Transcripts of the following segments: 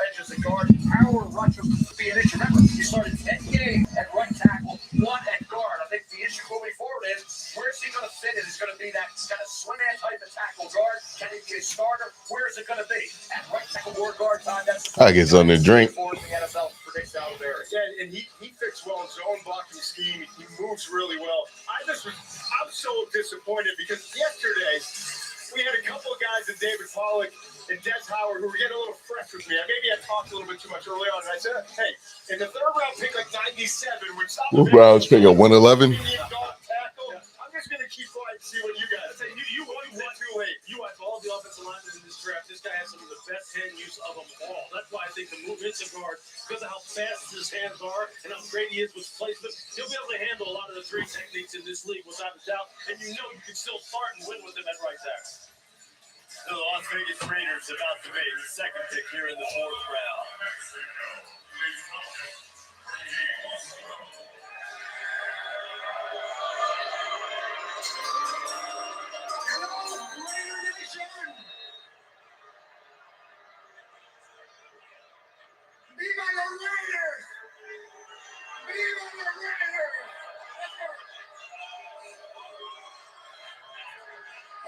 edges and guard. Power rush would be an issue. Remember, he started 10 games at right tackle, 1 at guard. I think the issue moving forward is where's he going to fit in? Is going to be that kind of swingman type of tackle guard? Can he be a starter? Where is it going to be? At right tackle or guard time, that's I get something to drink. For the NFL predicts Alvarez. Yeah, and he fits well in zone blocking scheme. He moves really well. I'm so disappointed because yesterday we had a couple of guys, and David Pollock and Des Howard, who were getting a little fresh with me. Maybe I talked a little bit too much early on, and I said, hey, in the third round pick, like 97, which What Browns pick at 111? I'm just going to keep quiet and see what you guys say. You too late. You watch all the offensive linemen in this draft. This guy has some of the best hand use of them all. That's why I think the move into guard, because of how fast his hands are and how great he is with placement, he'll be able to handle a lot of the three techniques in this league without a doubt. And you know you can still start and win with him at right tackle. The Las Vegas Raiders about to make the second pick here in the fourth round. Viva los Raiders! Viva los Raiders!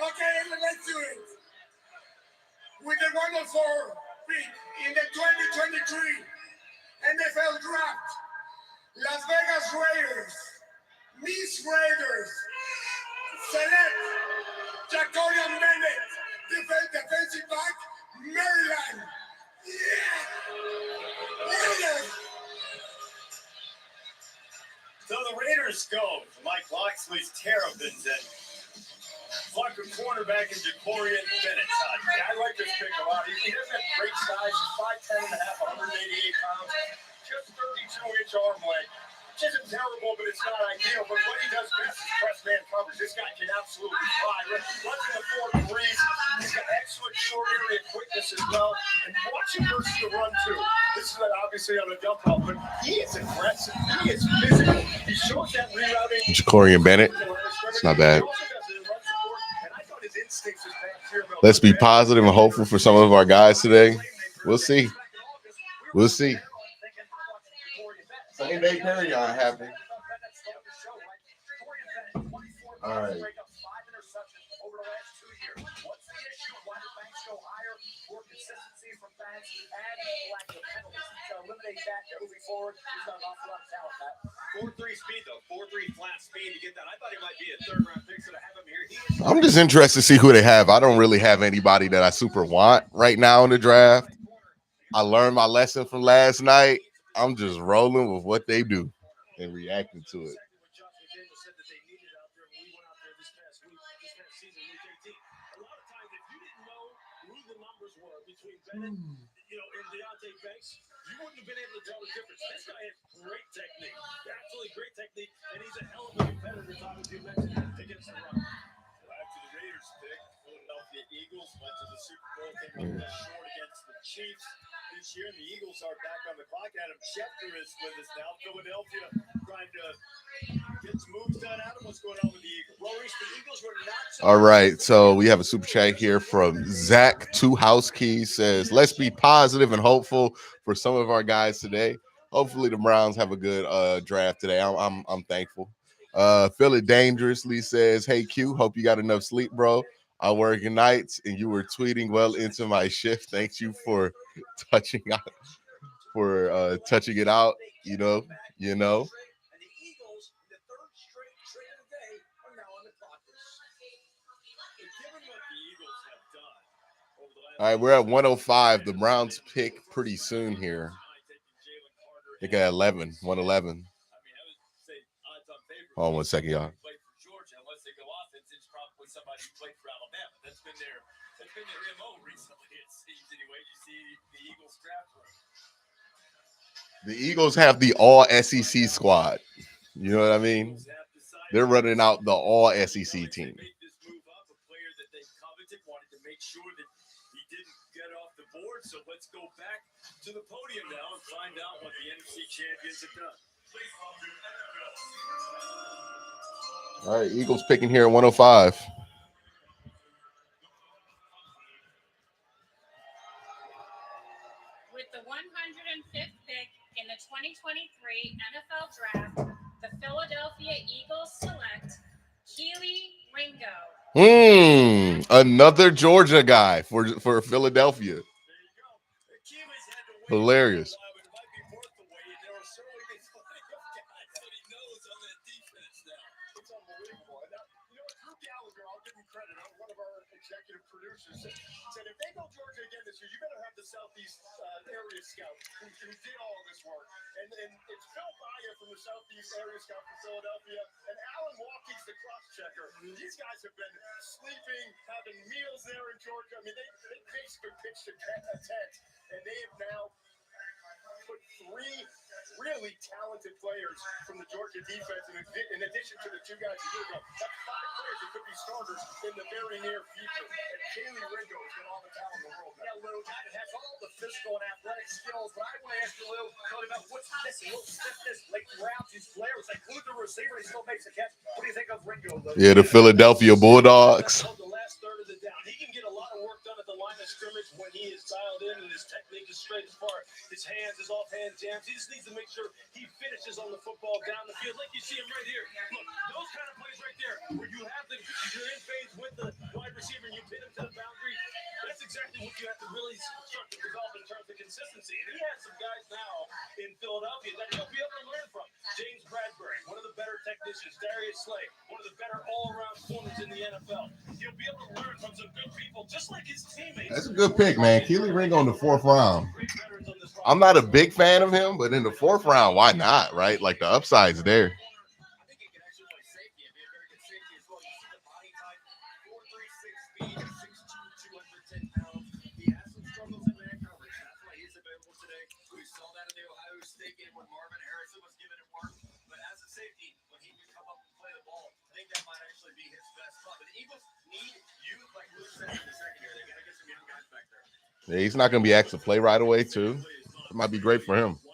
Okay, let's do it. With the wonderful pick in the 2023 NFL Draft, Las Vegas Raiders, Miss Raiders, select Jacorian Bennett, defensive back, Maryland. Yeah! Raiders! So the Raiders go to Mike Loxley's Terrapins and Flucker cornerback in Jacorian Bennett. I like this pick a lot. He doesn't have great size. He's 5'10 and a half, 188 pounds. Just 32-inch arm length. Which isn't terrible, but it's not ideal. But what he does best is press man coverage. This guy can absolutely fly. Runs in the 4 degrees. He's got excellent short area quickness as well. And watch him versus the run, too. This is obviously on a dump off, but he is aggressive. He is physical. He shows that rerouting. Jacorian Bennett. It's not bad. Let's be positive and hopeful for some of our guys today. We'll see. We'll see. Same day period happening. All right. Moving forward, he's got an awful lot of talent, Matt. 4.3 speed, though. 4.3 flat speed to get that. I thought he might be a third-round pick, so to have him here. I'm just interested to see who they have. I don't really have anybody that I super want right now in the draft. I learned my lesson from last night. I'm just rolling with what they do and reacting to it. You wouldn't have been able to tell the difference. This guy has great technique, absolutely great technique, and he's a hell of a competitor, Tom, as you mentioned, against the run. Back to the Raiders pick. Philadelphia Eagles went to the Super Bowl, came up short against the Chiefs this year. And the Eagles are back on the clock. Adam Schefter is with us now. Philadelphia trying to get some moves done. Adam, what's going on with the Eagles? Well, Reese, the Eagles were not so. All right, so we have a super chat here from Zach Two House Keys says, "Let's be positive and hopeful for some of our guys today. Hopefully, the Browns have a good draft today. I'm thankful." Feel It Dangerously says, "Hey Q, hope you got enough sleep, bro. I work nights, and you were tweeting well into my shift. Thank you for touching it out. You know." All right, we're at 105. The Browns pick pretty soon here. They got 11, 111. Hold on 1 second, y'all. The Eagles have the all SEC squad. You know what I mean? They're running out the all SEC team. So let's go back to the podium now and find out what the NFC champions have done. All right, Eagles picking here at 105. With the the 105th pick in the 2023 NFL Draft, the Philadelphia Eagles select Keely Ringo. Another Georgia guy for Philadelphia. Hilarious. Executive producers said if they go Georgia again this year, you better have the Southeast area scout who did all of this work. And it's Phil Byer from the Southeast area scout for Philadelphia, and Alan Walkie's the cross checker. These guys have been sleeping, having meals there in Georgia. I mean, they basically pitched a tent, and they have now put 3 really talented players from the Georgia defense in addition to the 2 guys a year ago. That's 5 players that could be starters in the very near future. And Keely Ringo has got all the talent in the world. Yeah, Lou, it has all the physical and athletic skills. But I want to ask you, Lou, about what's missing. A little stiffness, like throughout these players. Like, who's the receiver? He still makes a catch. What do you think of Ringo, Lou? Yeah, the Philadelphia Bulldogs. The last third of the down. He can get a lot of work done at the line of scrimmage when he is dialed in and his technique is straight as far. His hands, his offhand jams. He just needs to make sure he finishes on the football down the field. Like you see him right here. Look, those kind of plays right there where you have you're in phase with the wide receiver and you pin him to the boundary. That's exactly what you have to really start to develop in terms of consistency. And he has some guys now in Philadelphia that he'll be able to learn from. James Bradbury, one of the better technicians. Darius Slay, one of the better all-around corners in the NFL. He'll be able to learn from some good people, just like his teammates. That's a good pick, man. Keely Ringo in the 4th round. I'm not a big fan of him, but in the 4th round, why not, right? Like, the upside's there. Yeah, he's not going to be asked to play right away, too. It might be great for him. To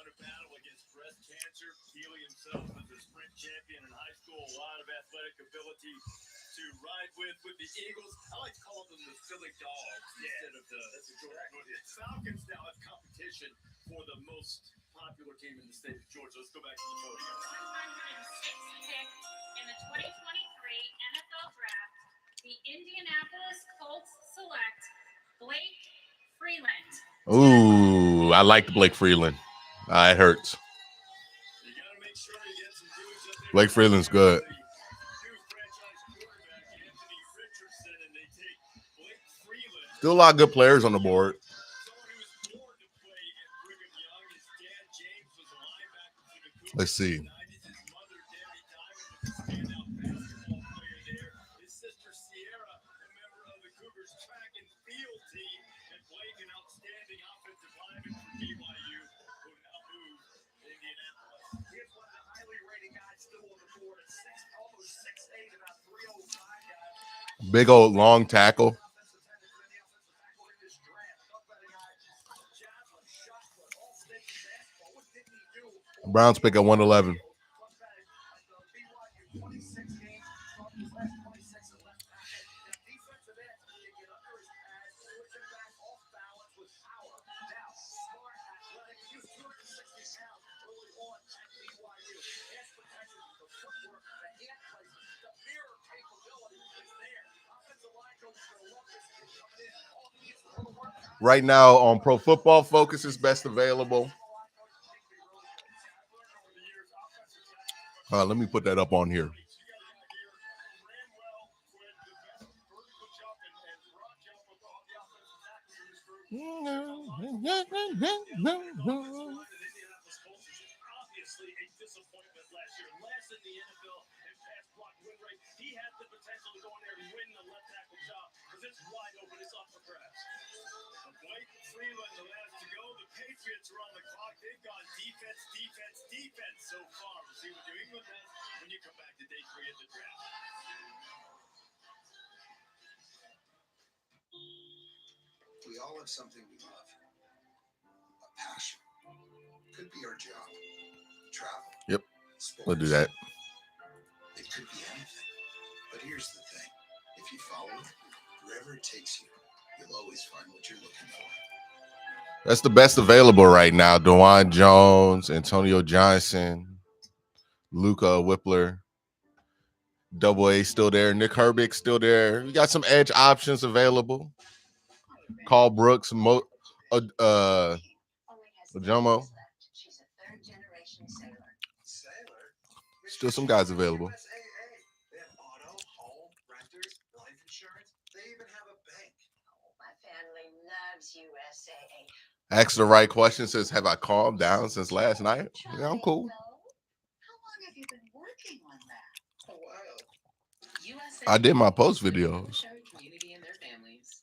ride with the Eagles. I like to call them the Philly Dogs instead of the Falcons now have competition for the most popular team in the state of Georgia. Let's go back to the podium. 106th pick in the 2023 NFL Draft, the Indianapolis Colts select Blake Freeland. Ooh, I like Blake Freeland. It hurts. Blake Freeland's good. Still a lot of good players on the board. Let's see. Big old long tackle. Browns pick at 111. Right now on Pro Football Focus is best available. Let me put that up on here. Obviously, a disappointment last year. Last in the NFL in pass block win rate. He had the potential to go in there and win the left tackle job because it's wide open. It's up for grabs. Blake Freeland, the last to go. The Patriots are on the clock. They've gone defense so far. We'll see what New England has when you come back to day 3 of the draft. We all have something we love. A passion. Could be our job. Travel. Yep. Sports. We'll do that. It could be anything. But here's the thing. If you follow it, wherever it takes you, you'll always find what you're looking for. That's the best available right now. Dawan Jones, Antonio Johnson, Luka Whippler, Double A still there. Nick Herbig still there. We got some edge options available. Carl Brooks, Jomo. Still some guys available. They have auto, home, renters, life insurance. They even have a bank. My family loves USAA. Ask the right question. Says, have I calmed down since last night? Yeah, I'm cool. How long have you been working on that? A while. I did my post videos. Community and their families.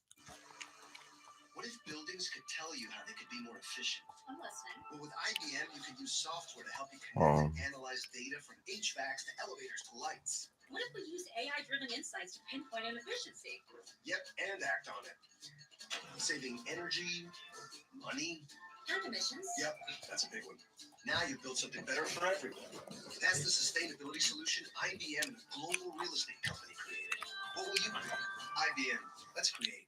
What if buildings could tell you how they could be more efficient? I'm listening. Well, with IBM, you could use software to help you connect and analyze data from HVACs to elevators to lights. What if we use AI-driven insights to pinpoint inefficiency? Yep, and act on it. Saving energy, money. And emissions. Yep, that's a big one. Now you've built something better for everyone. That's the sustainability solution IBM, the global real estate company, created. What will you create? IBM. Let's create.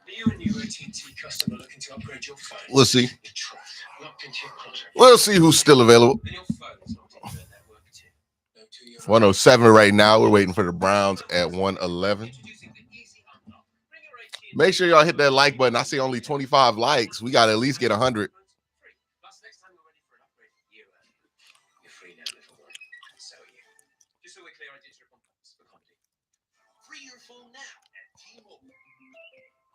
Are you a new AT&T customer looking to upgrade your phone? We'll see. Your track, locked into your contract. We'll see who's still available. And your phone's not into the network too. No 2-year 107 right now. We're waiting for the Browns at 111. Introducing the easy unlock. Bring your AT&T. Make sure y'all hit that like button. I see only 25 likes. We got to at least get 100. Plus, next time we're ready for an upgrade, you're free now, little boy. So are you. Just so we're clear, I did your contacts for comedy. Free your phone now at T-Mobile.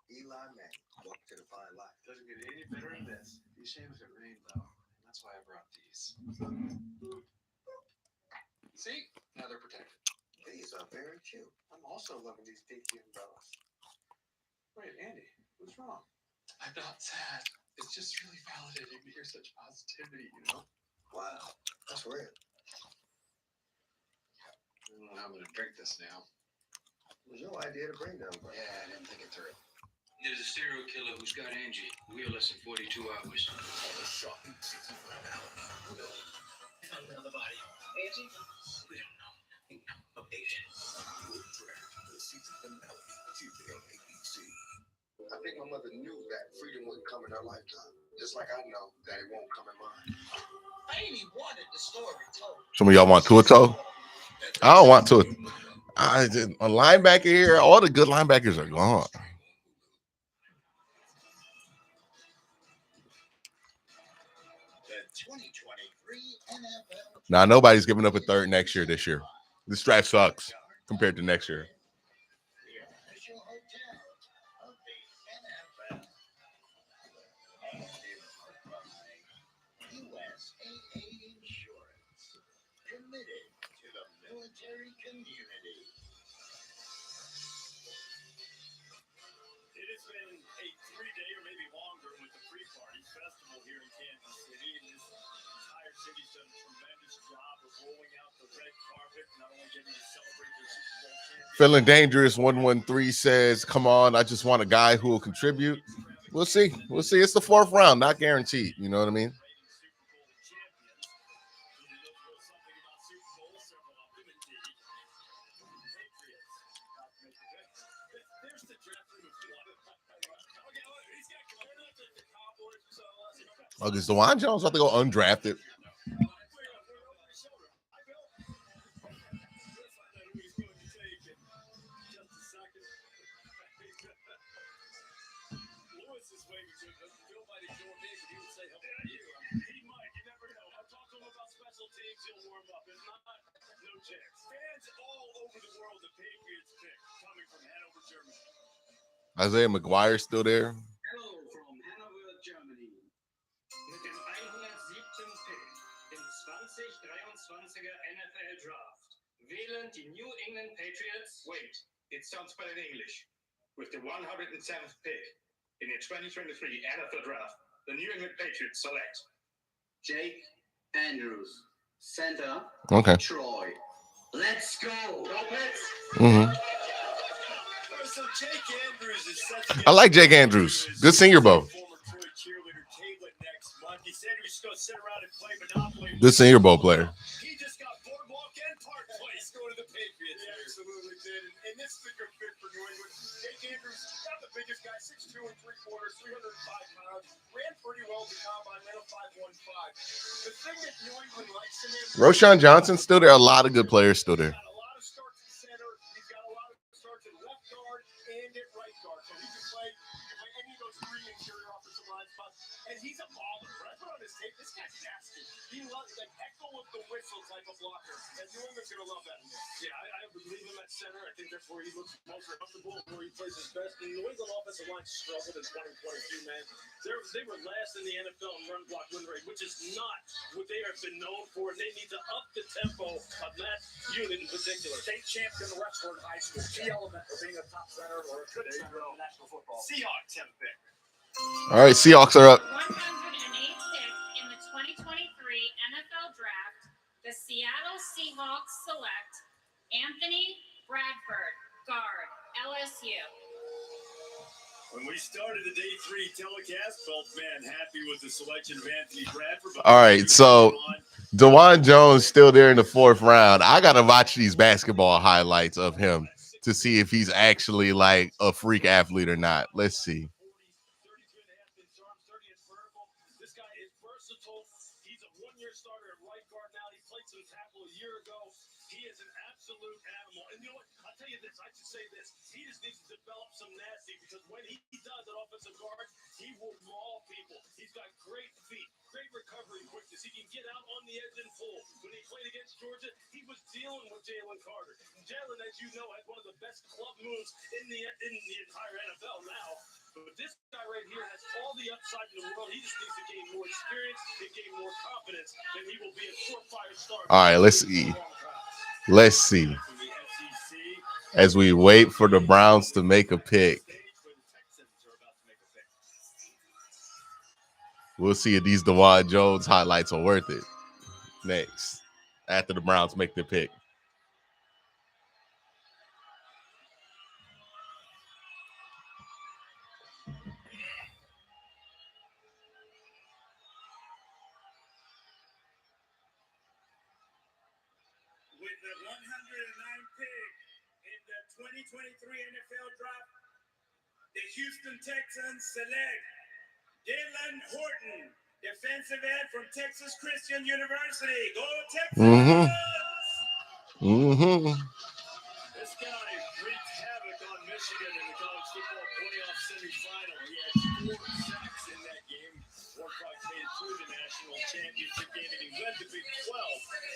Eli Manning, walk to the fine line. Doesn't get any better than this. Be ashamed if it rained, though. And that's why I brought these. See? Now they're protected. These are very cute. I'm also loving these pinky umbrellas. Wait, Andy, what's wrong? I'm not sad. It's just really validating to hear such positivity, you know? Wow, that's weird. I don't know how I'm going to drink this now. It was your idea to bring them, bro. Yeah, I didn't think it through. There's a serial killer who's got Angie. Wheelless in 42 hours. Another body. Angie? We don't know. No agent. I think my mother knew that freedom wouldn't come in her lifetime, just like I know that it won't come in mine. Amy wanted the story told. Some of y'all want Tuato? I don't want Tua. A linebacker here, all the good linebackers are gone. Now, nobody's giving up a third next year this year. This draft sucks compared to next year. It has been a 3-day or maybe longer with the pre-party festival here in Kansas City, and this entire city's done a tremendous job of rolling out the red carpet, not only getting to celebrate their Super Bowl championship. Feeling dangerous. 113 says, "Come on, I just want a guy who will contribute." We'll see. We'll see. It's the 4th round, not guaranteed. You know what I mean? Oh, does Dawan Jones have to go undrafted? Isaiah McGuire still there? Hello from Hanover, Germany. Mit dem 107. Pick im 2023er NFL Draft wählen die New England Patriots. Wait, it sounds better in English. With the 107th pick in the 2023 NFL Draft, the New England Patriots select Jake Andrews, center, Okay. Troy. Let's go. Go Pits. Mm-hmm. So Jake Andrews is set to I like Jake Andrews. Good Senior Bowl. Former Troy cheerleader Caitlin next month. He said he was just going to sit around and play Monopoly. Good Senior Bowl player. He just got Boardwalk and Park Place going to the Patriots. Yeah, absolutely. did, and this is a good fit for New England. Jake Andrews, not the biggest guy, 6'2 and 3/4, 305 pounds. Ran pretty well at the combine, ran a 5.15. The thing that New England likes in him, Roshan Johnson still there. A lot of good players still there. he's got a lot of starts at center. He's got a lot of starts at left guard and at right guard. So he can play any of those three interior offensive line spots. And he's a baller. When I put on his tape, this guy's nasty. He loves like echo of the whistle type of blocker. And New England's going to love that in him. Yeah, I believe him at center. I think that's where he looks most comfortable, where he plays his best. And the New England offensive line struggled in 2022, man. They were last in the NFL in run block win rate, which is not what they have been known for. And they need to up the tempo of that unit in particular. State champion Westford High School. Key element of being a top center or a good center in National Football. Seahawks have a pick. All right, Seahawks are up. 108th pick in the 2023 NFL Draft, the Seattle Seahawks select Anthony Bradford, guard, LSU. When we started the day 3 telecast, felt man happy with the selection of Anthony Bradford. All right, so Dawan Jones still there in the 4th round. I gotta watch these basketball highlights of him to see if he's actually like a freak athlete or not. Let's see. 32.5 inch arms, 30 inch vertical. This guy is versatile. He's a one-year starter at right guard now. He played some tackle a year ago. He is an absolute animal. And you know what? I'll tell you this. I should say this. He just needs to develop some nasty because when he does at offensive guard, he will maul people. He's got great feet, great recovery quickness. He can get out on the edge and pull. When he played against Georgia, he was dealing with Jalen Carter. And Jalen, as you know, has one of the best club moves in the entire NFL now. But this guy right here has all the upside in the world. He just needs to gain more experience and gain more confidence, and he will be a surefire star. All right, let's see. Let's see. As we wait for the Browns to make a pick, we'll see if these Dawan Jones highlights are worth it. Next, after the Browns make their pick. With the 109th pick in the 2023 NFL Draft, the Houston Texans select Dylan Horton, defensive end from Texas Christian University. Go Texans! This guy wreaked havoc on Michigan in the college football playoff semifinal. He had 4 sacks in that game. Warcock made it through the national championship game, and he led the Big 12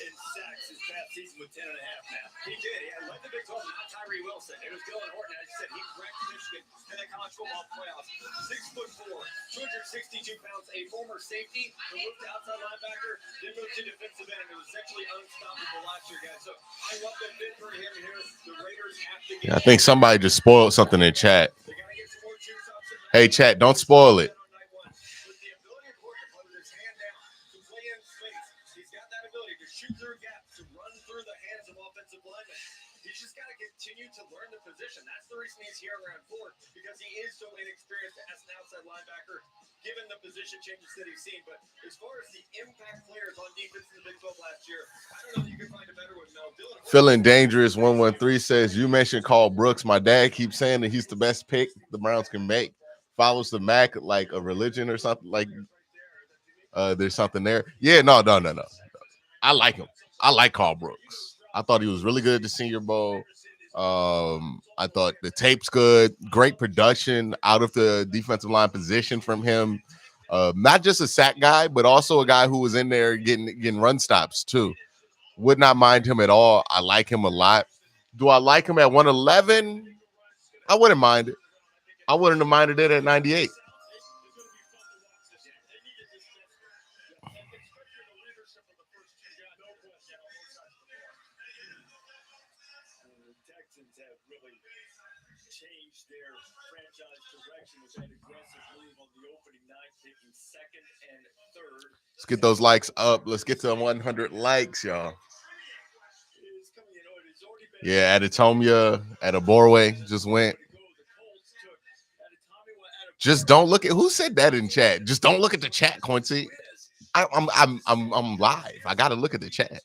in sacks his past season with 10.5 now. He did. He led the Big 12, not Tyree Wilson. It was Dylan Horton. As you said, he wrecked Michigan in the college football playoffs. 6'4", 262 pounds, a former safety who moved to outside linebacker, then moved to defensive end. It was essentially unstoppable last year, guys. So I love the fit for him here. The Raiders have to get. I think somebody just spoiled something in chat. They gotta get some more juice out of Hey, chat, don't spoil it. With the ability of Horton to put his hand down, to play in space, he's got that ability to shoot through gaps, to run through the hands of offensive linemen. He's just got to continue to learn the position. That's the reason he's here around 4, because he is so inexperienced as an outside linebacker, given the position changes that he's seen. But as far as the impact players on defense in the Big 12 last year, I don't know that you can find a better one. No, Dylan Horton. Feeling dangerous 113 says, you mentioned Carl Brooks. My dad keeps saying that he's the best pick the Browns can make. Follows the Mac like a religion or something. Like there's something there. Yeah, no. I like him. I like Carl Brooks. I thought he was really good at the Senior Bowl. I thought the tape's good. Great production out of the defensive line position from him. Not just a sack guy, but also a guy who was in there getting run stops too. Would not mind him at all. I like him a lot. Do I like him at 111? I wouldn't mind it. I wouldn't have minded it at 98. Changed their franchise direction with that aggressive move on the opening night, taking 2nd and 3rd. Let's get those likes up. Let's get to 100 likes, y'all. Yeah, Adatomia, Adaborwe just went. Just don't look at who said that in chat. Just don't look at the chat, Quincy. I'm live. I gotta look at the chat.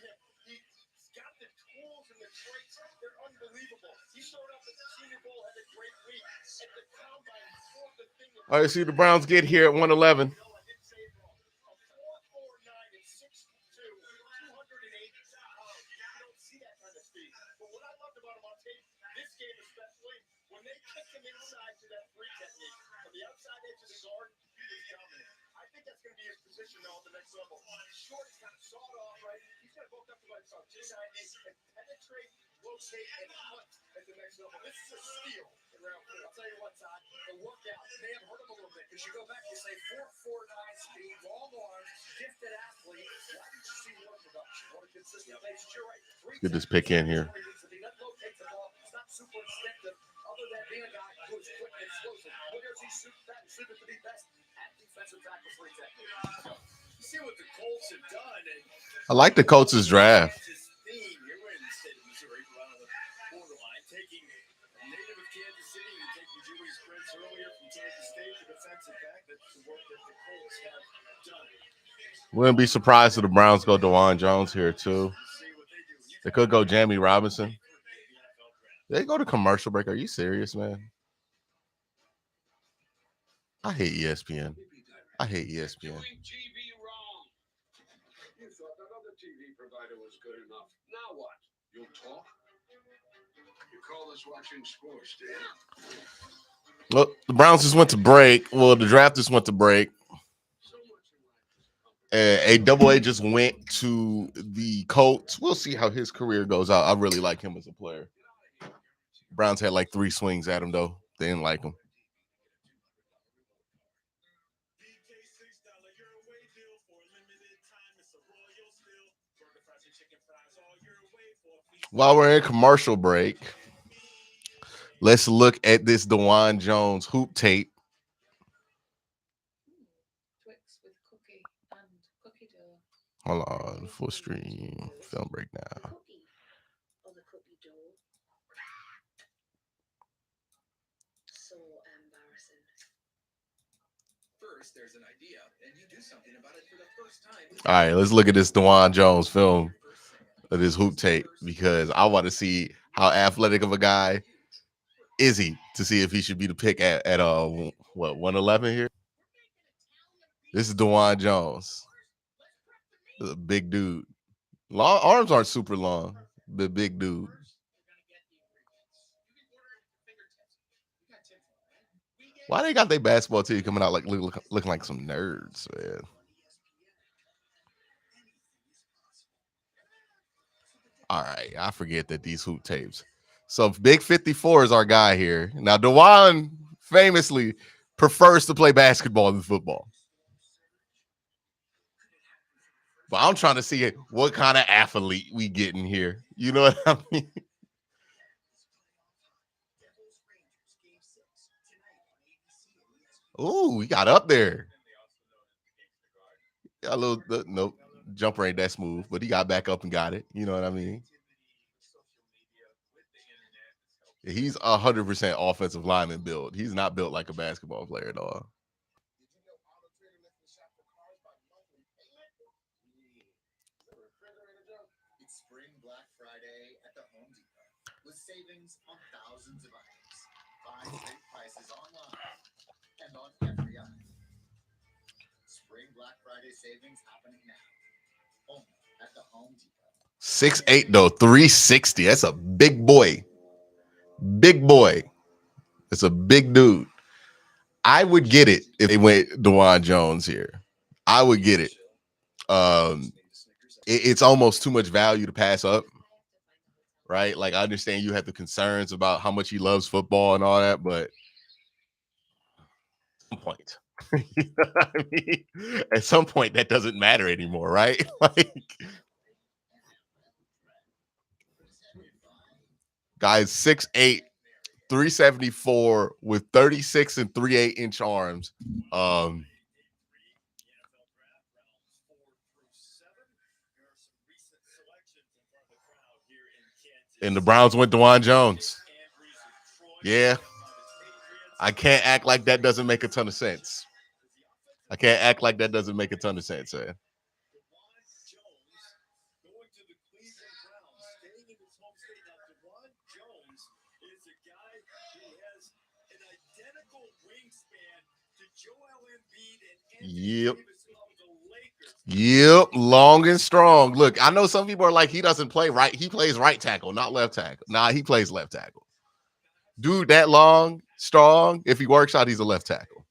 him. He's got the tools and the traits. They're unbelievable. He showed up at the Senior Bowl, had a great week. At the combine, he formed the thing. All right, see the Browns get here at 111. No, I didn't say it wrong. A 4.49 and 6'2", 280 pounds. You don't see that kind of speed. But what I loved about him on tape, this game especially, when they kicked him inside to that free technique, from the outside edge of the guard, he was dominant. I think that's going to be his position now at the next level. Short, he's kind of sawed off, right? He's going to bulk up to like 290 and penetrate, rotate, and hunt at the next level. This is a steal in round 4. I'll tell you what, Todd, the workout may have hurt him a little bit because you go back, you say 4.49 speed, long arms, gifted athlete. Why did you see more production? More consistent basis. You're right. Get this pick in here. He doesn't locate the ball. It's not super instinctive, other than being a guy who's quick and explosive. Where does he suit that and suited to be best at defensive tackle free technique? You see what the Colts have done. I like the Colts' draft. His theme here in the state of Missouri, around the borderline, taking native of Kansas City and taking Julius Prince earlier from Kansas State, the defensive back. That's the work that the Colts have done. Wouldn't be surprised if the Browns go Dawan Jones here too. They could go Jamie Robinson. They go to commercial break. Are you serious, man? I hate ESPN. I hate ESPN. You thought that other TV provider was good enough. Now what? You'll talk? You call this watching sports, Dan? Well, the Browns just went to break. Well, the draft just went to break. A just went to the Colts. We'll see how his career goes out. I really like him as a player. Browns had like 3 swings at him, though. They didn't like him. While we're in commercial break, let's look at this Dawan Jones hoop tape. Hold on, full stream film break now. So embarrassing. First, there's an idea, and you do something about it for the first time. All right, let's look at this Dawan Jones film of this hoop tape because I want to see how athletic of a guy is he to see if he should be the pick at 111 here. This is Dawan Jones. A big dude. Long arms aren't super long, but big dude. Why they got their basketball team coming out like looking like some nerds, man? All right, I forget that these hoop tapes. So Big 54 is our guy here. Now, Dawan famously prefers to play basketball than football. But I'm trying to see what kind of athlete we getting here. You know what I mean? Ooh, we got up there. Got a little, nope, jumper ain't that smooth, but he got back up and got it. You know what I mean? He's 100% offensive lineman build. He's not built like a basketball player at all. It's Spring Black Friday at the Home Depot with savings on thousands of items. Find great prices online and on every item. Spring Black Friday savings happening now. Only at the Home Depot. 6'8" though, 360. That's a big boy. Big boy. It's a big dude. I would get it if they went Dawan Jones here. I would get it. It's almost too much value to pass up, right? Like, I understand you have the concerns about how much he loves football and all that, but at some point, you know what I mean? At some point, that doesn't matter anymore, right? Like, guys, 6'8", 374 with 36 and 3/8-inch arms. And the Browns went Dawan Jones. Yeah. I can't act like that doesn't make a ton of sense. I can't act like that doesn't make a ton of sense, man. Cleveland Browns, staying in his home state. Now, Dawan Jones is a guy who has an identical wingspan to Joel Embiid and Anthony Yep. Davis of the Lakers. Yep, long and strong. Look, I know some people are like, he doesn't play right. He plays right tackle, not left tackle. Nah, he plays left tackle. Dude, that long, strong. If he works out, he's a left tackle.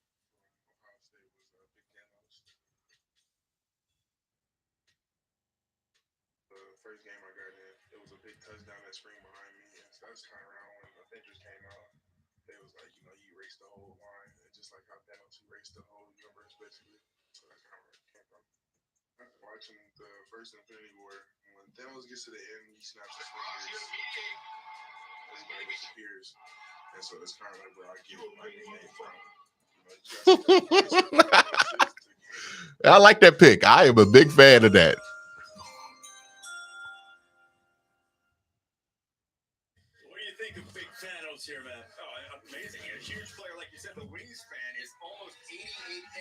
The first game I got in, it was a big touchdown that screen behind me. And so that's kind of around when Avengers came out. It was like, you know, you erased the whole line, and just like how Thanos erased the whole universe, basically. So that's kind of where it came from. After watching the first Infinity War, when Thanos gets to the end, he snaps his fingers, everybody disappears. And so that's kind of like where I get my nickname from. You know, you got to I like that pick. I am a big fan of that. What do you think of Big Thanos here, man? Oh, amazing. A huge player. Like you said, the wingspan is almost 88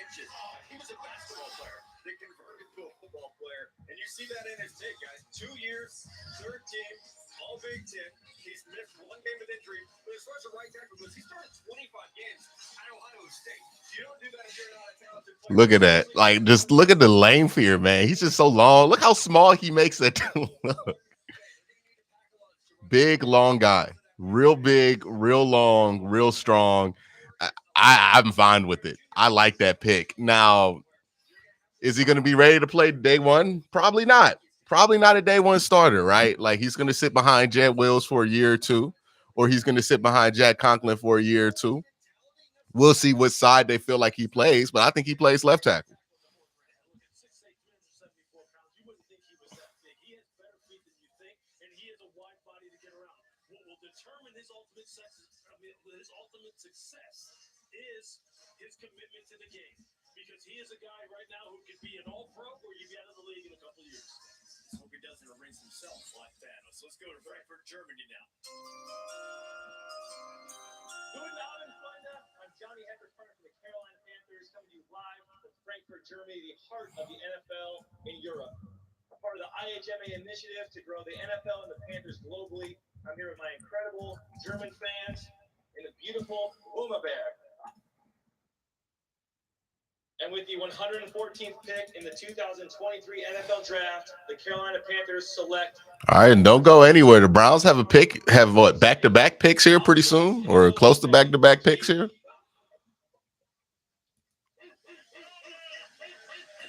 inches. He was a basketball player that converted to a football player. And you see that in his tape, guys. 2 years, third team, all Big Ten. He's missed one game with injury. But as far as the right tackle goes, he started 25 games at Ohio State. You don't do that if you're not a talented player. Look at that. Like, just look at the length here, man. He's just so long. Look how small he makes it. Big, long guy. Real big, real long, real strong. I'm fine with it. I like that pick. Now, is he going to be ready to play day one? Probably not. Probably not a day one starter, right? Like, he's going to sit behind Jed Wills for a year or two, or he's going to sit behind Jack Conklin for a year or two. We'll see what side they feel like he plays, but I think he plays left tackle. You wouldn't think he was that big. He has better feet than you think, and he has a wide body to get around. What will determine his ultimate success is his commitment to the game. Because he is a guy right now who could be an all-pro or you'd be out of the league in a couple of years. Let's hope he doesn't erase himself like Thanos. Let's go to Frankfurt, Germany now. Guten Abend, Freunde. I'm Johnny Heckers, partner for the Carolina Panthers, coming to you live from Frankfurt, Germany, the heart of the NFL in Europe. I'm part of the IHMA initiative to grow the NFL and the Panthers globally. I'm here with my incredible German fans in the beautiful Wummerberg. And with the 114th pick in the 2023 NFL Draft, the Carolina Panthers select. All right, and don't go anywhere. The Browns have what, back-to-back picks here pretty soon, or close to back-to-back picks here?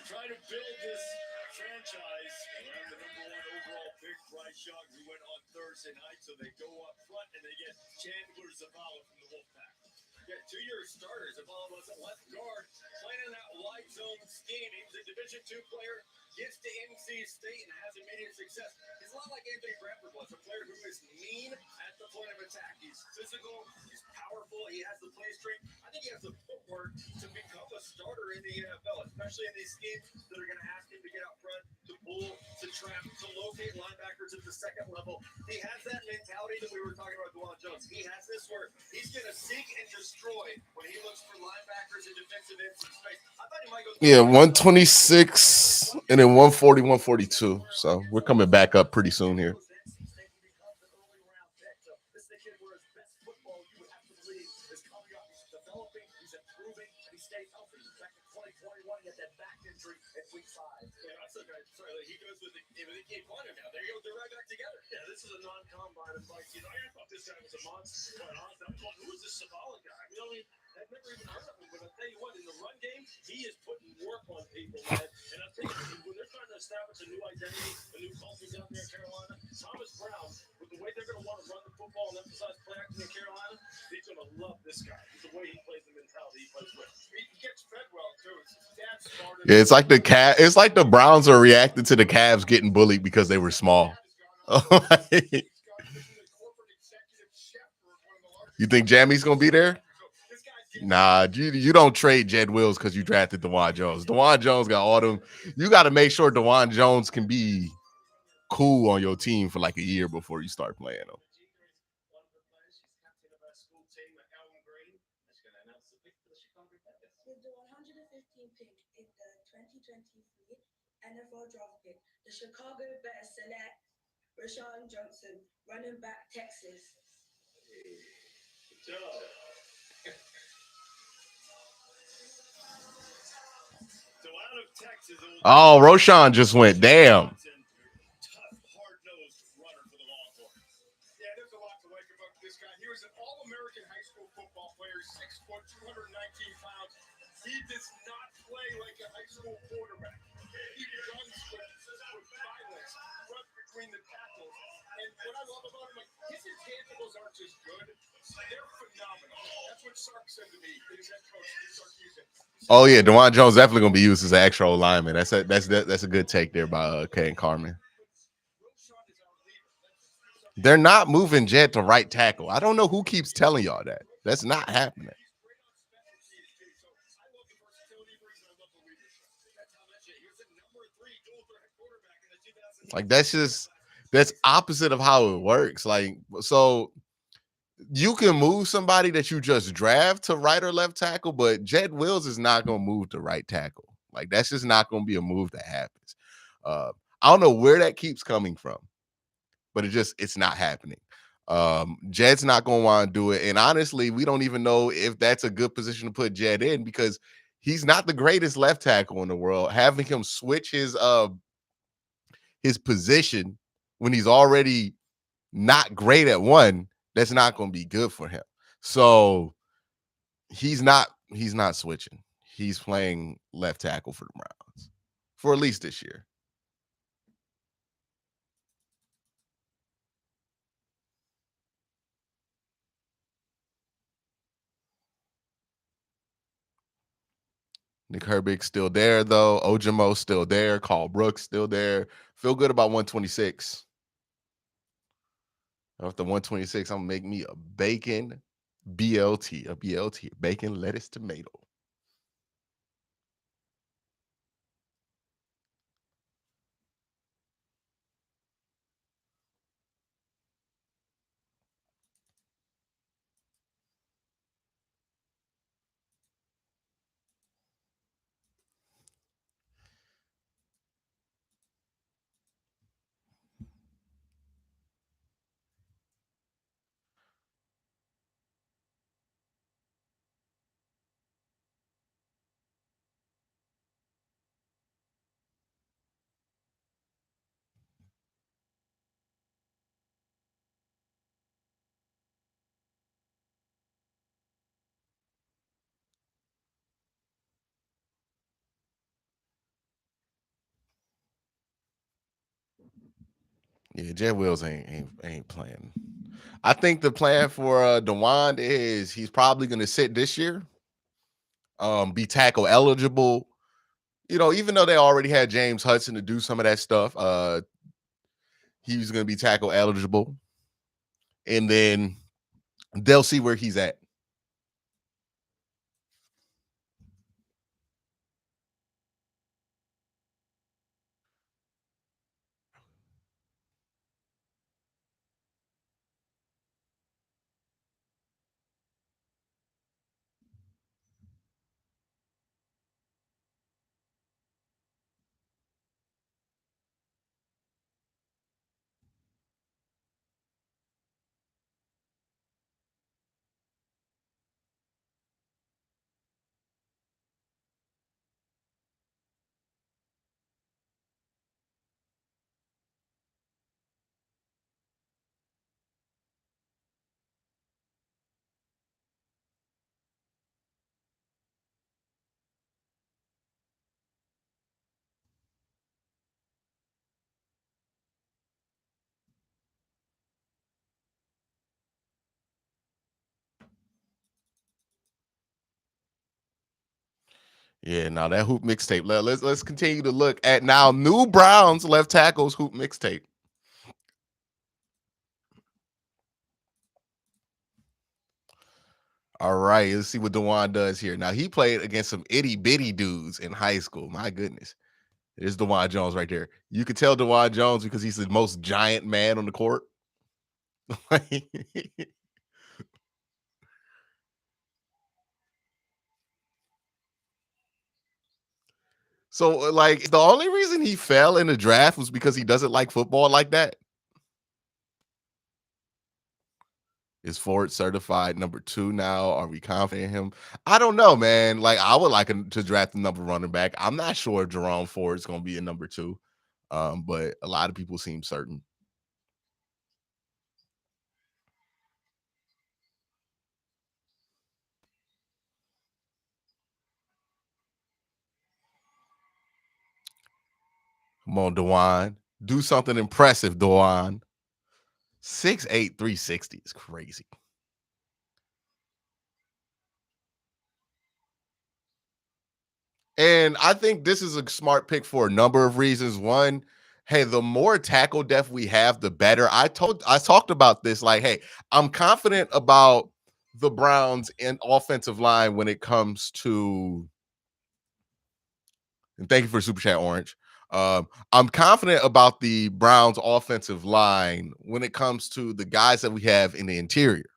Trying to build this franchise around the number 1 overall pick, Bryce Young, who went on Thursday night. So they go up front and they get Chandler Zavala from the Wolfpack. Yeah, 2-year starters. Zavala was a left guard, playing in that wide zone scheme. He was a Division II player, gets to NC State and has immediate success. He's a lot like Anthony Bradford was, a player who is mean at the point of attack. He's physical, he's powerful, he has the play strength. I think he has the footwork to become a starter in the NFL, especially in these schemes that are going to ask him to get out front, to pull, to trap, to locate linebackers at the second level. He has that mentality that we were talking about Dawan Jones. He has this where he's going to seek and destroy when he looks for linebackers and defensive ends in space. I thought he might go. Yeah, 126 and then 140, 142. So we're coming back up pretty soon here. He goes with the Cape Quantum now. There you go. They're right back together. Yeah, this is a non-combine advice. I thought this guy was a monster. But honestly, I'm going, who is this Zavala guy? I've never even heard of him. But I'll tell you what, in the run game, he is putting work on people, man. And I'll tell you, when they're trying to establish a new identity, a new culture down there in Carolina, Thomas Brown, with the way they're going to want to run the football and emphasize play action in Carolina, he's going to love this guy. With the way he plays, the mentality he plays with. He gets fed well too. His dad started. Yeah, it's like the Browns are reacting to the Cavs getting bullied because they were small. You think Jammy's gonna be there? Nah, you don't trade Jed Wills because you drafted Dawan Jones. Dawan Jones got all them. You got to make sure Dawan Jones can be cool on your team for like a year before you start playing him. With the 115th pick in the 2023 NFL Draft pick, the Chicago Bears select Rashawn Johnson, running back, Texas. Good job. So out of Texas, Oh, Roshan just went. Damn. tough, hard-nosed runner for the Longhorns. Yeah, there's a lot to like about this guy. He was an All-American high school football player, 6 foot, 219 pounds. He does not play like a high school quarterback. He runs with violence, runs between the tackles. And what I love about him, like, his intangibles aren't just good, they're phenomenal. That's what Sark said to me, his head coach, Sarkisian. Oh yeah, Dawan Jones definitely gonna be used as an extra lineman. That's a good take there by Kane Carmen. They're not moving Jed to right tackle. I don't know who keeps telling y'all that. That's not happening. Like that's opposite of how it works. Like, so you can move somebody that you just draft to right or left tackle, but Jed Wills is not going to move to right tackle. Like, that's just not going to be a move that happens. I don't know where that keeps coming from, but it's not happening. Jed's not going to want to do it. And honestly, we don't even know if that's a good position to put Jed in because he's not the greatest left tackle in the world. Having him switch his position when he's already not great at one, that's not going to be good for him. So he's not switching. He's playing left tackle for the Browns for at least this year. Nick Herbig's still there, though. Ojomo's still there. Carl Brooks still there. Feel good about 126. After 126, I'm going to make me a bacon BLT, bacon, lettuce, tomato. Yeah, Jed Wills ain't playing. I think the plan for Dawan is he's probably going to sit this year, be tackle eligible. You know, even though they already had James Hudson to do some of that stuff, he was going to be tackle eligible, and then they'll see where he's at. Yeah, now that hoop mixtape. Let's continue to look at now new Browns left tackles hoop mixtape. All right, let's see what Dawan does here. Now he played against some itty bitty dudes in high school. My goodness, there's Dawan Jones right there. You could tell Dawan Jones because he's the most giant man on the court. So, like, the only reason he fell in the draft was because he doesn't like football like that. Is Ford certified number 2 now? Are we confident in him? I don't know, man. Like, I would like him to draft the number running back. I'm not sure if Jerome Ford's going to be a number 2, but a lot of people seem certain. Come on, Dawan. Do something impressive, Dawan. 6'8", 360 is crazy. And I think this is a smart pick for a number of reasons. One, hey, the more tackle depth we have, the better. I talked about this. Like, hey, I'm confident about the Browns in offensive line when it comes to. And thank you for super chat, Orange. I'm confident about the Browns offensive line when it comes to the guys that we have in the interior.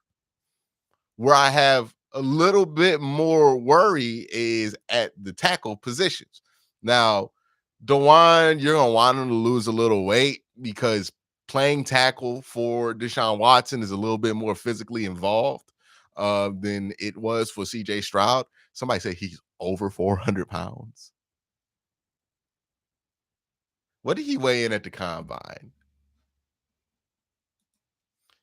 Where I have a little bit more worry is at the tackle positions. Now, Dawan, you're gonna want him to lose a little weight because playing tackle for Deshaun Watson is a little bit more physically involved than it was for CJ Stroud. Somebody said he's over 400 pounds. What did he weigh in at the combine?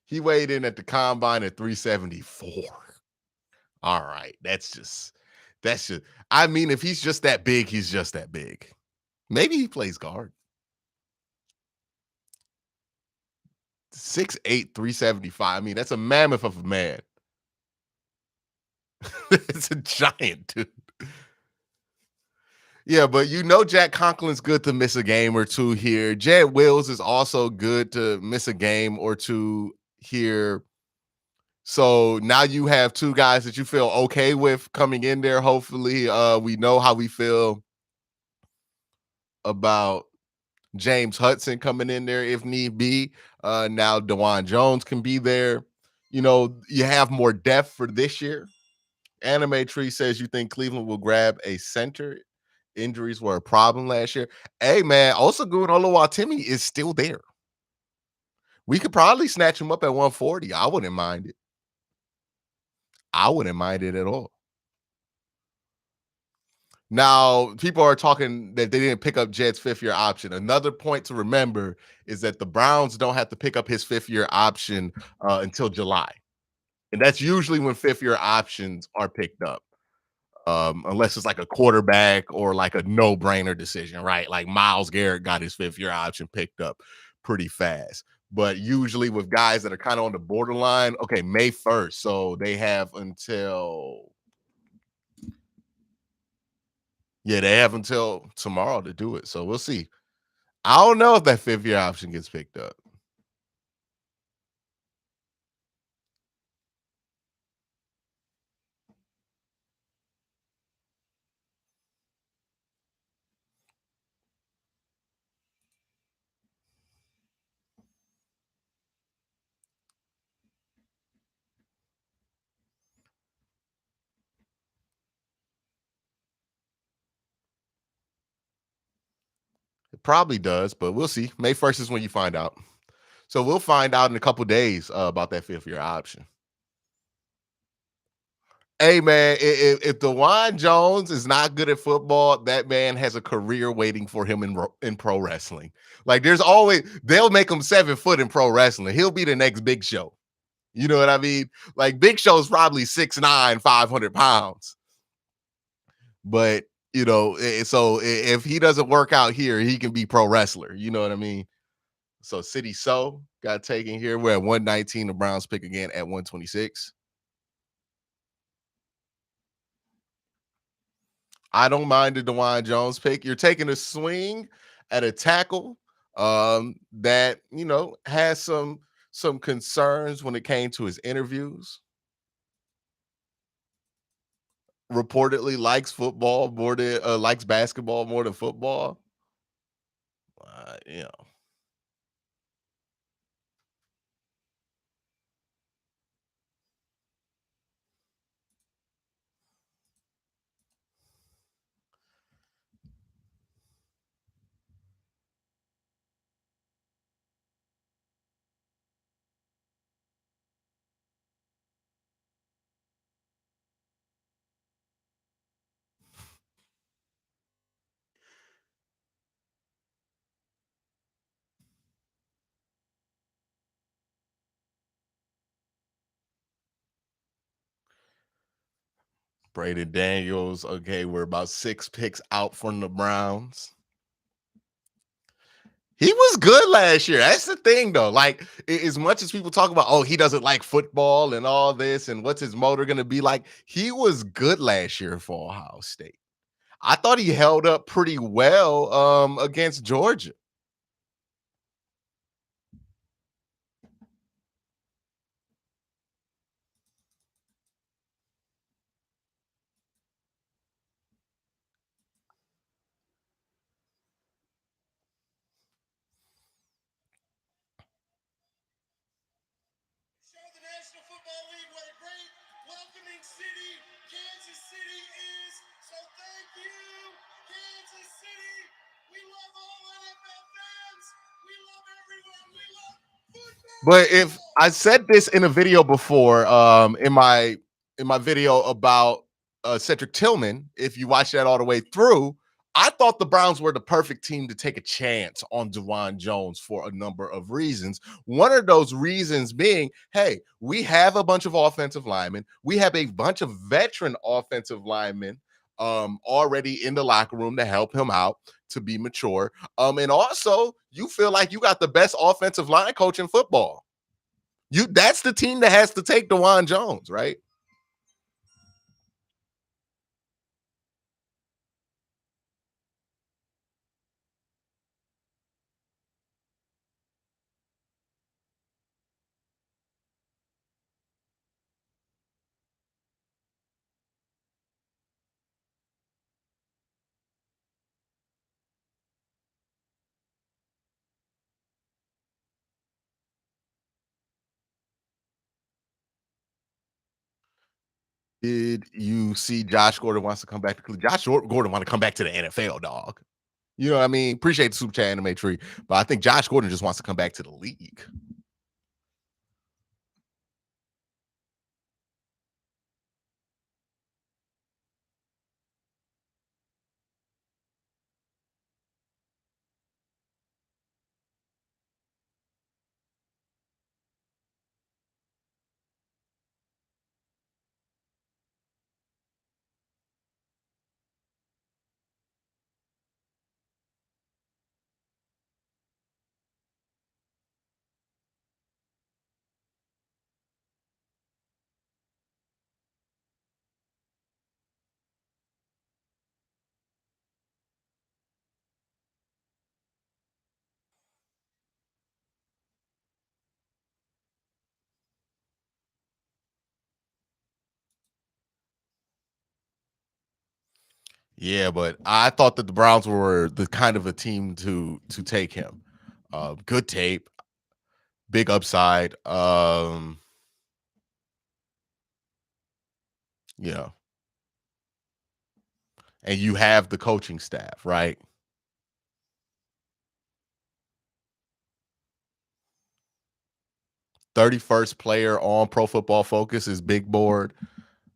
He weighed in at the combine at 374. All right. That's just, I mean, if he's just that big, he's just that big. Maybe he plays guard. 6'8", 375. I mean, that's a mammoth of a man. It's a giant, dude. Yeah, but Jack Conklin's good to miss a game or two here. Jed Wills is also good to miss a game or two here. So now you have two guys that you feel okay with coming in there. Hopefully, we know how we feel about James Hudson coming in there if need be. Now Dawan Jones can be there. You have more depth for this year. Anime Tree says you think Cleveland will grab a center. Injuries were a problem last year. Hey, man, Osagun Oluwatimi is still there. We could probably snatch him up at 140. I wouldn't mind it. I wouldn't mind it at all. Now, people are talking that they didn't pick up Jed's 5th-year option. Another point to remember is that the Browns don't have to pick up his 5th-year option until July. And that's usually when 5th-year options are picked up, unless it's like a quarterback or like a no-brainer decision, right? Like Myles Garrett got his 5th-year option picked up pretty fast. But usually with guys that are kind of on the borderline, okay, May 1st. So they have until they have until tomorrow to do it. So we'll see. I don't know if that 5th-year option gets picked up. It probably does, but we'll see. May 1st is when you find out. So we'll find out in a couple days about that 5th-year option. Hey, man, if Dawan Jones is not good at football, that man has a career waiting for him in pro wrestling. Like, they'll make him 7 foot in pro wrestling. He'll be the next Big Show. You know what I mean? Like, Big Show's probably 6'9", 500 pounds. But, so if he doesn't work out here, he can be pro wrestler. You know what I mean? So City So got taken here. We're at 119. The Browns pick again at 126. I don't mind the Dawan Jones pick. You're taking a swing at a tackle that has some concerns when it came to his interviews. Reportedly likes football more than likes basketball more than football. You know. Braden Daniels. Okay, we're about 6 picks out from the Browns. He was good last year. That's the thing, though. Like, as much as people talk about, oh, he doesn't like football and all this, and what's his motor going to be like, he was good last year for Ohio State. I thought he held up pretty well against Georgia. Show the National Football League what a great, welcoming city Kansas City is. So thank you, Kansas City. We love all NFL fans. We love everyone. We love football. But if I said this in a video before, in my video about Cedric Tillman, if you watch that all the way through, I thought the Browns were the perfect team to take a chance on Dawan Jones for a number of reasons. One of those reasons being, hey, we have a bunch of offensive linemen. We have a bunch of veteran offensive linemen already in the locker room to help him out to be mature. And also, you feel like you got the best offensive line coach in football. That's the team that has to take Dawan Jones, right? Did you see Josh Gordon wants to come back to Cleveland? Josh Gordon want to come back to the NFL, dog. You know what I mean? Appreciate the super chat anime tree, but I think Josh Gordon just wants to come back to the league. Yeah, but I thought that the Browns were the kind of a team to take him. Good tape, big upside. You know, and you have the coaching staff, right? 31st player on Pro Football Focus is Big Board.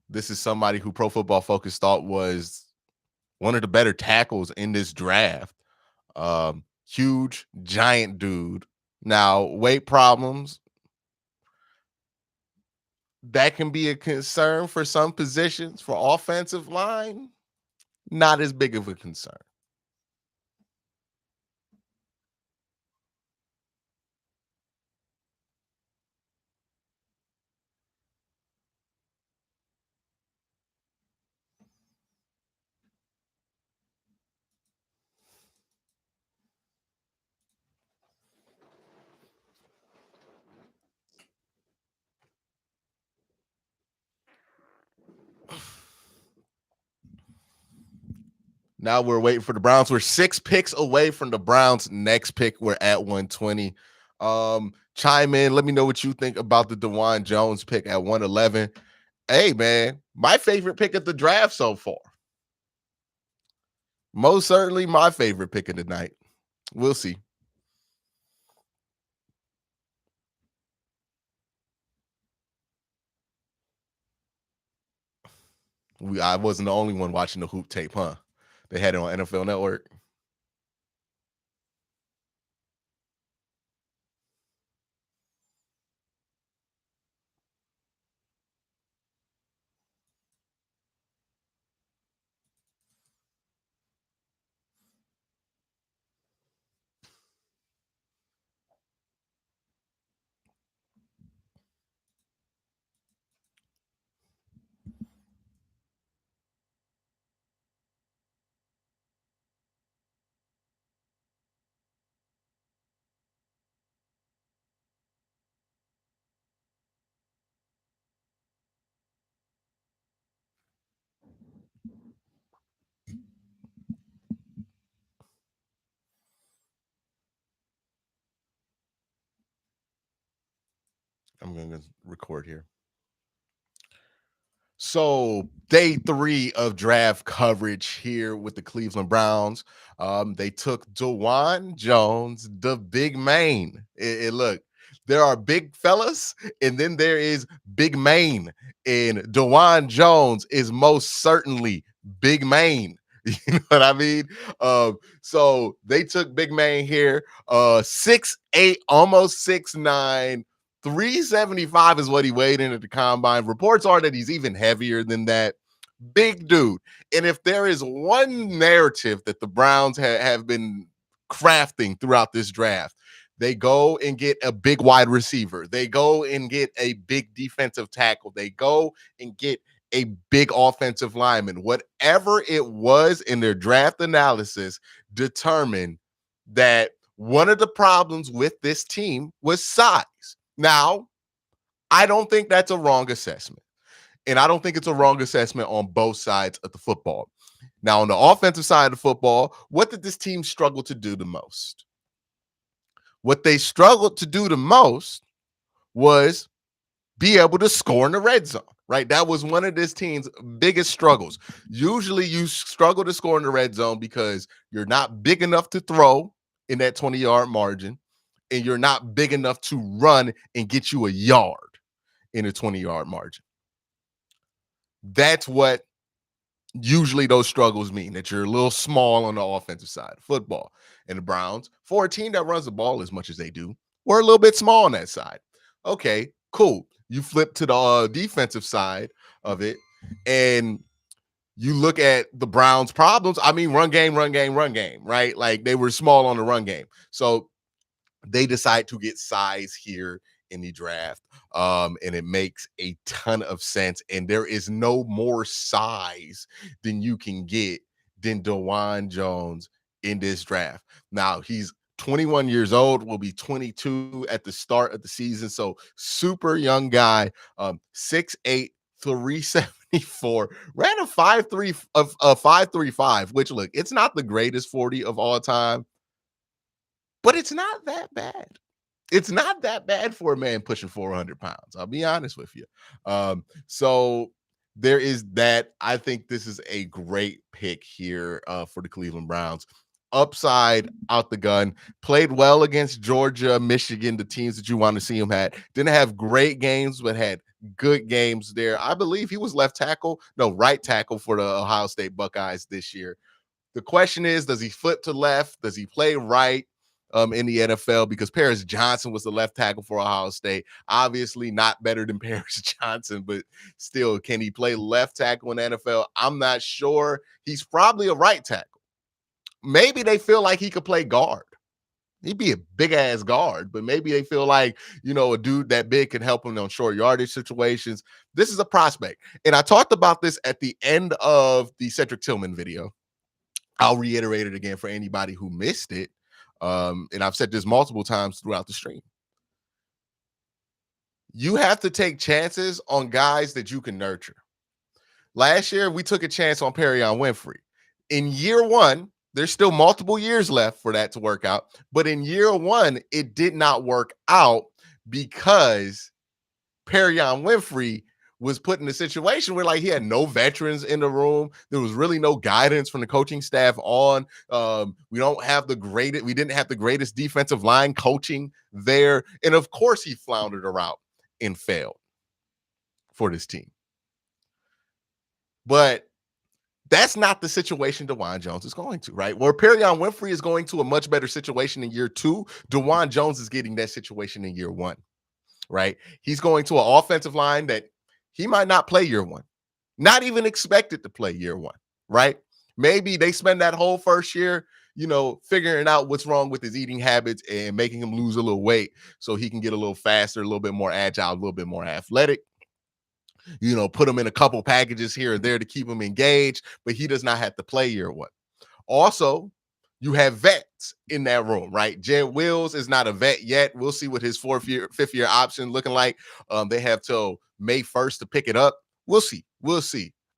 This is somebody who Pro Football Focus thought was one of the better tackles in this draft. Huge, giant dude. Now, weight problems, that can be a concern for some positions. For offensive line, not as big of a concern. Now we're waiting for the Browns. We're 6 picks away from the Browns' next pick. We're at 120. Chime in. Let me know what you think about the Dawan Jones pick at 111. Hey, man, my favorite pick of the draft so far. Most certainly my favorite pick of the night. We'll see. I wasn't the only one watching the hoop tape, huh? They had it on NFL Network. I'm going to record here. So day 3 of draft coverage here with the Cleveland Browns. They took Dawan Jones, the big man. Look, there are big fellas, and then there is big man. And Dawan Jones is most certainly big man. You know what I mean? So they took big man here, 6'8", almost 6'9". 375 is what he weighed in at the combine. Reports are that he's even heavier than that. Big dude. And if there is one narrative that the Browns have been crafting throughout this draft, they go and get a big wide receiver. They go and get a big defensive tackle. They go and get a big offensive lineman. Whatever it was in their draft analysis determined that one of the problems with this team was size. Now, I don't think that's a wrong assessment. And I don't think it's a wrong assessment on both sides of the football. Now, on the offensive side of the football, what did this team struggle to do the most? What they struggled to do the most was be able to score in the red zone, right? That was one of this team's biggest struggles. Usually you struggle to score in the red zone because you're not big enough to throw in that 20-yard margin, and you're not big enough to run and get you a yard in a 20-yard margin. That's what usually those struggles mean, that you're a little small on the offensive side of football. And the Browns, for a team that runs the ball as much as they do, were a little bit small on that side. Okay, cool. You flip to the defensive side of it, and you look at the Browns' problems. I mean, run game, right? Like, they were small on the run game. So they decide to get size here in the draft. And it makes a ton of sense. And there is no more size than you can get than Dawan Jones in this draft. Now, he's 21 years old, will be 22 at the start of the season. So super young guy, 6'8", 374, ran a 5'3", of 5.35, which, look, it's not the greatest 40 of all time, but it's not that bad. It's not that bad for a man pushing 400 pounds. I'll be honest with you. So there is that. I think this is a great pick here for the Cleveland Browns. Upside out the gun, played well against Georgia, Michigan, the teams that you want to see him at. Didn't have great games, but had good games there. I believe he was right tackle for the Ohio State Buckeyes this year. The question is, does he flip to left? Does he play right in the NFL? Because Paris Johnson was the left tackle for Ohio State. Obviously not better than Paris Johnson, but still, can he play left tackle in the NFL? I'm not sure. He's probably a right tackle. Maybe they feel like he could play guard. He'd be a big-ass guard, but maybe they feel like, a dude that big could help him on short yardage situations. This is a prospect. And I talked about this at the end of the Cedric Tillman video. I'll reiterate it again for anybody who missed it. And I've said this multiple times throughout the stream. You have to take chances on guys that you can nurture. Last year, we took a chance on Perion Winfrey. In year one, there's still multiple years left for that to work out. But in year one, it did not work out because Perion Winfrey was put in a situation where, like, he had no veterans in the room. There was really no guidance from the coaching staff on. We didn't have the greatest defensive line coaching there. And of course he floundered around and failed for this team. But that's not the situation Dawan Jones is going to, right? Where Perion Winfrey is going to a much better situation in year two, Dawan Jones is getting that situation in year one, right? He's going to an offensive line that he might not play year one, not even expected to play year one, right? Maybe they spend that whole first year, figuring out what's wrong with his eating habits and making him lose a little weight so he can get a little faster, a little bit more agile, a little bit more athletic. Put him in a couple packages here or there to keep him engaged, but he does not have to play year one. Also, you have vets in that room, right? Jed Wills is not a vet yet. We'll see what his fifth year option looking like. They have till May 1st to pick it up. We'll see.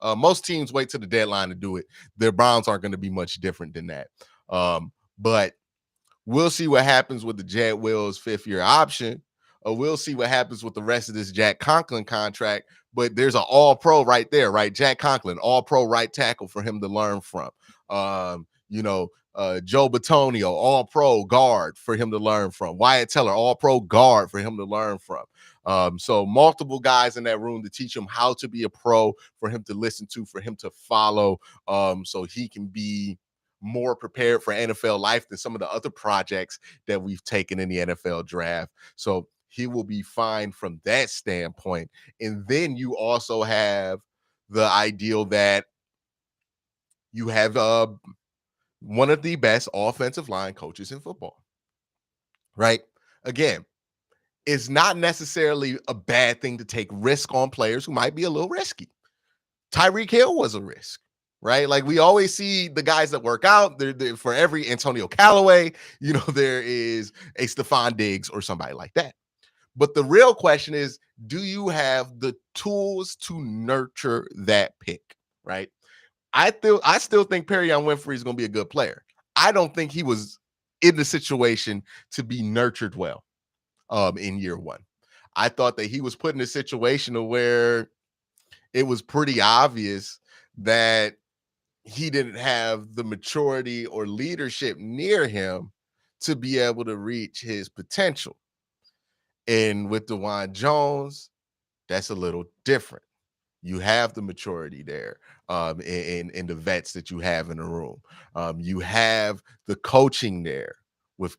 Most teams wait till the deadline to do it. Their Browns aren't going to be much different than that. But we'll see what happens with the Jed Wills fifth year option. We'll see what happens with the rest of this Jack Conklin contract. But there's an all-pro right there, right? Jack Conklin, all-pro right tackle for him to learn from. Joe Batonio, all-pro guard for him to learn from. Wyatt Teller, all-pro guard for him to learn from. So multiple guys in that room to teach him how to be a pro, for him to listen to, for him to follow, so he can be more prepared for NFL life than some of the other projects that we've taken in the NFL draft. So he will be fine from that standpoint. And then you also have the ideal that you have one of the best offensive line coaches in football, right? Again, it's not necessarily a bad thing to take risk on players who might be a little risky. Tyreek Hill was a risk, right? Like we always see the guys that work out. They're for every Antonio Callaway, there is a Stephon Diggs or somebody like that. But the real question is, do you have the tools to nurture that pick, right? I still think Perion Winfrey is going to be a good player. I don't think he was in the situation to be nurtured well in year one. I thought that he was put in a situation where it was pretty obvious that he didn't have the maturity or leadership near him to be able to reach his potential. And with Dawan Jones, that's a little different. You have the maturity there in the vets that you have in the room. You have the coaching there with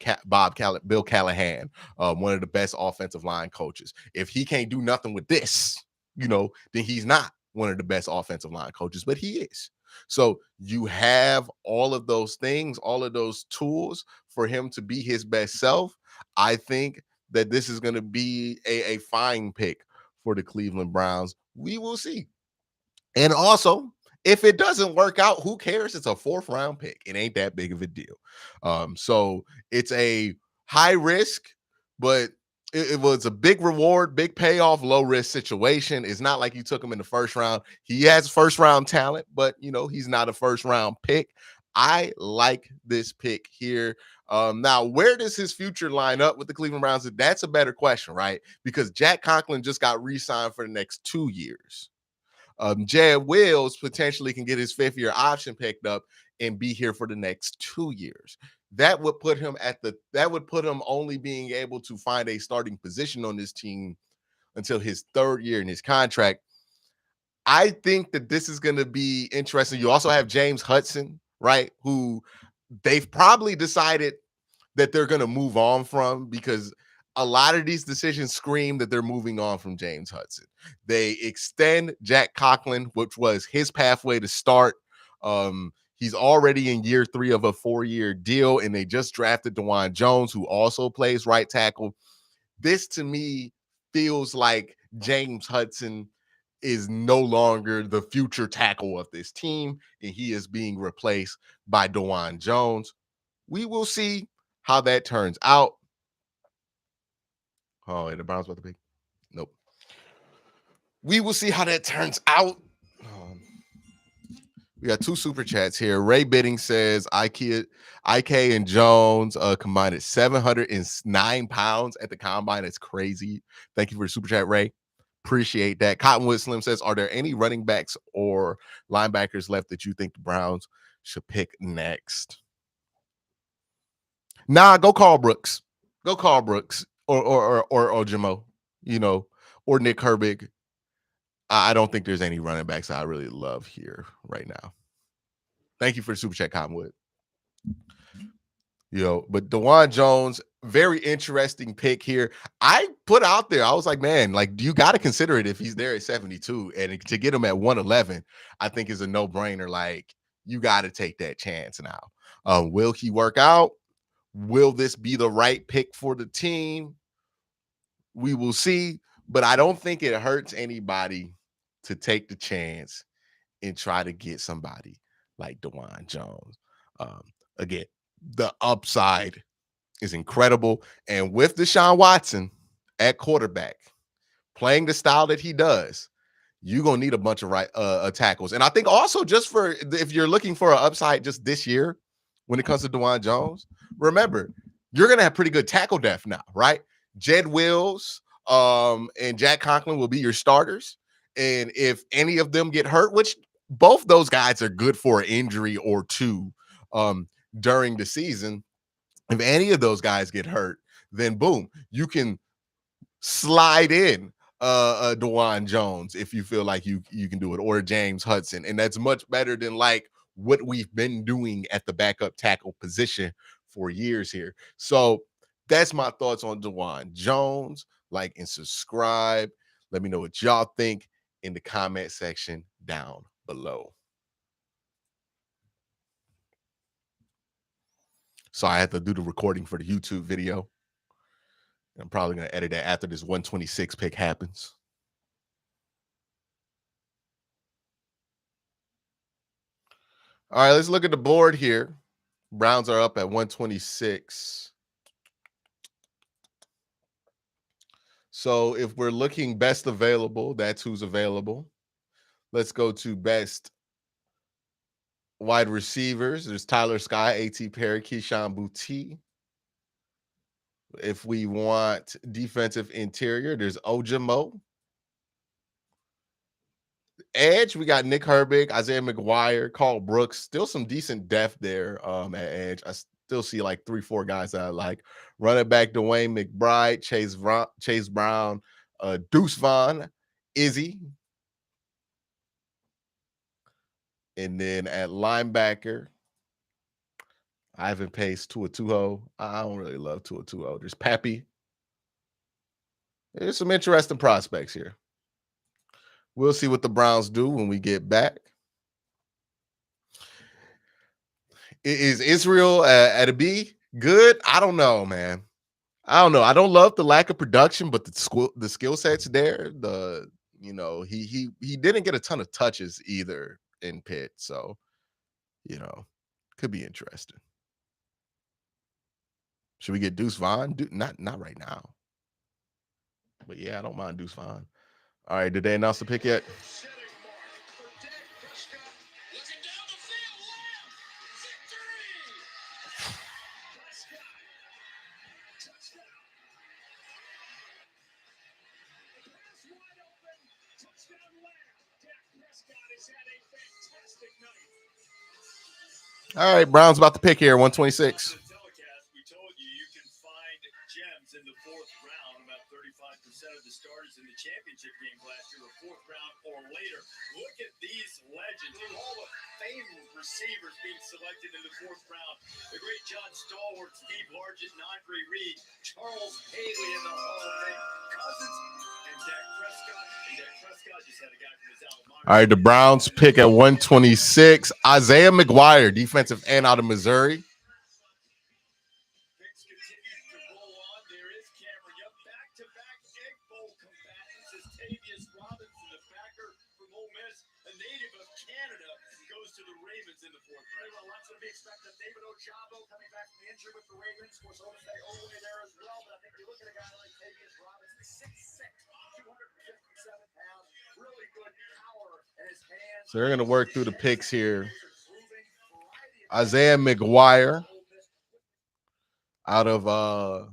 Bill Callahan, one of the best offensive line coaches. If he can't do nothing with this, then he's not one of the best offensive line coaches, but he is. So you have all of those things, all of those tools for him to be his best self. I think that this is going to be a fine pick for the Cleveland Browns. We will see. And also, if it doesn't work out, who cares? It's a 4th round pick. It ain't that big of a deal. So it's a high risk, but it was a big reward, big payoff, low risk situation. It's not like you took him in the 1st round. He has 1st round talent, but he's not a 1st round pick. I like this pick here. Now, where does his future line up with the Cleveland Browns? That's a better question, right? Because Jack Conklin just got re-signed for the next 2 years. Jed Wills potentially can get his 5th-year option picked up and be here for the next 2 years. That would put him only being able to find a starting position on this team until his 3rd year in his contract. I think that this is going to be interesting. You also have James Hudson, right? Who they've probably decided that they're going to move on from, because a lot of these decisions scream that they're moving on from James Hudson. They extend Jack Conklin, which was his pathway to start. He's already in year 3 of a 4-year deal, and they just drafted Dawan Jones, who also plays right tackle. This to me feels like James Hudson is no longer the future tackle of this team, and he is being replaced by Dawan Jones. We will see how that turns out. Oh, and the Browns about to pick? Nope. We will see how that turns out. We got 2 super chats here. Ray Bidding says IK and Jones combined at 709 pounds at the combine. It's crazy. Thank you for the super chat, Ray. Appreciate that. Cottonwood Slim says, are there any running backs or linebackers left that you think the Browns should pick next? Nah, go Carl Brooks. Go Carl Brooks or Jamo, or Nick Herbig. I don't think there's any running backs I really love here right now. Thank you for the super chat, Cottonwood. But Dawan Jones, very interesting pick here. I put out there, I was like, man, like, you got to consider it if he's there at 72, and to get him at 111, I think is a no-brainer. Like, you got to take that chance now. Will he work out? Will this be the right pick for the team? We will see, but I don't think it hurts anybody to take the chance and try to get somebody like Dawan Jones. Again, the upside is incredible. And with Deshaun Watson at quarterback, playing the style that he does, you're going to need a bunch of tackles. And I think also just if you're looking for an upside just this year, when it comes to Dawan Jones, remember, you're going to have pretty good tackle depth now, right? Jed Wills and Jack Conklin will be your starters. And if any of them get hurt, which both those guys are good for an injury or two during the season, if any of those guys get hurt, then boom, you can slide in Dawan Jones if you feel like you can do it, or James Hudson. And that's much better than like what we've been doing at the backup tackle position for years here. So that's my thoughts on Dawan Jones. Like and subscribe. Let me know what y'all think in the comment section down below. So I had to do the recording for the YouTube video. I'm probably going to edit that after this 126 pick happens. All right, let's look at the board here. Browns are up at 126. So if we're looking best available, that's who's available. Let's go to best wide receivers. There's Tyler Scott, A.T. Perry, Keyshawn Boutte. If we want defensive interior, there's Ojimo. Edge, we got Nick Herbig, Isaiah McGuire, Carl Brooks. Still some decent depth there at edge. I still see like 3-4 guys that I like. Running back Dwayne McBride, Chase Brown, Deuce Vaughn, Izzy. And then at linebacker, Ivan Pace, Tua Tuho. I don't really love Tua Tuho. There's Pappy. There's some interesting prospects here. We'll see what the Browns do when we get back. Is Israel at a B good? I don't know, man. I don't know. I don't love the lack of production, but the skill set's there. He didn't get a ton of touches either in Pitt, so could be interesting. Should we get Deuce Vaughn? Not right now. But yeah, I don't mind Deuce Vaughn. All right, did they announce the pick yet? All right, Browns about to pick here, 126. We told you can find gems in the fourth round. About 35% of the starters in the championship game last year were fourth round or later. Look at these legends, all the famed receivers being selected in the fourth round. The great John Stallworth, Steve Largent, and Andre Reed, Charles Haley in the Hall of Fame, Cousins, and Dak Prescott. And Dak Prescott just had a guy from his alma mater. All right, the Browns pick at 126. Isaiah McGuire, defensive end out of Missouri. Picks continue to roll on. There is Cameron Young. Back-to-back Egg Bowl combatants as Tavius Robinson, the backer from Ole Miss, a native of Canada, goes to the Ravens in the fourth round. Well, that's what we expected. David Ojabo coming back from the injury with the Ravens. Of course, Old way there as well. But I think you look at a guy like Tavius Robinson, 6'6", 257 pounds, really good power in his hands. So they're going to work through the picks here. Isaiah McGuire out of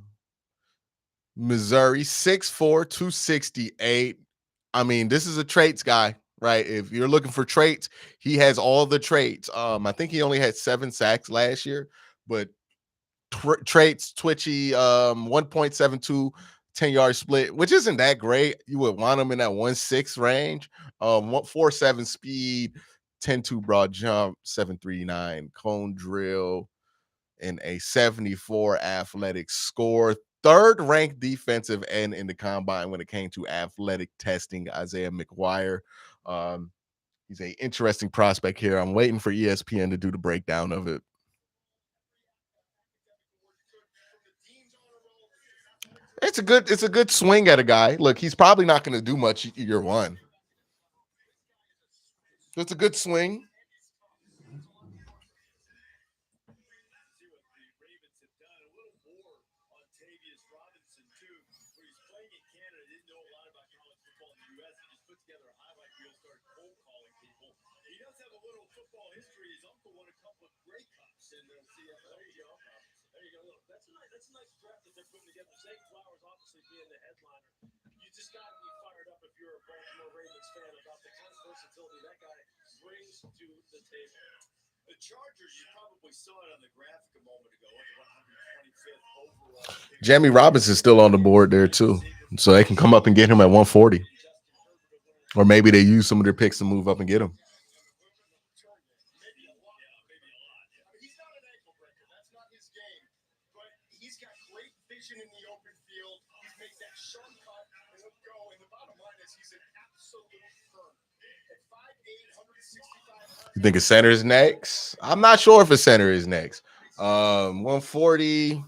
Missouri, 6'4", 268. I mean, this is a traits guy, right? If you're looking for traits, he has all the traits. I think he only had 7 sacks last year, but traits, twitchy, 1.72 10-yard split, which isn't that great. You would want him in that 1.6 range. 4.7 speed, 10.2 broad jump, 7.39 cone drill, and a 74 athletic score. Third ranked defensive end in the combine when it came to athletic testing, Isaiah McGuire. He's an interesting prospect here. I'm waiting for ESPN to do the breakdown of it. It's a good swing at a guy. Look, he's probably not going to do much year one. It's a good swing. look, that's a nice draft that they're putting together. Zay Flowers obviously being the headliner. You just got to be fired up if you're a Baltimore Ravens fan about the kind of versatility that guy brings to the table. The Chargers, you probably saw it on the graphic a moment ago, with the 125th overall pick. Jamie Robinson's still on the board there too, so they can come up and get him at 140, or maybe they use some of their picks to move up and get him. Maybe a lot. I mean, he's not an ankle breaker. That's not his game. But he's got great vision in the open field. He makes that sharp cut and he'll go. And the bottom line is he's an absolute firm. At 5'8", 165 You think a center is next? I'm not sure if a center is next. 140.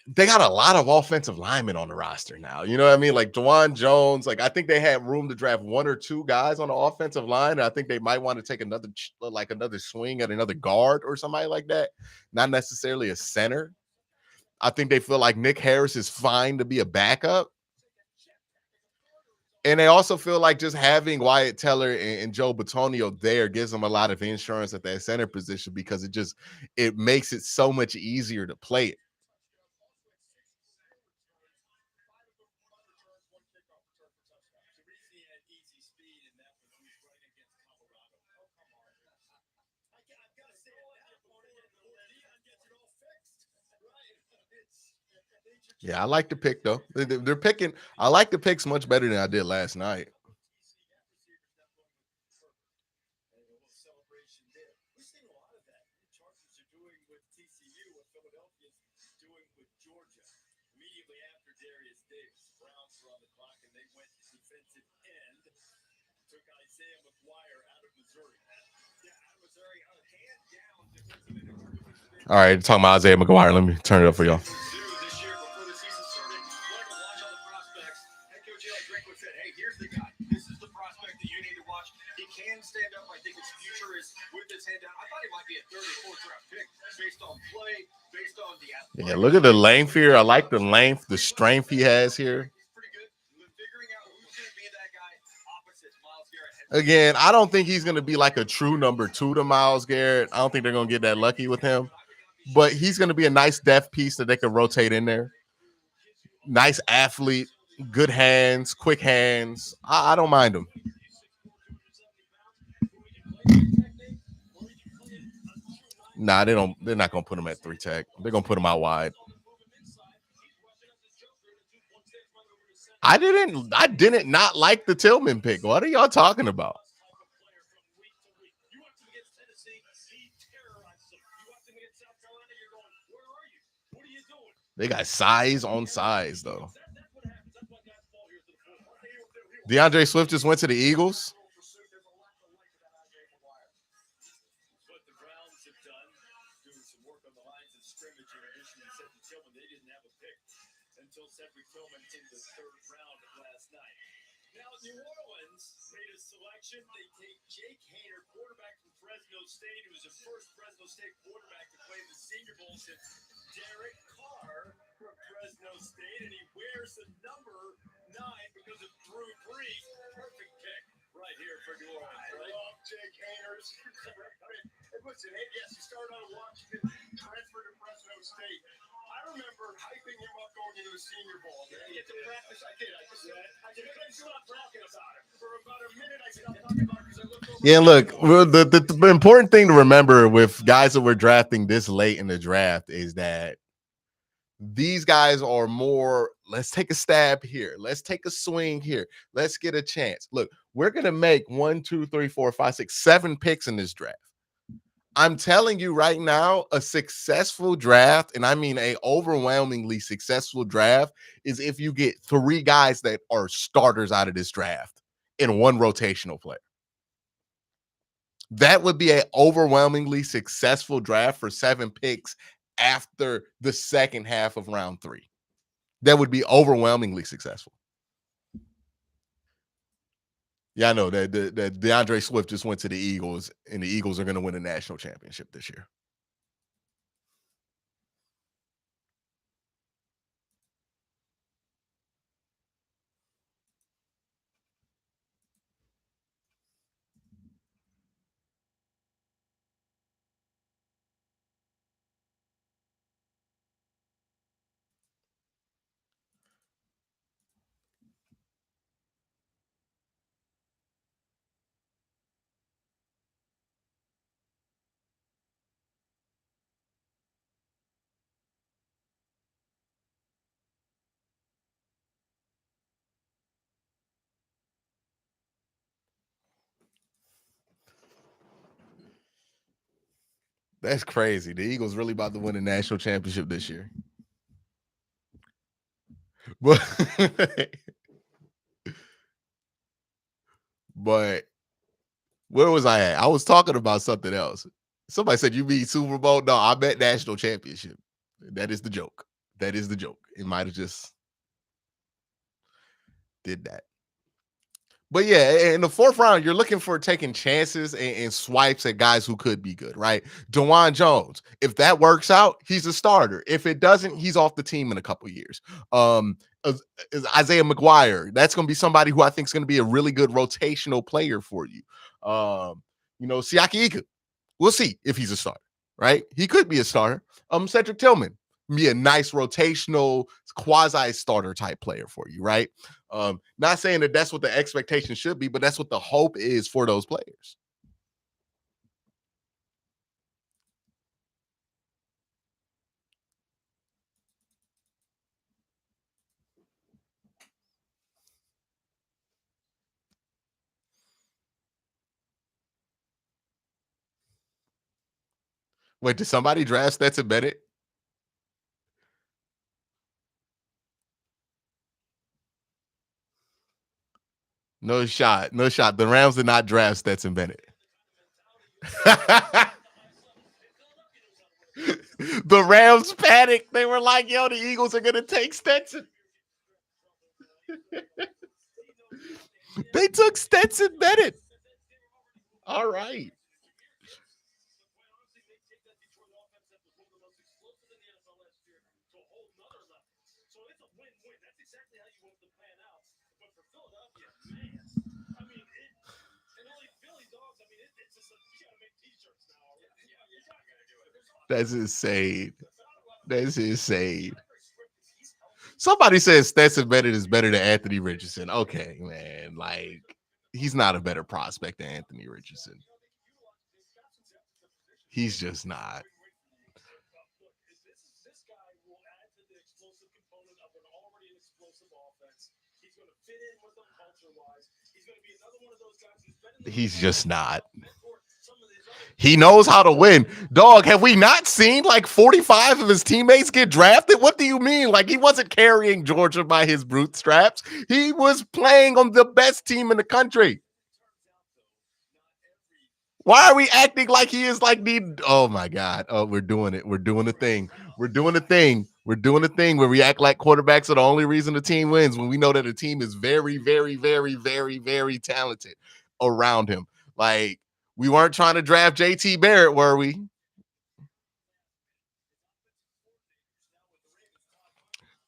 They got a lot of offensive linemen on the roster now. You know what I mean? Like Dawan Jones. Like I think they had room to draft one or two guys on the offensive line. And I think they might want to take another swing at another guard or somebody like that. Not necessarily a center. I think they feel like Nick Harris is fine to be a backup. And they also feel like just having Wyatt Teller and Joe Bitonio there gives them a lot of insurance at that center position, because it makes it so much easier to play it. Yeah, I like the pick though. They're picking. I like the picks much better than I did last night. We've seen a lot of that. The Chargers are doing with TCU what Philadelphia's doing with Georgia. Immediately after Darius Davis, the Browns were on the clock and they went defensive end. Took Isaiah McGuire out of Missouri. Yeah, out of Missouri, a hand down defensive end. All right, talking about Isaiah McGuire. Let me turn it up for y'all. This year, before the season started, wanted to watch all the prospects. Head coach Eli Drinkwitz said, "Hey, here's the guy. This is the prospect that you need to watch. He can stand up. I think his future is with his hand down. I thought he might be a third or fourth round pick based on play, based on the athletic. Yeah, look at the length here. I like the length, the strength he has here. He's pretty good. Figuring out who's going to be that guy opposite Myles Garrett. Again, I don't think he's going to be like a true number 2 to Myles Garrett. I don't think they're going to get that lucky with him. But he's going to be a nice depth piece that they can rotate in there. Nice athlete, good hands, quick hands. I don't mind him. Nah, they're not going to put him at 3 tech. They're going to put him out wide. I didn't not like the Tillman pick. What are y'all talking about? They got size on size, though. DeAndre Swift just went to the Eagles. What the Browns have done, doing some work on the lines of scrimmage in addition to Cedric Tillman. They didn't have a pick until Cedric Tillman in the third round of last night. Now, New Orleans made a selection. They take Jake Haener, quarterback from Fresno State, who was the first Fresno State quarterback to play the Senior Bowl since Derek Carr from Fresno State, and he wears the number 9 because of Drew Brees. Perfect pick right here for New Orleans. I love Jake Haener's. Listen, yes, he started out of Washington, transferred to Fresno State. I remember hyping him up going into the Senior Bowl. Yeah, to practice, I did. I couldn't stop talking about him. For about a minute, I stopped talking about it because I looked over. Yeah, look, the important thing to remember with guys that we're drafting this late in the draft is that these guys are more, let's take a stab here. Let's take a swing here. Let's get a chance. Look, we're going to make 1, 2, 3, 4, 5, 6, 7 picks in this draft. I'm telling you right now, a successful draft, and I mean a overwhelmingly successful draft, is if you get 3 guys that are starters out of this draft and 1 rotational player. That would be an overwhelmingly successful draft for 7 picks after the second half of round 3. That would be overwhelmingly successful. Yeah, I know that DeAndre Swift just went to the Eagles, and the Eagles are going to win a national championship this year. That's crazy. The Eagles really about to win a national championship this year. But but where was I at? I was talking about something else. Somebody said you mean Super Bowl? No, I bet national championship. That is the joke. That is the joke. It might have just did that. But yeah, in the fourth round, you're looking for taking chances and swipes at guys who could be good, right? Dawan Jones, if that works out, he's a starter. If it doesn't, he's off the team in a couple years. Is Isaiah McGuire, that's going to be somebody who I think is going to be a really good rotational player for you. Siaki Ika, we'll see if he's a starter, right? He could be a starter. Cedric Tillman, be a nice rotational quasi starter type player for you, right? Not saying that that's what the expectation should be, but that's what the hope is for those players. Wait, did somebody draft Stetson Bennett? No shot. No shot. The Rams did not draft Stetson Bennett. The Rams panicked. They were like, yo, the Eagles are going to take Stetson. They took Stetson Bennett. All right. That's insane. That's insane. Somebody says Stetson Bennett is better than Anthony Richardson. Okay, man. Like, he's not a better prospect than Anthony Richardson. He's just not. He's just not. He knows how to win. Dog, have we not seen like 45 of his teammates get drafted? What do you mean? Like, he wasn't carrying Georgia by his bootstraps. He was playing on the best team in the country. Why are we acting like he is like the? Oh my God! Oh, we're doing it. We're doing the thing. We're doing the thing. We're doing the thing where we act like quarterbacks are the only reason the team wins when we know that the team is very, very, very, very, very talented around him. Like, we weren't trying to draft JT Barrett, were we?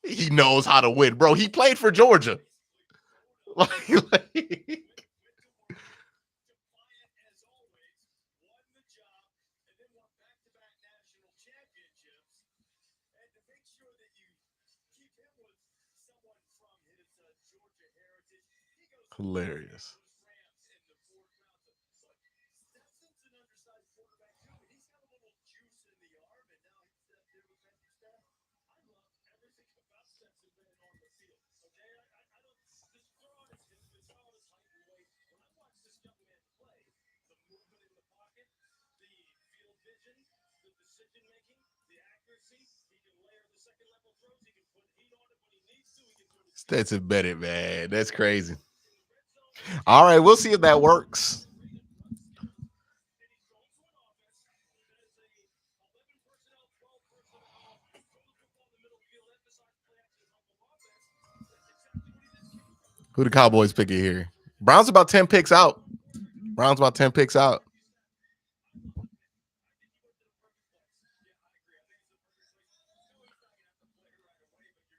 He knows how to win, bro. He played for Georgia. like hilarious. Stetson Bennett, man. That's crazy. All right, we'll see if that works. Who the Cowboys picking here? Browns about 10 picks out. Browns about 10 picks out.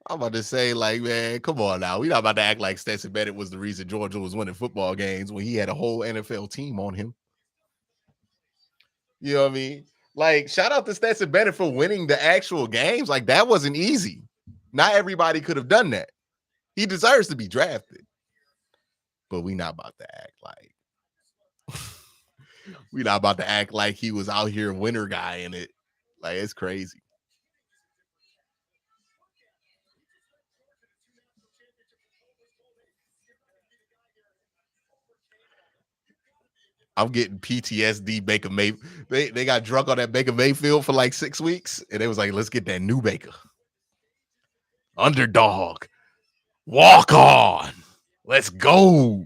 I'm about to say, like, man, come on now. We're not about to act like Stetson Bennett was the reason Georgia was winning football games when he had a whole NFL team on him. You know what I mean? Like, shout out to Stetson Bennett for winning the actual games. Like, that wasn't easy. Not everybody could have done that. He deserves to be drafted. But we not about to act like we not about to act like he was out here winner guy in it. Like, it's crazy. I'm getting PTSD. Baker Mayfield. They got drunk on that Baker Mayfield for like 6 weeks, and they was like, let's get that new Baker. Underdog. Walk on. Let's go.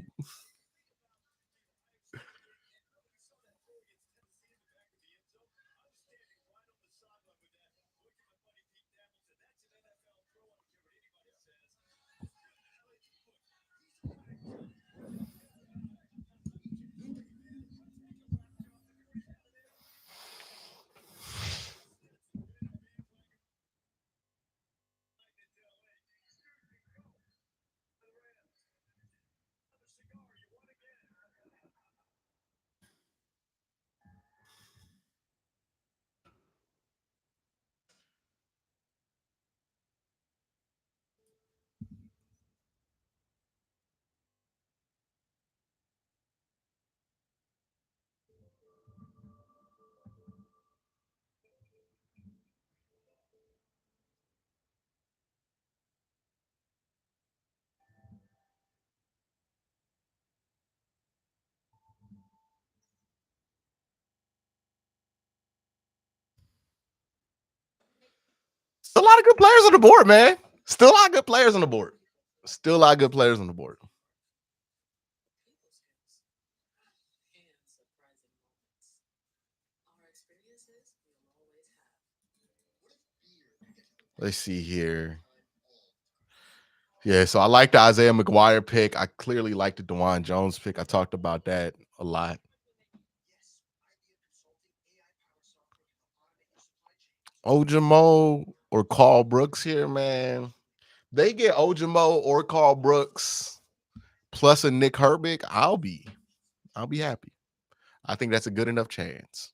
Still a lot of good players on the board, man. Still a lot of good players on the board. Still a lot of good players on the board. Let's see here. Yeah, so I like the Isaiah McGuire pick. I clearly like the Dawan Jones pick. I talked about that a lot. Ojamo or Carl Brooks here, man. They get Ojamo or Carl Brooks plus a Nick Herbig. I'll be happy. I think that's a good enough chance.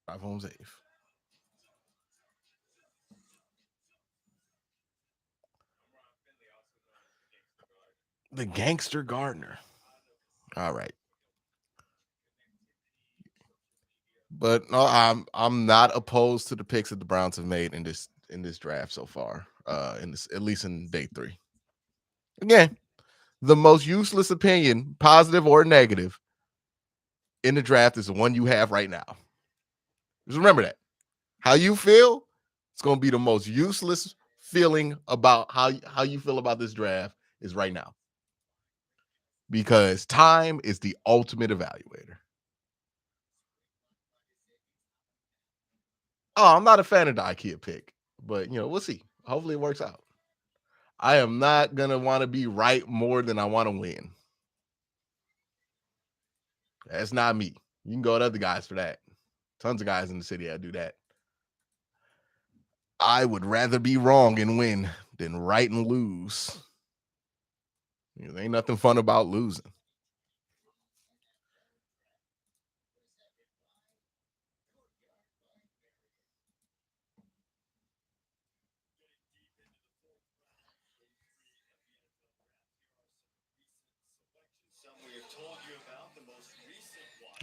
Five homes safe. The Gangster Gardner. All right. But no, I'm not opposed to the picks that the Browns have made in this draft so far. In this, at least in day 3. Again, the most useless opinion, positive or negative, in the draft is the one you have right now. Just remember that. How you feel, it's going to be the most useless feeling about how you feel about this draft is right now. Because time is the ultimate evaluator. Oh, I'm not a fan of the IKEA pick, but we'll see. Hopefully it works out. I am not going to want to be right more than I want to win. That's not me. You can go to other guys for that. Tons of guys in the city that do that. I would rather be wrong and win than right and lose. There ain't nothing fun about losing.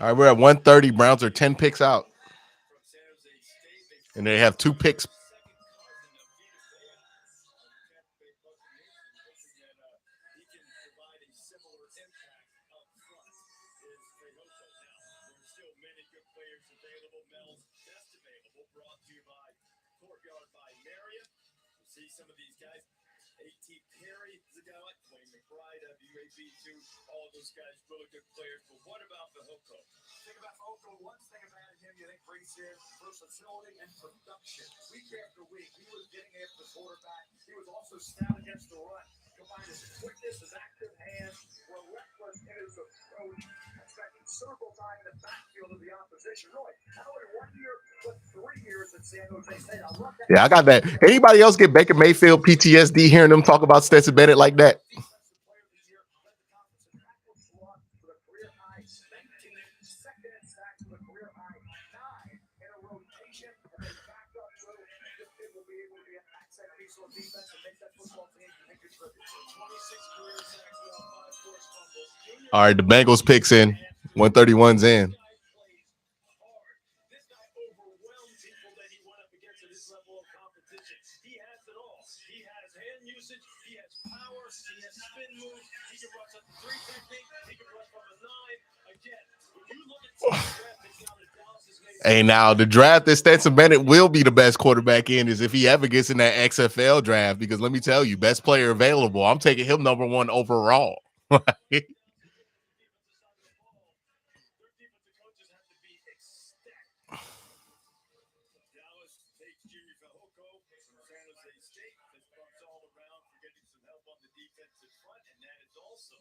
All right, we're at 130. Browns are 10 picks out. And they have 2 picks. See some of these guys. A.T. Perry is a guy like Wayne McBride, WAB2, all of those guys, really good players. But what about the Hoko? Think about Hoko. One thing about him you think brings in versatility and production. Week after week, he was getting after the quarterback. He was also stout against the run. combined his quickness, his active hands, relentless in his approach, and spent considerable time in the backfield of the opposition. Really, not only 1 year, but 3 years at San Jose State. I love that. Yeah, I got that. Anybody else get Baker Mayfield PTSD hearing them talk about Stetson Bennett like that? Defensive player of the year, led the conference in tackles for loss with a career high 19, second in sacks with a career high 9 in a rotation, and they backed up so this kid will be able to be an accent piece on defense and make that football team and contribute. 26 career sacks without 5 forced fumbles. Junior All right, the Bengals picks in. 131's in. This guy overwhelmed people that he went up against at his level of competition. He has it all. He has hand usage. He has power. He has spin moves. He can rush up to 3 technique. He can rush from a 9. Again, when you look at some draft picks now that Dallas has made. Hey, now the draft that Stetson Bennett will be the best quarterback in is if he ever gets in that XFL draft. Because let me tell you, best player available. I'm taking him number 1 overall. Dallas takes Jimmy Fehoko from San Jose State. This bumps all around for getting some help on the defensive front, and that is also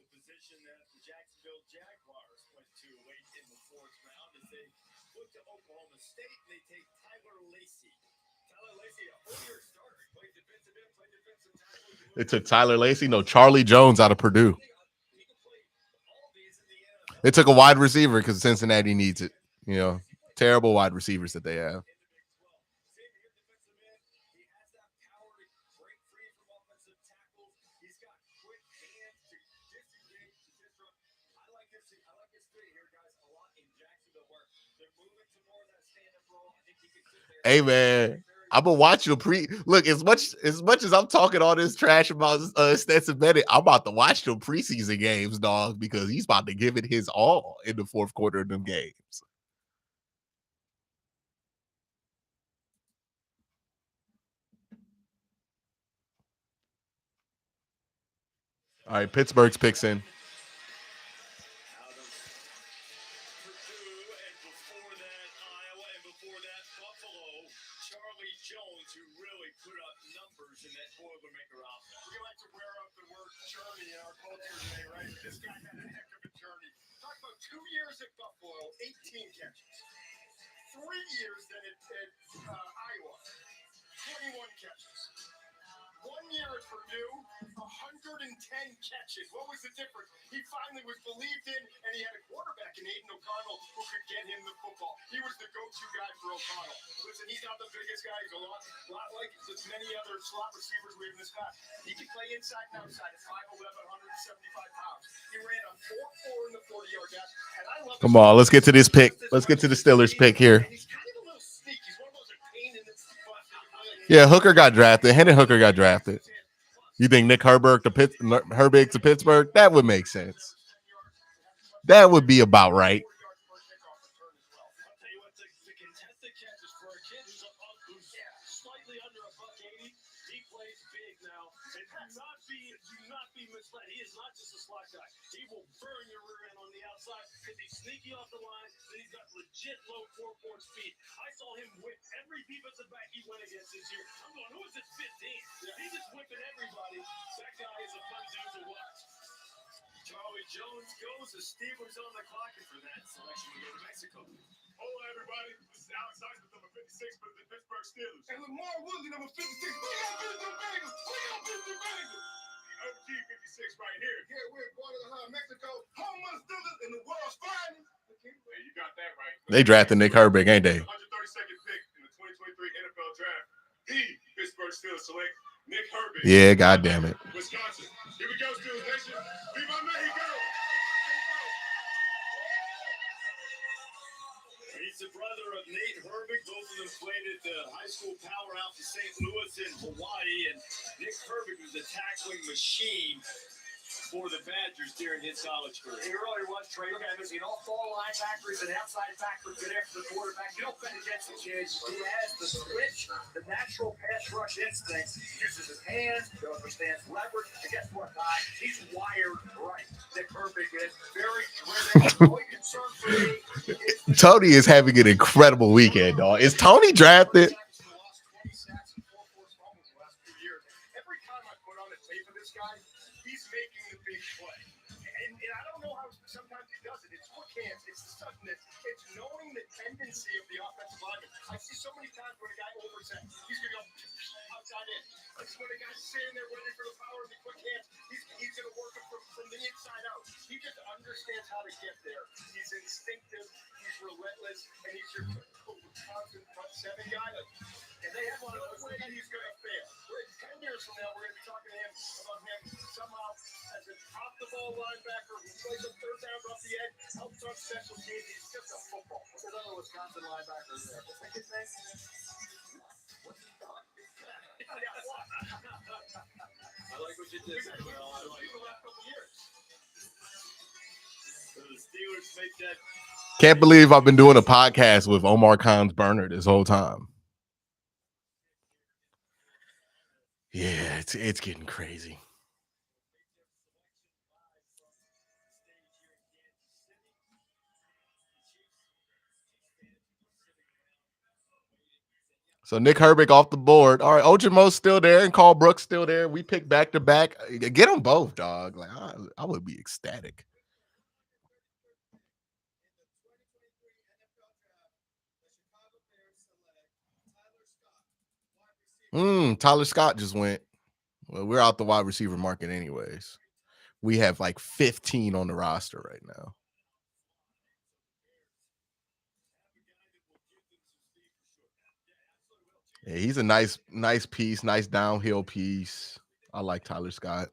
the position that the Jacksonville Jaguars went to late in the 4th round as they look to Oklahoma State. They take Tyler Lacey. Tyler Lacey, a 4-year starter, played defensive end, played defensive tackle. They took Tyler Lacey. No, Charlie Jones out of Purdue. He can play all these in the NFL. They took a wide receiver because Cincinnati needs it. You know, terrible wide receivers that they have. He has that power to break free from offensive tackles. He's got quick hands to disengage, to disrupt. I like this fit here, guys, a lot in Jacksonville where they're moving to more of that stand-up role. I think he can sit there. Hey, man. I'm gonna watch the look as much as I'm talking all this trash about Stetson Bennett. I'm about to watch the preseason games, dog, because he's about to give it his all in the 4th quarter of them games. All right, Pittsburgh's picks in. Out of Purdue, and before that, Iowa, and before that, Buffalo. Charlie Jones, who really put up numbers in that Boilermaker offense. We like to wear up the word journey in our culture today, right? This guy had a heck of a journey. Talk about 2 years at Buffalo, 18 catches. 3 years then at Iowa, 21 catches. 1 year at Purdue, 110 catches. What was the difference? He finally was believed in, and he had a quarterback in Aiden O'Connell who could get him the football. He was the go-to guy for O'Connell. Listen, he's not the biggest guy. He's a lot like as many other slot receivers we have in this class. He can play inside and outside at 5'11", 175 pounds. He ran a 4.4 in the 40-yard dash, and I love. Come on, let's get to this pick. Let's get to the Steelers pick here. He's kind of a little sneaky. He's one of those pain in the butt. Yeah, Hooker got drafted. Hendon Hooker got drafted. You think Nick Herbig to Pittsburgh? That would make sense. That would be about right. I'll tell you what, the contested catches for a kid who's slightly under $180, he plays big now. And do not be misled. He is not just a slot guy. He will burn your rear end on the outside because he's sneaky off the line, and he's got legit low 4-4 speed. I saw him whip every defensive back he went against this year. I'm going, who is this 15? He's just whipping everybody. That guy is a fun dude to watch. Charlie Jones goes. The Steelers on the clock, and for that selection, we go to Mexico. Hello, everybody. This is Alex Heisman, number 56 for the Pittsburgh Steelers. And Lamar Woodley, number 56. We got Pittsburgh Bengals. We got Pittsburgh Bengals. OG 56 right here. Yeah, we're in Guadalajara, Mexico. Home of the Steelers in the world's finest. Hey, you got that right. They drafted Nick Herbig, ain't they? 132nd pick in the 2023 NFL Draft. The Pittsburgh Steelers select Nick Herbig. Yeah, goddamn it. Wisconsin. Here we go, Steelers Nation. Viva Mexico! He's the brother of Nate Herbig. Both of them played at the high school powerhouse of St. Louis in Hawaii. And Nick Herbig was a tackling machine for the Badgers during his college career. He really was, Trey. Look at him. You know, four linebackers and outside backers get after the quarterback. You don't bet against the kid. He has the switch, the natural pass rush instincts. Uses his hands. He understands leverage. And guess what, guys? He's wired right. Nick Herbig is very driven. The only concern for me is Tony is having an incredible weekend, dog. Is Tony drafted? Every time I put on a tape of this guy, chance. It's the suddenness. It's knowing the tendency of the offensive lineman. I see so many times when a guy oversets, he's going to go outside in. It's when a guy's sitting there waiting for the power of the quick hands. He's going to work it from the inside out. He just understands how to get there. He's instinctive. He's relentless. And he's your constant front seven guy. And they have a lot of way he's going to fail. 10 years from now, we're going to be talking to him about him somehow as an off-the-ball linebacker who plays a third down off the edge, helps on special teams. He's just a football. What's another Wisconsin linebacker there? What's his name? What's his name? I like what you did. Well, I like the last couple years. So the Steelers make that. Can't believe I've been doing a podcast with Omar Khan's burner this whole time. Yeah, it's getting crazy. So Nick Herbig off the board. All right, Ojamo's still there and Carl Brooks still there. We pick back to back. Get them both, dog. Like I would be ecstatic. Tyler Scott just went. Well, we're out the wide receiver market anyways. We have like 15 on the roster right now. Yeah, he's a nice piece, nice downhill piece. I like Tyler Scott.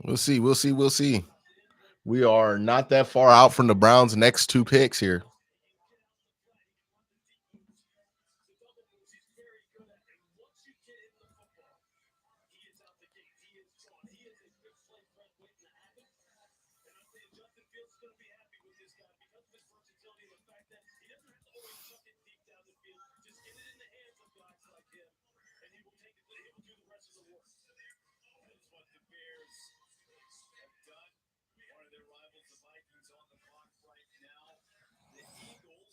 We'll see. We are not that far out from the Browns' next two picks here.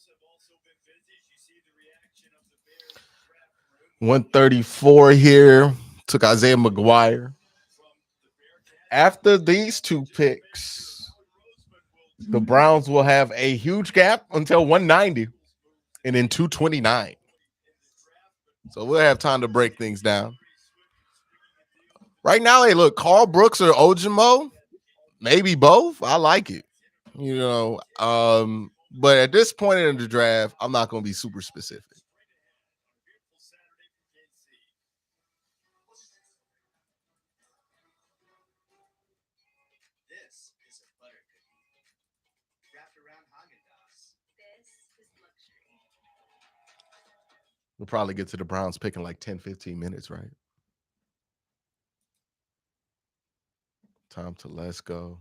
Have also been busy. You see the reaction of the Bears draft room. 134 here. Took Isaiah McGuire. After these two picks, the Browns will have a huge gap until 190 and then 229. So we'll have time to break things down. Right now, hey, look, Carl Brooks or Ojimo, maybe both. I like it. But at this point in the draft, I'm not going to be super specific. This is a butter cookie wrapped around Haagen-Dazs. This is luxury. We'll probably get to the Browns pick in like 10, 15 minutes, right? Time to let's go.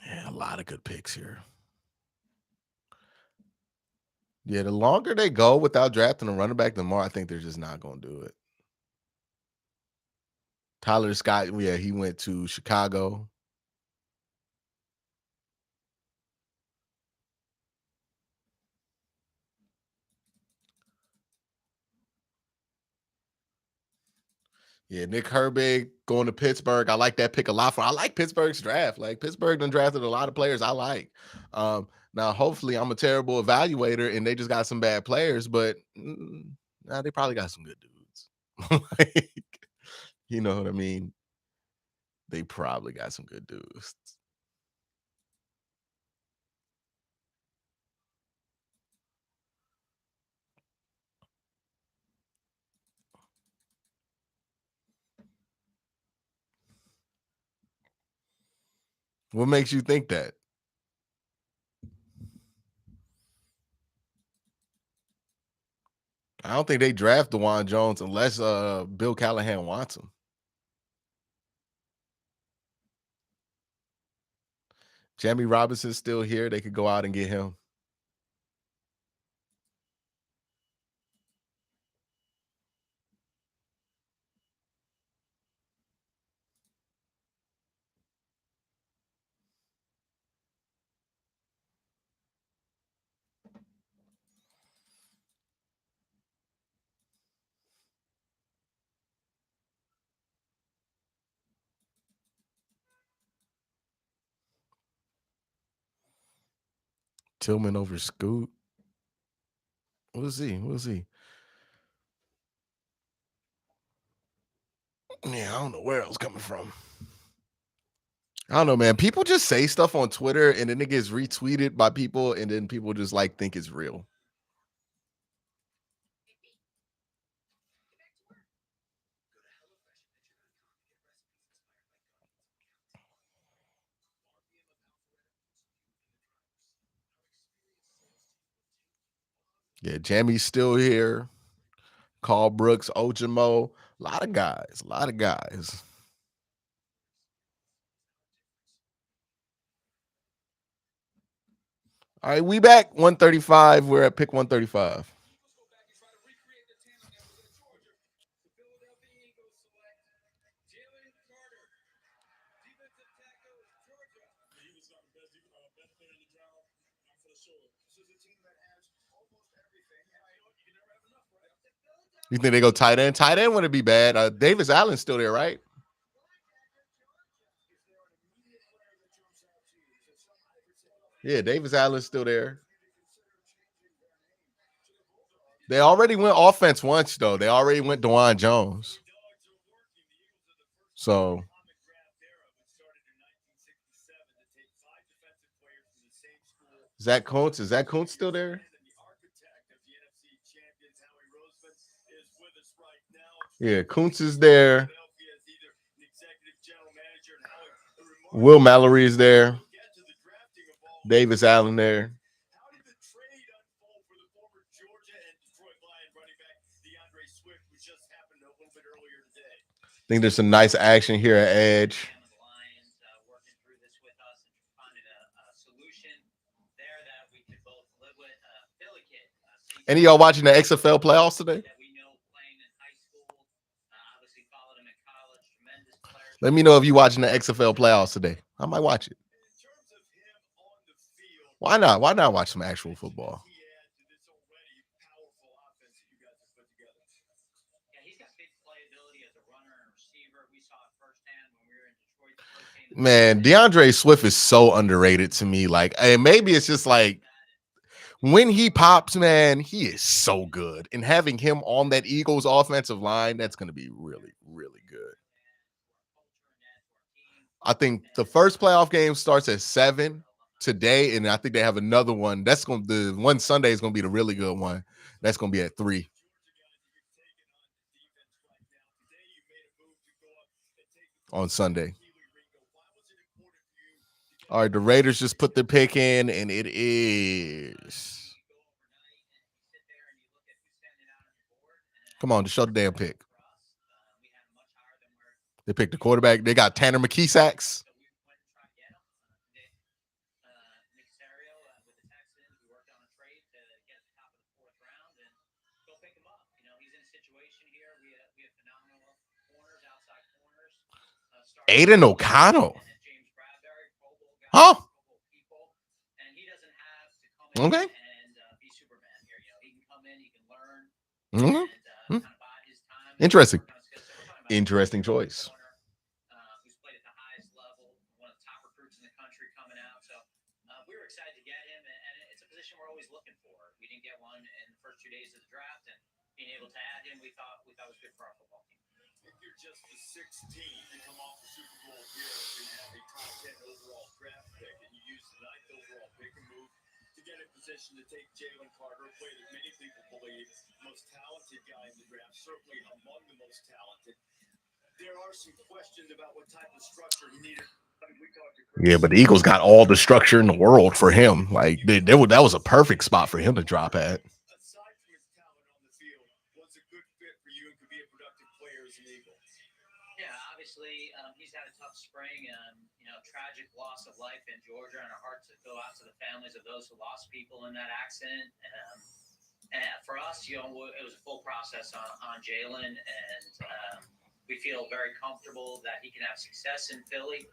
Yeah, a lot of good picks here. Yeah, the longer they go without drafting a running back, the more I think they're just not going to do it. Tyler Scott, yeah, he went to Chicago. Yeah, Nick Herbig going to Pittsburgh. I like that pick a lot. I like Pittsburgh's draft. Like Pittsburgh done drafted a lot of players I like. Now, hopefully, I'm a terrible evaluator and they just got some bad players, but they probably got some good dudes. Like, you know what I mean? They probably got some good dudes. What makes you think that? I don't think they draft Dawan Jones unless Bill Callahan wants him. Jamie Robinson's still here. They could go out and get him. Tillman over Scoot. We'll see. We'll see. Yeah, I don't know where it was coming from. I don't know, man. People just say stuff on Twitter and then it gets retweeted by people, and then people just like think it's real. Yeah, Jamie's still here. Carl Brooks, Ojimo, a lot of guys, a lot of guys. All right, we back 135. We're at pick 135. You think they go tight end? Tight end wouldn't be bad. Davis Allen's still there, right? Yeah, Davis Allen's still there. They already went offense once, though. They already went Dawan Jones. So Zach Kuntz, is Zach Kuntz still there? Yeah, Kuntz is there. Will Mallory is there. Davis Allen there. I think there's some nice action here at edge. Any of y'all watching the XFL playoffs today? Let me know if you're watching the XFL playoffs today. I might watch it. Why not? Why not watch some actual football? Man, DeAndre Swift is so underrated to me. Like, and maybe it's just like when he pops, man, he is so good. And having him on that Eagles offensive line, that's going to be really, really good. I think the first playoff game starts at 7 today, and I think they have another one. That's going to the one Sunday is going to be the really good one. That's going to be at 3. On Sunday. All right, the Raiders just put the pick in, and it is. Come on, to show the damn pick. They picked the quarterback. They got Tanner McKee-Sacks. Aiden O'Connell. Huh? Okay. Mm-hmm. Interesting. Interesting choice. Just the 16th and come off the Super Bowl appearance and have a top 10 overall draft pick, and you use the 9th overall pick and move to get in position to take Jalen Carter, a player that many people believe most talented guy in the draft, certainly among the most talented. There are some questions about what type of structure he needed. We talked to Yeah, but the Eagles got all the structure in the world for him. Like that was a perfect spot for him to drop at. Aside from his talent on the field, was a good fit for you and could be a productive player as an Eagle. Yeah, obviously, he's had a tough spring. Tragic loss of life in Georgia, and our hearts go out to the families of those who lost people in that accident. And for us, it was a full process on Jalen, and we feel very comfortable that he can have success in Philly.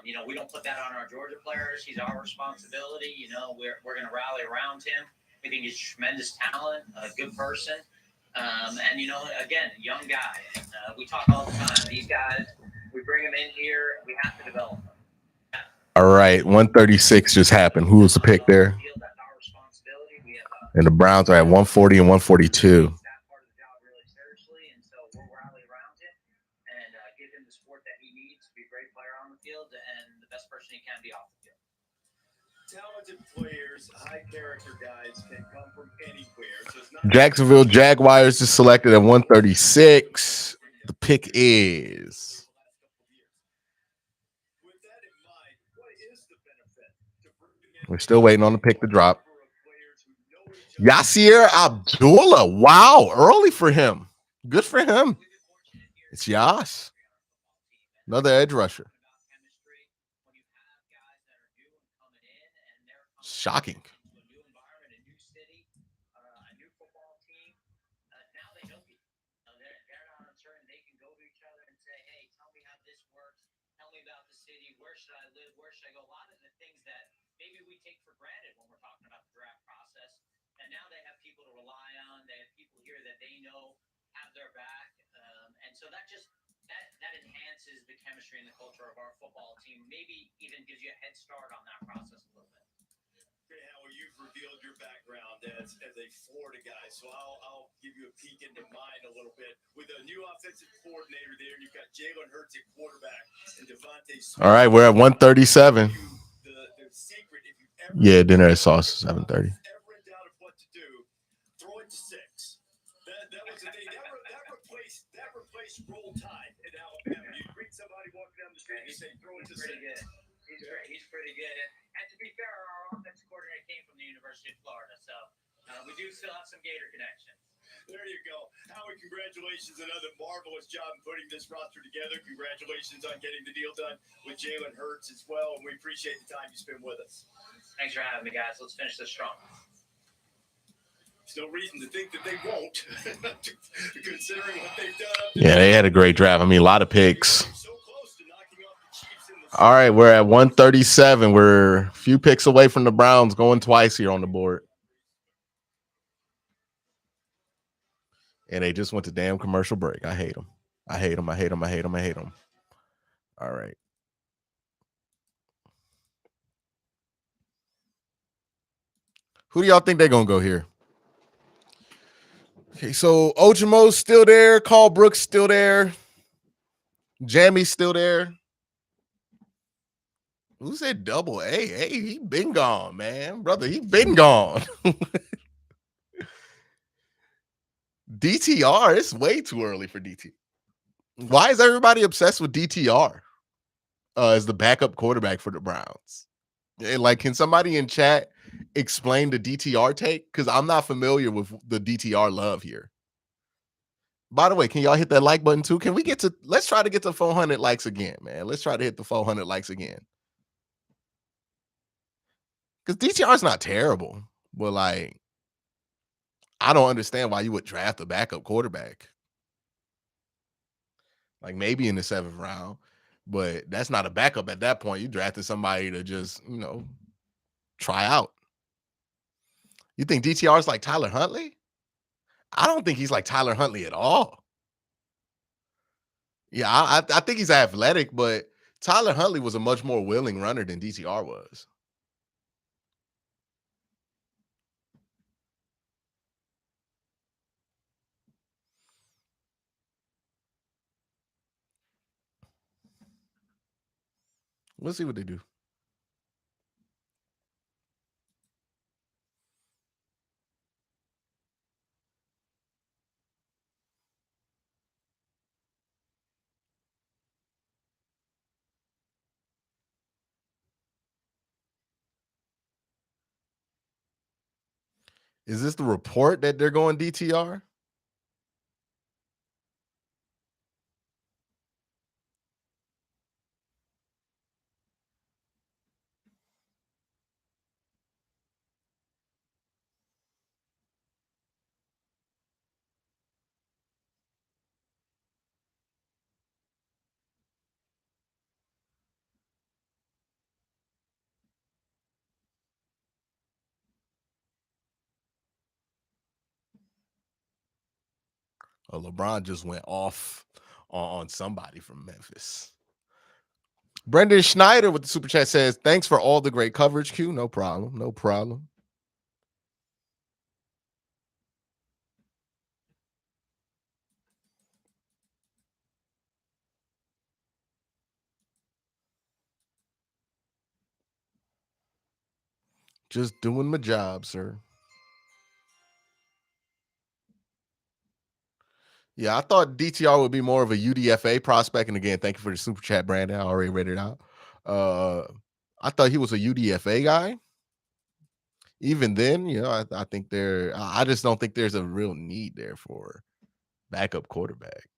We don't put that on our Georgia players. He's our responsibility. We're going to rally around him. We think he's tremendous talent, a good person. Again, young guy. We talk all the time. These guys, we bring them in here. We have to develop them. All right, 136 just happened. Who was the pick there? That's our responsibility. We have And the Browns are at 140 and 142. that part of the job really seriously, and so we'll rally around him and give him the support that he needs to be a great player on the field and the best person he can be off the field. Talented players, high character guys can come from anywhere. So it's not Jacksonville Jaguars just selected at 136. The pick is. with that in mind, what is the benefit to bringing in We're still waiting on the pick to drop. players who know each other? Yasir Abdullah. Wow, early for him. Good for him. It's Yas. Another edge rusher. Shocking. Where should I live? Where should I go? A lot of the things that maybe we take for granted when we're talking about the draft process. And now they have people to rely on. They have people here that they know have their back. And so that enhances the chemistry and the culture of our football team. Maybe even gives you a head start on that process a little bit. Okay, Howard, you've revealed your background as a Florida guy, so I'll give you a peek into mine a little bit. With a new offensive coordinator there, you've got Jalen Hurts at quarterback and Devontae Smith. All right, we're at 137. The secret, if you ever Yeah, dinner at sauce 7:30. ever in doubt of what to do, throw it to 6. That was the thing. That replaced roll tide in Alabama. You greet somebody walking down the street and you say, throw it to 6. Pretty good. He's pretty good. And to be fair, our offensive coordinator came from the University of Florida, so we do still have some Gator connections. There you go. Howard, congratulations. Another marvelous job in putting this roster together. Congratulations on getting the deal done with Jalen Hurts as well, and we appreciate the time you spend with us. Thanks for having me, guys. Let's finish this strong. There's no reason to think that they won't, considering what they've done. Yeah, they had a great draft. I mean, a lot of picks. So close to knocking off the Chiefs in the All right, we're at 137. We're a few picks away from the Browns, going twice here on the board. And they just went to damn commercial break. I hate them. I hate them. I hate them. I hate them. I hate them. All right. Who do y'all think they're going to go here? Okay, so Ojomo's still there. Carl Brooks still there. Jammy's still there. Who said double A? Hey, he been gone, man. Brother, he been gone. DTR, it's way too early for DTR. Why is everybody obsessed with DTR as the backup quarterback for the Browns? And like, can somebody in chat explain the DTR take? Because I'm not familiar with the DTR love here. By the way, can y'all hit that like button too? Can we get to, let's try to get to 400 likes again, man. Let's try to hit the 400 likes again. Because DTR is not terrible, but like, I don't understand why you would draft a backup quarterback. Like maybe in the 7th round, but that's not a backup at that point. You drafted somebody to just, try out. You think DTR is like Tyler Huntley? I don't think he's like Tyler Huntley at all. Yeah, I think he's athletic, but Tyler Huntley was a much more willing runner than DTR was. We'll see what they do. Is this the report that they're going DTR? Oh, LeBron just went off on somebody from Memphis. Brendan Schneider with the super chat says, "Thanks for all the great coverage, Q. No problem. No problem." Just doing my job, sir. Yeah, I thought DTR would be more of a UDFA prospect. And again, thank you for the super chat, Brandon. I already read it out. I thought he was a UDFA guy. Even then, I think I just don't think there's a real need there for backup quarterback,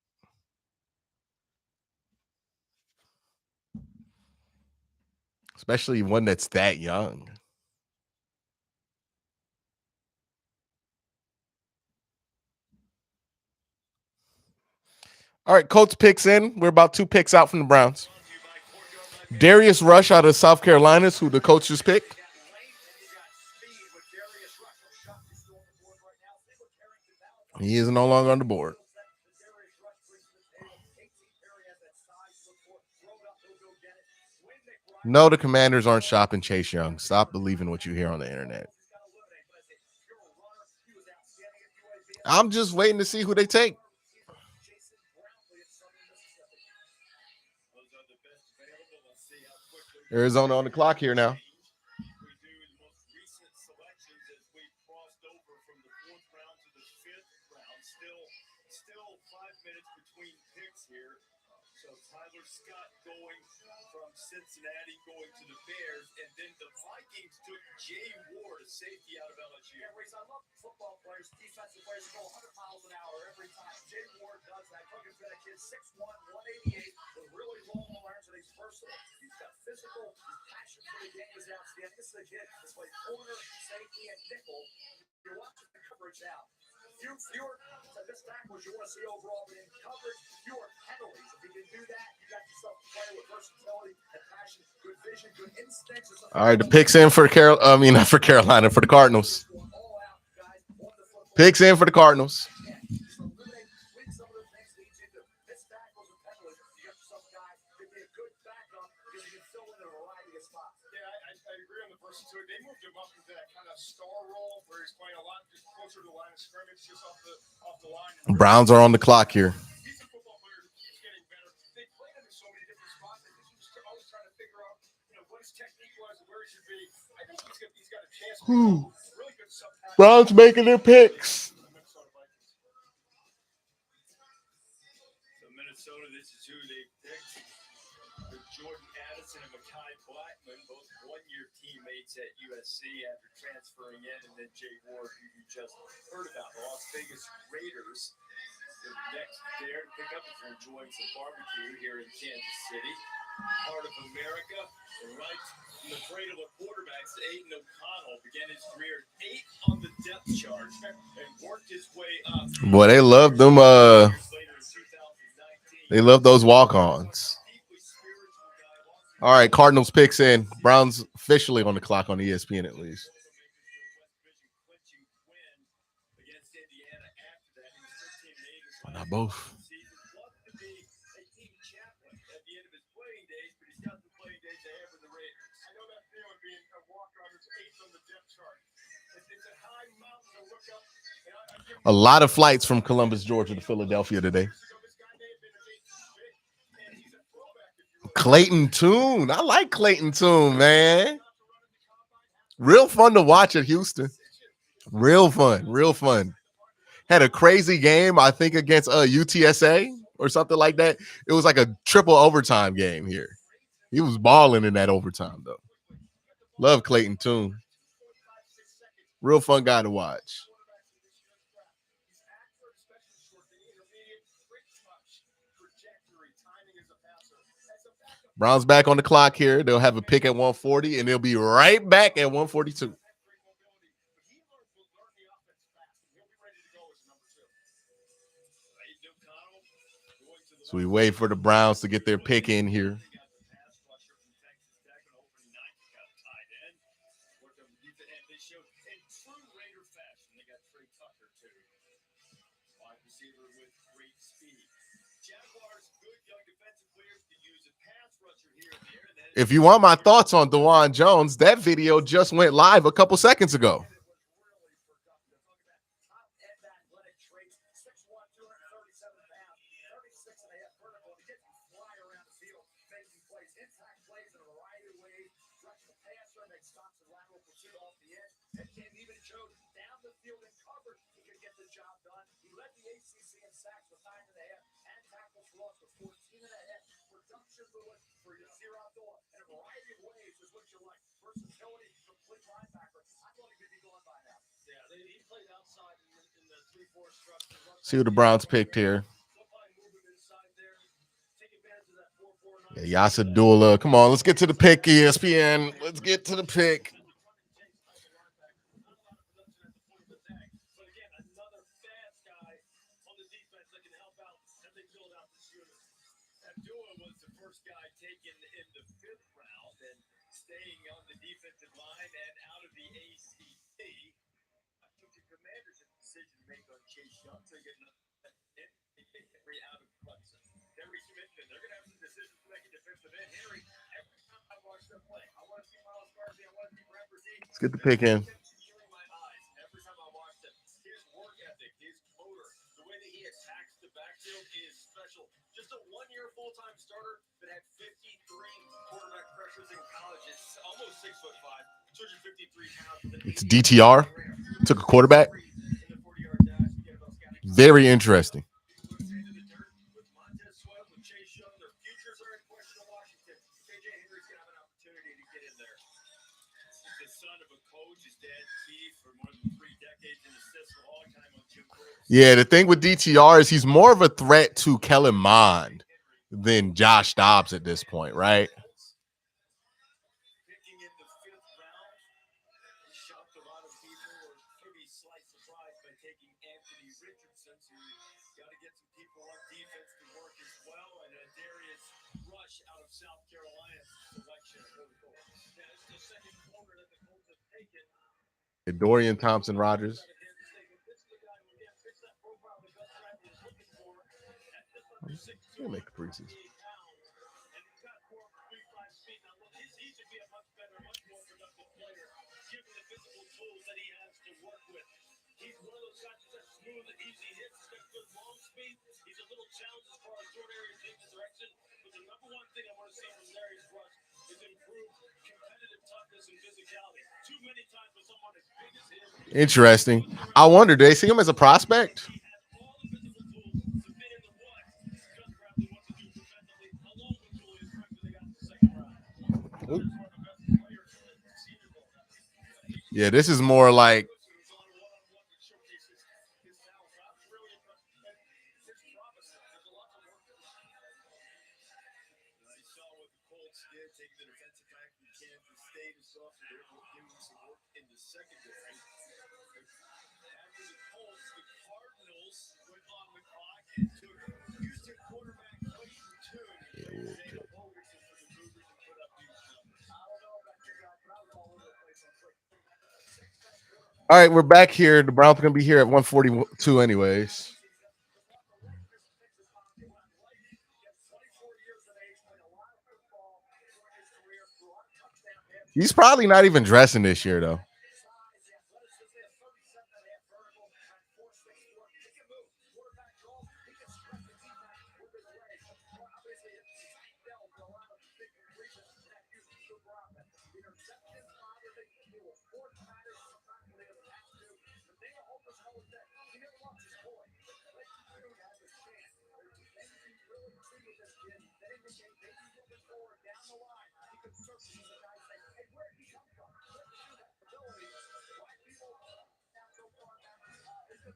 especially one that's that young. All right, Colts picks in. We're about 2 picks out from the Browns. Darius Rush out of South Carolina, who the Colts just picked. He is no longer on the board. No, the Commanders aren't shopping Chase Young. Stop believing what you hear on the internet. I'm just waiting to see who they take. Arizona on the clock here now. Still 5 minutes between picks here. So Tyler Scott going from Cincinnati, going to the Bears, and then the Vikings took Jay Ward, a safety out of LSU. Yeah, Reese, I love football players, defensive players go 100 miles an hour every time. Jay Ward does that. Looking for that kid, 6'1", 188, with really long arms, and he's versatile. He's got physical, his passion for the game is outstanding. This is a kid that's played corner, safety, and nickel. You're watching the coverage now. Fewer this tackles you want to see overall, but in coverage, fewer penalties. If you can do that, you got yourself a player with versatility and passion, good vision, good instincts. All right, the picks in for not for Carolina, for the Cardinals. Picks in for the Cardinals. They moved him up into that kind of star role where he's playing a lot just closer to the line of scrimmage, just off the line. Browns are on the clock here. He's a football player who keeps getting better. They played him in so many different spots. They're always trying to figure out, what his technique was and where he should be. I think he's got a chance to become really good subtackle. Browns making their picks. So Minnesota, this is who they picked. Jordan Addison and Mekhi Blackman, both one-year teammates at USC after transferring in, and then Jay Ward, who you just heard about, the Las Vegas Raiders. The next there to pick up if you're enjoying some barbecue here in Kansas City, part of America. And right from the cradle of quarterbacks, Aiden O'Connell began his career 8 on the depth chart and worked his way up. Boy, they love them. They love those walk-ons. All right, Cardinals picks in. Browns officially on the clock on ESPN at least. Well, not both. A lot of flights from Columbus, Georgia to Philadelphia today. Clayton Tune. I like Clayton Tune, man. Real fun to watch at Houston. Real fun. Had a crazy game, I think, against UTSA or something like that. It was like a triple overtime game here. He was balling in that overtime, though. Love Clayton Tune. Real fun guy to watch. Browns back on the clock here. They'll have a pick at 140, and they'll be right back at 142. So we wait for the Browns to get their pick in here. If you want my thoughts on Dawan Jones, that video just went live a couple seconds ago. See what the Browns picked here. Yeah, Yasa Dula. Come on, let's get to the pick, ESPN. Let's get to the pick. Let's get the pick in. It's DTR. Took a quarterback. Very interesting. Yeah, the thing with DTR is he's more of a threat to Kellen Mond than Josh Dobbs at this point, right? Dorian Thompson-Rogers. We'll make the preseason. Interesting. I wonder, do they see him as a prospect? Ooh. Yeah, this is more like all right, we're back here. The Browns are going to be here at 142 anyways. He's probably not even dressing this year, though. Yeah,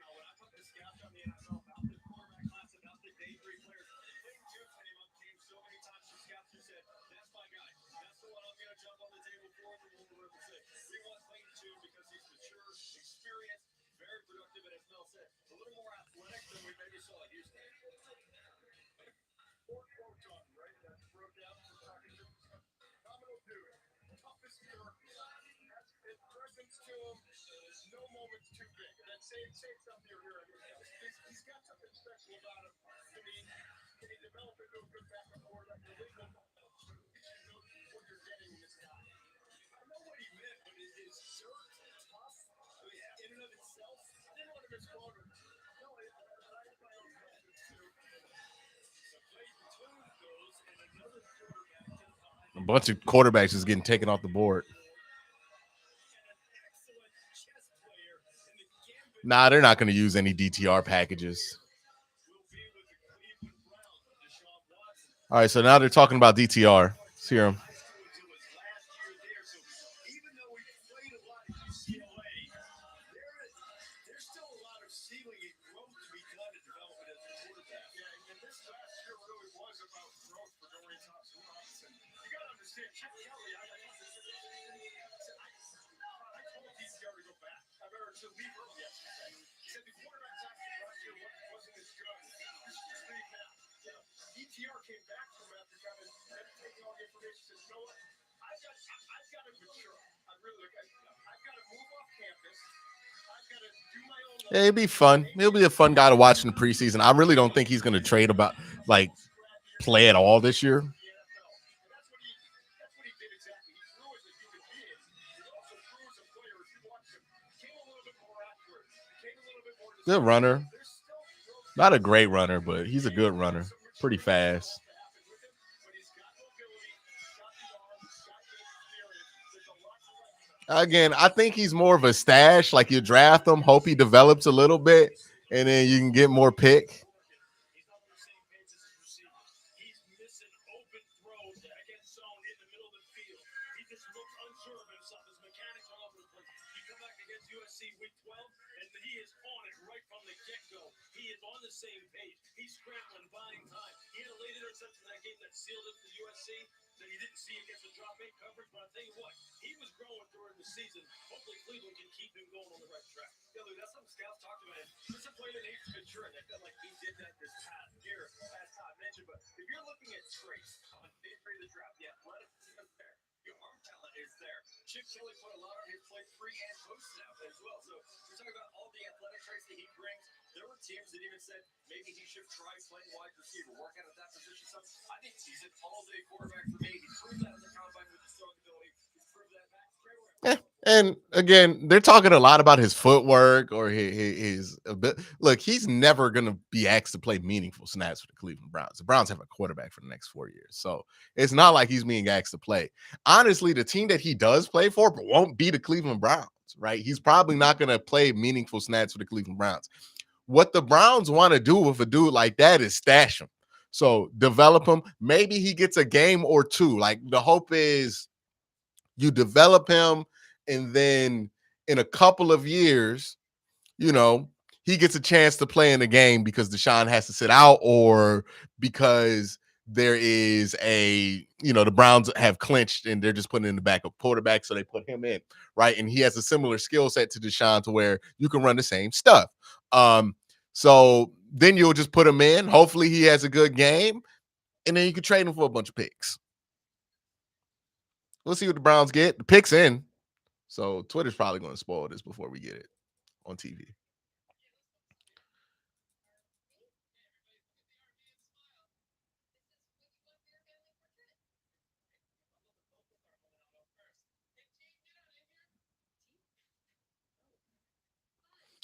no, when I put the scouts on the NFL about this quarterback class, about the day three players, playing Juice and him up came so many times from scouts who said, that's my guy. That's the one I'm going to jump on the table for the Wolverine will say. We want Clayton too because he's mature, experienced, very productive, and as Mel said, a little more athletic than we maybe saw at Houston. Four quotes on him, right? That broke down from talking to him. Phenomenal dude. Toughest worker. Has his presence to him. No moment's too big. That same stuff you're hearing. He's got something special about him. Can he develop into a good backup quarterback? The league will know what you're getting in this guy. I know what he meant, but his dirt, tough, in and of itself, I didn't want to misquote him. No, I have my own questions too. So Clayton Tune goes, and another quarterback to the behind. A bunch of quarterbacks is getting taken off the board. Nah, they're not going to use any DTR packages. All right, so now they're talking about DTR. Let's hear them. There's still a lot of ceiling and growth to be done in development as a quarterback. Yeah, and this last year really was about growth for Dorian Thompson-Robinson. You got to understand, Chip Kelly, I told DTR to go back. I better to leave early yesterday. He said the quarterback action last year wasn't as good. You should just leave now. You know, DTR came back from after coming and taking all the information. Says, you know what? I've got to mature. I've got to move off campus. Yeah, it'd be fun. He'll be a fun guy to watch in the preseason. I really don't think he's going to trade about play at all this year. Good runner. Not a great runner, but he's a good runner. Pretty fast. Again, I think he's more of a stash. Like you draft him, hope he develops a little bit, and then you can get more pick. Week 12, and he is on it right from the get-go. He is on the same page. He's scrambling, buying time. He had a late interception in that game that sealed it for USC that you didn't see against the drop 8 coverage, but I'll tell you what, he was growing during the season. Hopefully Cleveland can keep him going on the right track. Yeah, Lou, that's something scouts talked about. This is a player that needs to mature, and I felt like he did that this past year, as Todd mentioned. But if you're looking at traits on day 3 of the draft, the athleticism is there. Your arm talent is there. Chip Kelly put a lot on his plate pre and post snap as well. So we're talking about all the athletic traits that he brings. There were teams that even said maybe he should try playing wide receiver, work out at that position. So I think he's an all-day quarterback for me. He proved that in the combine with his throwing ability. He's proved that back straight away. And again, they're talking a lot about his footwork or his look. He's never going to be asked to play meaningful snaps for the Cleveland Browns. The Browns have a quarterback for the next 4 years, so it's not like he's being asked to play. Honestly, the team that he does play for won't be the Cleveland Browns, right? He's probably not going to play meaningful snaps for the Cleveland Browns. What the Browns want to do with a dude like that is stash him. So develop him. Maybe he gets a game or two. Like the hope is you develop him, and then in a couple of years, he gets a chance to play in the game because Deshaun has to sit out, or because there is the Browns have clinched and they're just putting in the backup quarterback, so they put him in, right? And he has a similar skill set to Deshaun to where you can run the same stuff. So then you'll just put him in. Hopefully he has a good game, and then you can trade him for a bunch of picks. We'll see what the Browns get. The pick's in. So Twitter's probably going to spoil this before we get it on TV.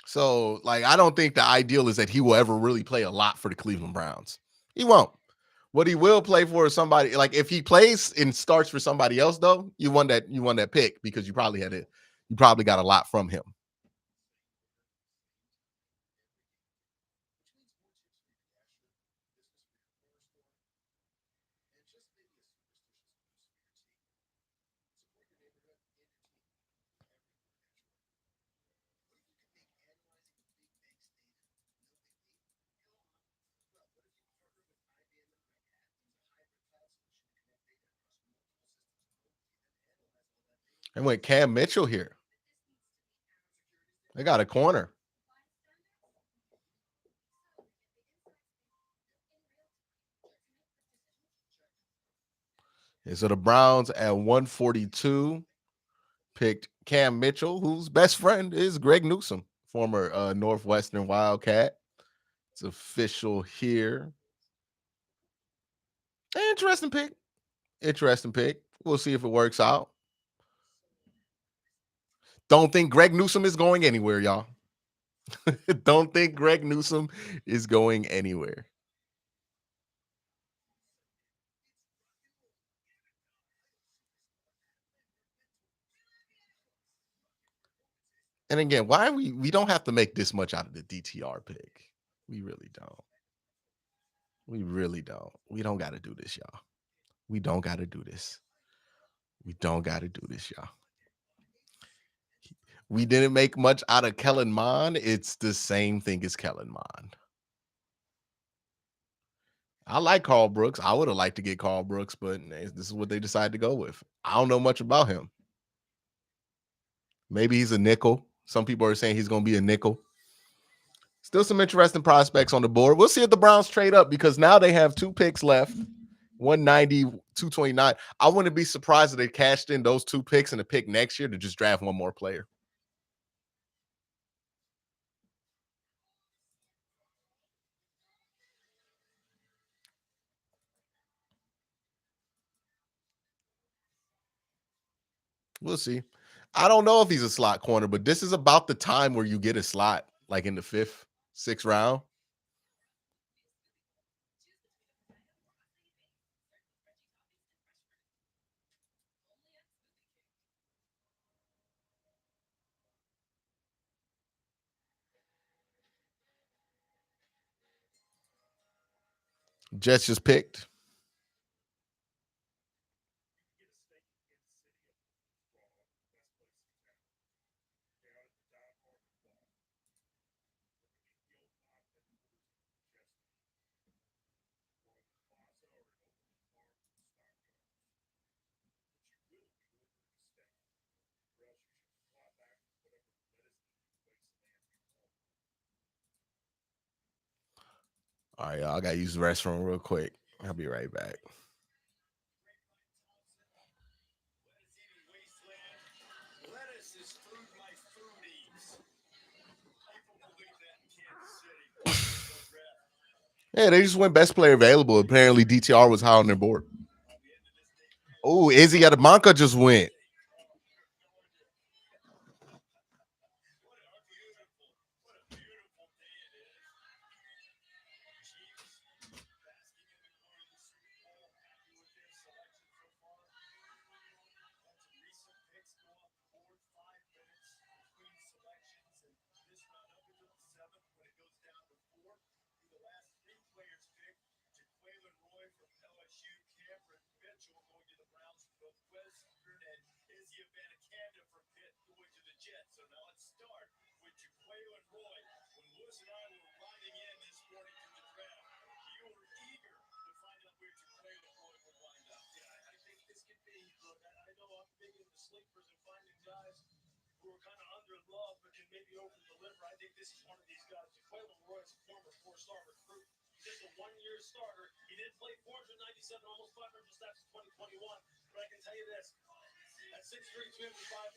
So, I don't think the ideal is that he will ever really play a lot for the Cleveland Browns. He won't. What he will play for is somebody, if he plays and starts for somebody else, though, you won that pick because you probably got a lot from him. They went Cam Mitchell here. They got a corner. And so the Browns at 142 picked Cam Mitchell, whose best friend is Greg Newsome, former Northwestern Wildcat. It's official here. Interesting pick. Interesting pick. We'll see if it works out. Don't think Greg Newsome is going anywhere, y'all. Don't think Greg Newsome is going anywhere. And again, why we don't have to make this much out of the DTR pick. We really don't. We really don't. We don't got to do this, y'all. We don't got to do this. We don't got to do this, y'all. We didn't make much out of Kellen Mond. It's the same thing as Kellen Mond. I like Carl Brooks. I would have liked to get Carl Brooks, but this is what they decided to go with. I don't know much about him. Maybe he's a nickel. Some people are saying he's going to be a nickel. Still some interesting prospects on the board. We'll see if the Browns trade up because now they have 2 picks left, 190, 229. I wouldn't be surprised if they cashed in those 2 picks and a pick next year to just draft one more player. We'll see. I don't know if he's a slot corner, but this is about the time where you get a slot, like in the 5th, 6th round. Jets just picked. All right, y'all. I got to use the restroom real quick. I'll be right back. Lettuce is food my foodies. People believe that in Kansas City. Yeah, they just went best player available. Apparently, DTR was high on their board. Oh, Izzy Adamanka just went. So now let's start with Jaquaylin Roy. When Lewis and I were riding in this morning to the draft, you were eager to find out where Jaquaylin Roy would wind up. Yeah, I think this could be, look, I know I'm big into sleepers and finding guys who are kind of under-loved but can maybe over-deliver. I think this is one of these guys. Jaquaylin Roy is a former 4-star recruit. He's just a 1-year starter. He did play 497, almost 500 snaps in 2021. But I can tell you this, at 6'3", 205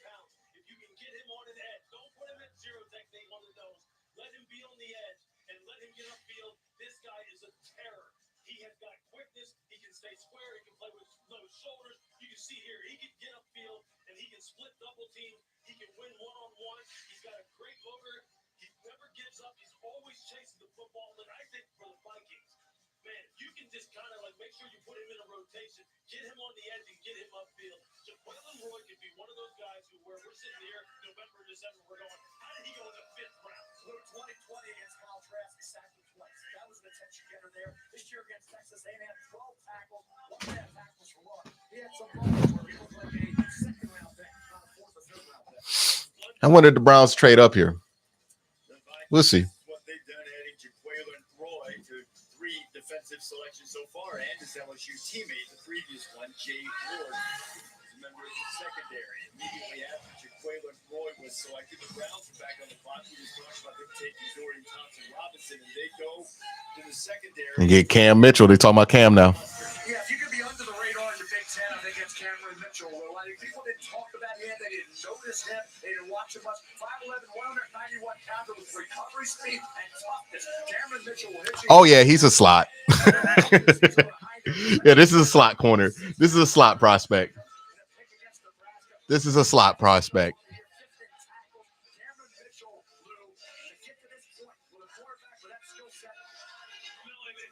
pounds, if you can get him on an edge, don't put him at zero technique on the nose. Let him be on the edge and let him get upfield. This guy is a terror. He has got quickness. He can stay square. He can play with those shoulders. You can see here, he can get upfield and he can split double team. He can win one-on-one. He's got a great motor. He never gives up. He's always chasing the football. And I think for the Vikings, man, you can just kind of like make sure you put him in a rotation, get him on the edge and get him upfield. Jaquaylin Roy could be one of those guys who, where we're sitting here, November, December, we're going, how did he go in the 5th round? Luke, 2020 against Kyle Trask, he sacked him twice. That was an attention getter there. This year against Texas A&M, 12 tackles, 1.5 tackles for loss. He had some moments where he looked like a 2nd-round pick, not a 4th or 5th-round pick. I wanted the Browns trade up here. We'll see. What they've done adding Jaquaylin Roy to 3 defensive selections so far, and his LSU teammate, the previous one, Jay Ward. member of the secondary. Immediately after Jaquelin Roy was selected, the Browns were back on the clock. We just talked about them taking Dorian Thompson-Robinson, and they go to the secondary. And get Cam Mitchell. They talking about Cam now. Yeah, if you could be under the radar in the Big Ten, I think it's Cameron Mitchell. Like, people didn't talk about him. They didn't notice him. They didn't watch him much. 5'11", 191 pounder with recovery speed and toughness. Cameron Mitchell will hit you. Oh, yeah, he's a slot. Yeah, this is a slot corner. This is a slot prospect. This is a slot prospect. Cameron Mitchell, Lou, to get to this point with a quarterback with that skill set. No, if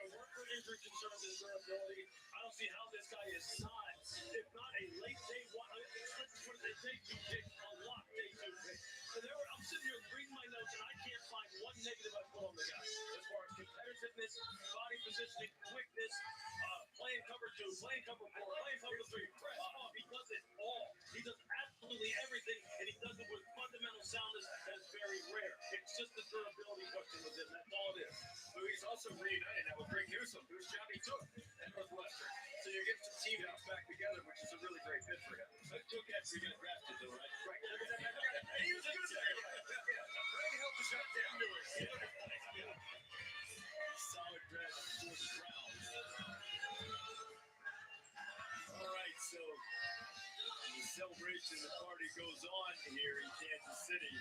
a worker injury concerns his durability, I don't see how this guy is not, if not a late day one. What did they take? You pick a lot day two pick. So I'm sitting here reading my notes, and I can't find one negative I put on the guy as far as competitiveness, body positioning, quickness, playing cover two, playing cover four, playing cover three, press off. He does it all. He does absolutely everything, and he does it with fundamental soundness that's very rare. It's just the durability question with him. That's all it is. But he's also reunited now with Greg Newsome, whose job he took at Northwestern. So you're getting some teammates back together, which is a really great fit for him. That took after he got drafted, though, right? Right. He was good there. Greg helped us out there. Solid draft for the Browns. All right, so the celebration, the party goes on here in Kansas City.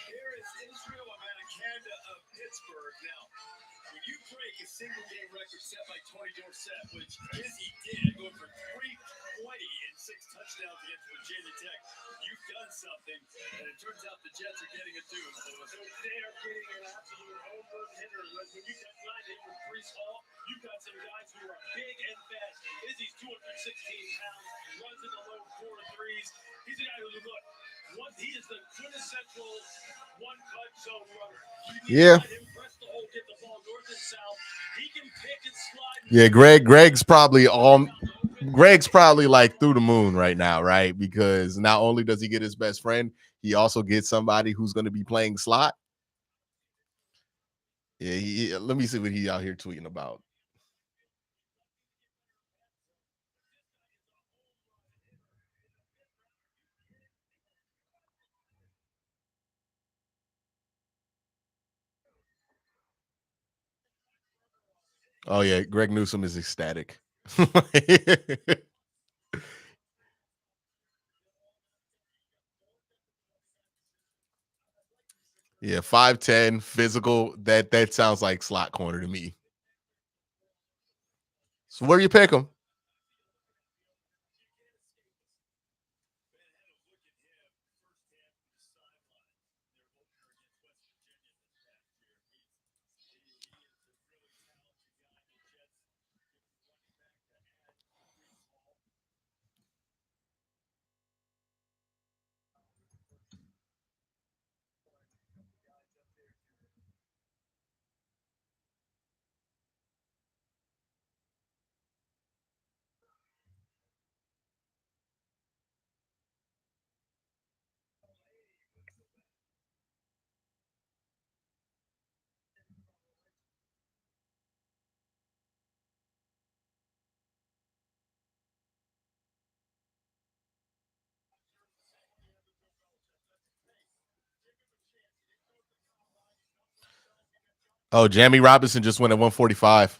Here is Israel Abanikanda of Pittsburgh. Now, when you break a single game record set by Tony Dorsett, which Izzy did, going for 320 and 6 touchdowns against Virginia Tech, you've done something, and it turns out the Jets are getting a due. So they are getting an absolute home run hitter. When you combine it with Brees Hall, you've got some guys who are big and fast. Izzy's 216 pounds, runs in the low 4.3s. He's a guy who, look, he is the quintessential one-cut zone runner. Yeah. Him press the hole, get the ball north and south. He can pick and slide. Yeah, Greg's probably like through the moon right now, right? Because not only does he get his best friend, he also gets somebody who's going to be playing slot. Yeah, let me see what he out here tweeting about. Oh yeah, Greg Newsome is ecstatic. Yeah, 5'10", physical. That sounds like slot corner to me. So where do you pick him? Oh, Jamie Robinson just went at 145.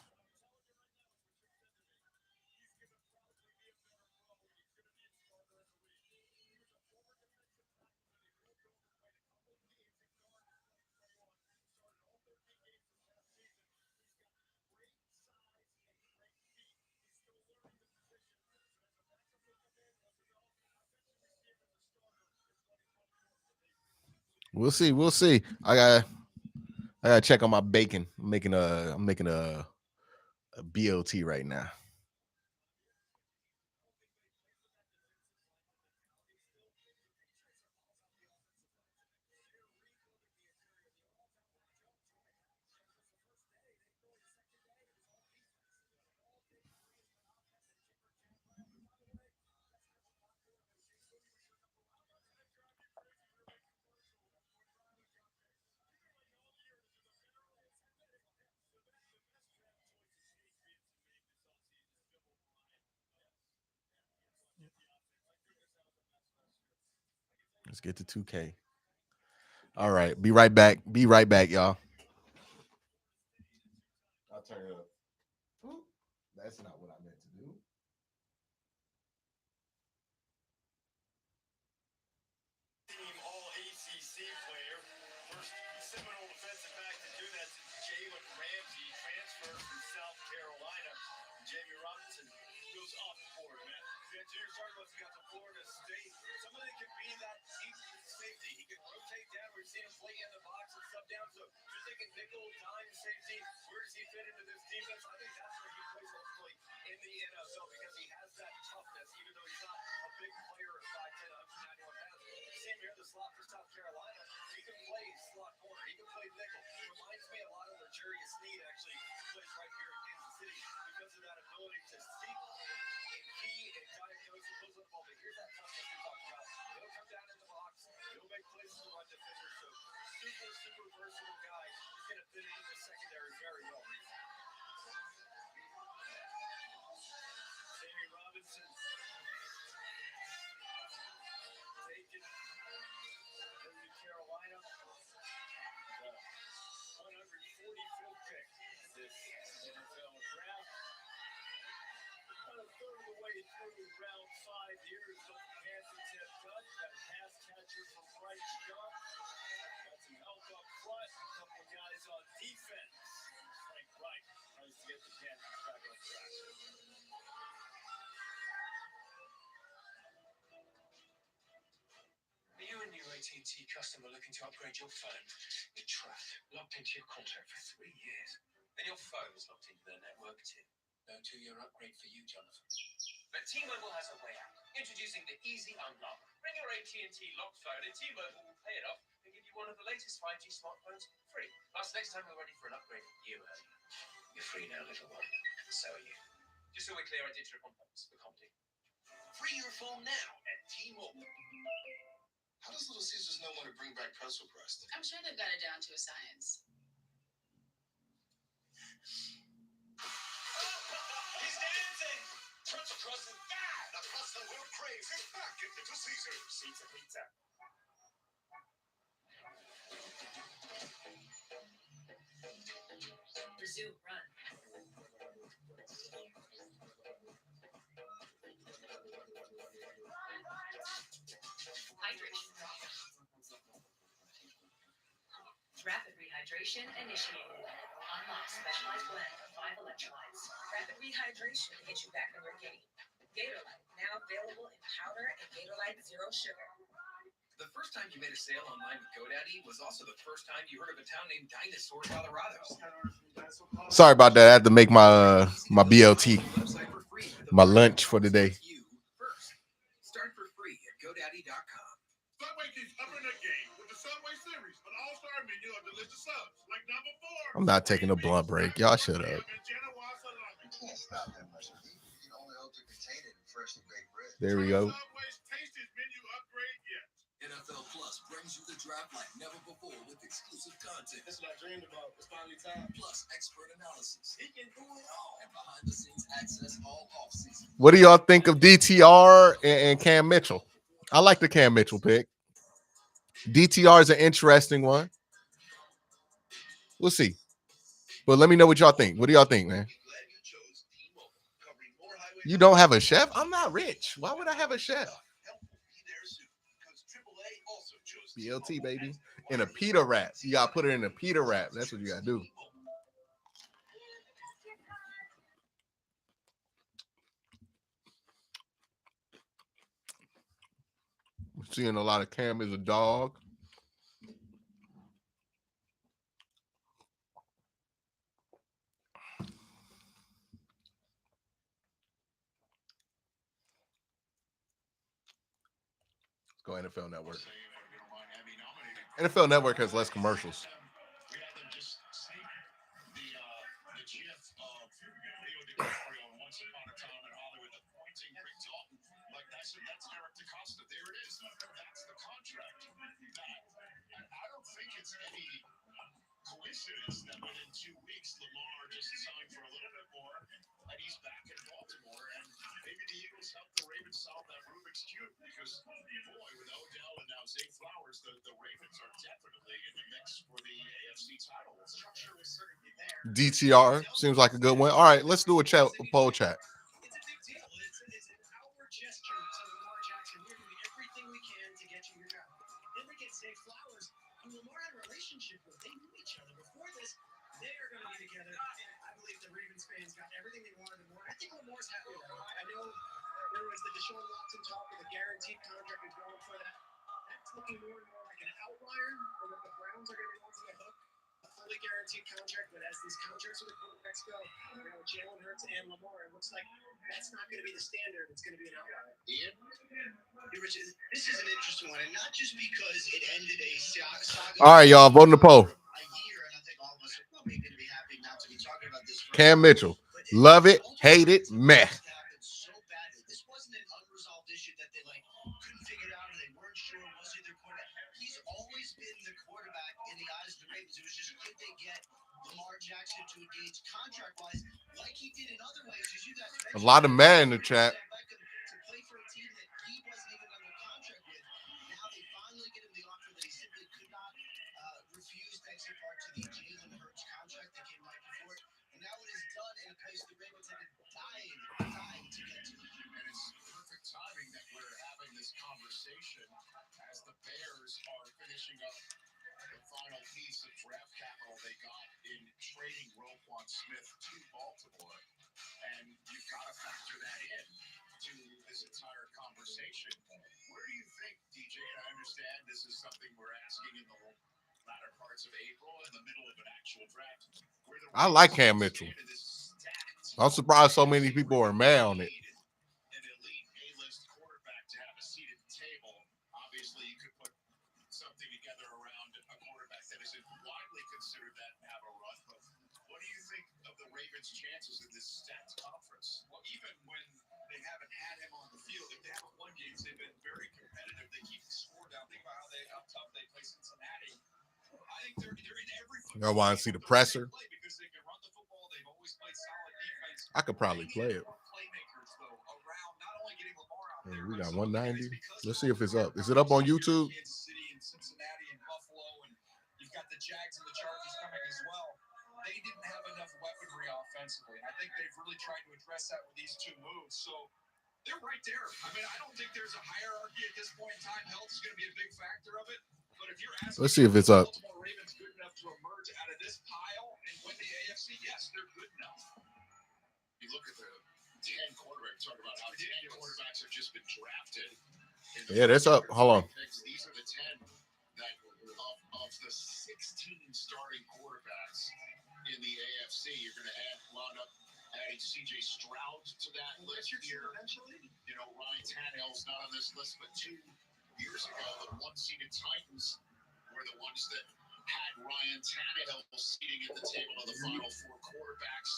We'll see. We'll see. I gotta check on my bacon. I'm making a BOT right now. Let's get to 2K. All right. Be right back. Be right back, y'all. I'll turn it up. Oop, that's not what I meant to do. All ACC player. First Seminole defensive back to do that since Jalen Ramsey transferred from South Carolina. Jamie Robinson goes off the board, man. Junior Sargos got to Florida State. Somebody can be that deep safety. He can rotate down. We've seen him play in the box and stuff down. So you're thinking nickel, dime, safety. Where does he fit into this defense? I think that's where he plays ultimately in the NFL because he has that toughness, even though he's not a big player at 5'10", 191 pounds. Same here, the slot for South Carolina. He can play slot corner. He can play nickel. Reminds me a lot of L'Jarius Sneed, actually, who plays right here in Kansas City because of that ability to seek and key and diagnose and close on the ball. But here's that toughness we talked about. He'll come down in the box. He'll make plays to run defenders. So super versatile guy. He's going to fit into the secondary very well. Jamie Robinson. Taken to Carolina. 145th pick this NFL draft. About a third of the way through round 5 here is what the Panthers have done. Got a pass catcher from Bryce Young. Got some help up front. A couple of guys on defense. Frank Wright tries to get the Panthers back on track. Are you a new AT&T customer looking to upgrade your phone? You're trapped, locked into your contract for 3 years. And your phone's locked into their network too. No 2-year upgrade for you, Jonathan. But T-Mobile has a way out. Introducing the Easy Unlock. Bring your AT&T locked phone and T-Mobile will pay it off and give you one of the latest 5G smartphones free. Plus, next time we're ready for an upgrade a year earlier. You're free now, little one. So are you. Just so we're clear, I did trip on purpose for comedy. Free your phone now at T-Mobile. How does Little Caesars know when to bring back pretzel crust? I'm sure they've got it down to a science. He's dancing! Pretzel crust is back! The crust the world craves is back at Little Caesars. Pizza. Resume run. Hydration. Rapid rehydration initiated. Unlock specialized blend of 5 electrolytes. Rapid rehydration to get you back on your game. Gatorade, now available in powder and Gatorade Zero Sugar. The first time you made a sale online with GoDaddy was also the first time you heard of a town named Dinosaur, Colorado. Sorry about that. I had to make my my BLT, my lunch for the day. Start for free at GoDaddy.com. Subway keeps upping their game with the Subway Series, an all-star menu of delicious subs like number 4. I'm not taking a blunt break. Y'all shut up. There we go. NFL Plus brings you the draft like never before with exclusive content. That's what I dreamed about. It's finally time. Plus expert analysis. He can do it all. And behind the scenes access all off-season. What do y'all think of DTR and Cam Mitchell? I like the Cam Mitchell pick. DTR is an interesting one. We'll see. But let me know what y'all think. What do y'all think, man? You don't have a chef? I'm not rich. Why would I have a chef? BLT, baby. In a pita wrap. You got to put it in a pita wrap. That's what you got to do. We're seeing a lot of Cam as a dog. Let's go NFL Network. NFL Network has less commercials. Coincidence that within 2 weeks, Lamar just signed for a little bit more, and he's back in Baltimore, and maybe the Eagles help the Ravens solve that Rubik's next year because, boy, with Odell and now Zay Flowers, the Ravens are definitely in the mix for the AFC title. The structure was certainly there. DTR seems like a good one. All right, let's do a poll chat. It's a big deal. It's an outward gesture to Lamar Jackson. We're doing everything we can to get you your job. Then they get Zay Flowers, who Lamar had a relationship with. They knew each other before this. They are going to be together. I believe the Ravens fans got everything they wanted and more. I think Lamar's happy with that. I know there was the Deshaun Watson talk with a guaranteed contract is going for that. That's looking more and more like an outlier, or that the Browns are going to be on the hook. A fully guaranteed contract, but as these contracts with the quarterbacks go, Jalen Hurts and Lamar, it looks like that's not going to be the standard. It's going to be an outlier. Ian? Hey, Rich, this is an interesting one, and not just because it ended a saga. All right, y'all, vote in the poll. A year, and I think all of us are probably going to be happy not to be talking about this. Cam Mitchell, love it, hate it, meh. So badly. This wasn't an unresolved issue that they couldn't figure it out and they weren't sure was he their quarterback. He's always been the quarterback in the eyes of the Ravens. It was just could they get Lamar Jackson to engage contract-wise like he did in other ways, as you guys mentioned. A lot of men in the chat. To play for a team that he wasn't even under contract with. Now they finally get him the offer that he simply could not refuse to exit part to the Jalen Hurts contract that came right before it. And now it is done in a place the Ravens have been dying to get to. And it's perfect timing that we're having this conversation as the Bears are finishing up the final piece of draft capital they got in trading Roquan Smith to Baltimore. And you've got to factor that in to this entire conversation. Where do you think, DJ, and I understand this is something we're asking in the latter parts of April, in the middle of an actual draft. I like Cam Mitchell. I'm surprised so many people are mad on it. An elite A-list quarterback to have a seat at the table. Obviously, you could put something together around a quarterback that isn't widely considered that and have a run. But what do you think of the Ravens' chances in this stacked conference? Well, even when they haven't had him on the field, if they haven't won games, they've been very competitive. They keep the score down. Think about how tough they play Cincinnati. I think they're in every football. Y'all want to see the presser? Because they can run the football. They've always played solid defense. I could probably play it. Playmakers, though, around not only getting Lamar out Hey, there, we got 190. Let's see if it's up. Is it up on YouTube? Kansas City and Cincinnati and Buffalo, and you've got the Jags and the Chargers coming as well. They didn't have enough weaponry offensively, and I think they've really tried to address that with these two moves. So they're right there. I mean, I don't think there's a hierarchy at this point in time. Health is going to be a big factor of it. But if you're asking, let's see if it's up. Baltimore Ravens good enough to emerge out of this pile and win the AFC? Yes, they're good enough. You look at the 10 quarterbacks, talk about how 10 quarterbacks have just been drafted. Yeah, that's up. Hold on. These are the 10 that of the 16 starting quarterbacks in the AFC, you're going to wound up adding C.J. Stroud to that list here. Eventually, Ryan Tannehill's not on this list, but 2 years ago, the one-seeded Titans were the ones that had Ryan Tannehill seating at the table of the final 4 quarterbacks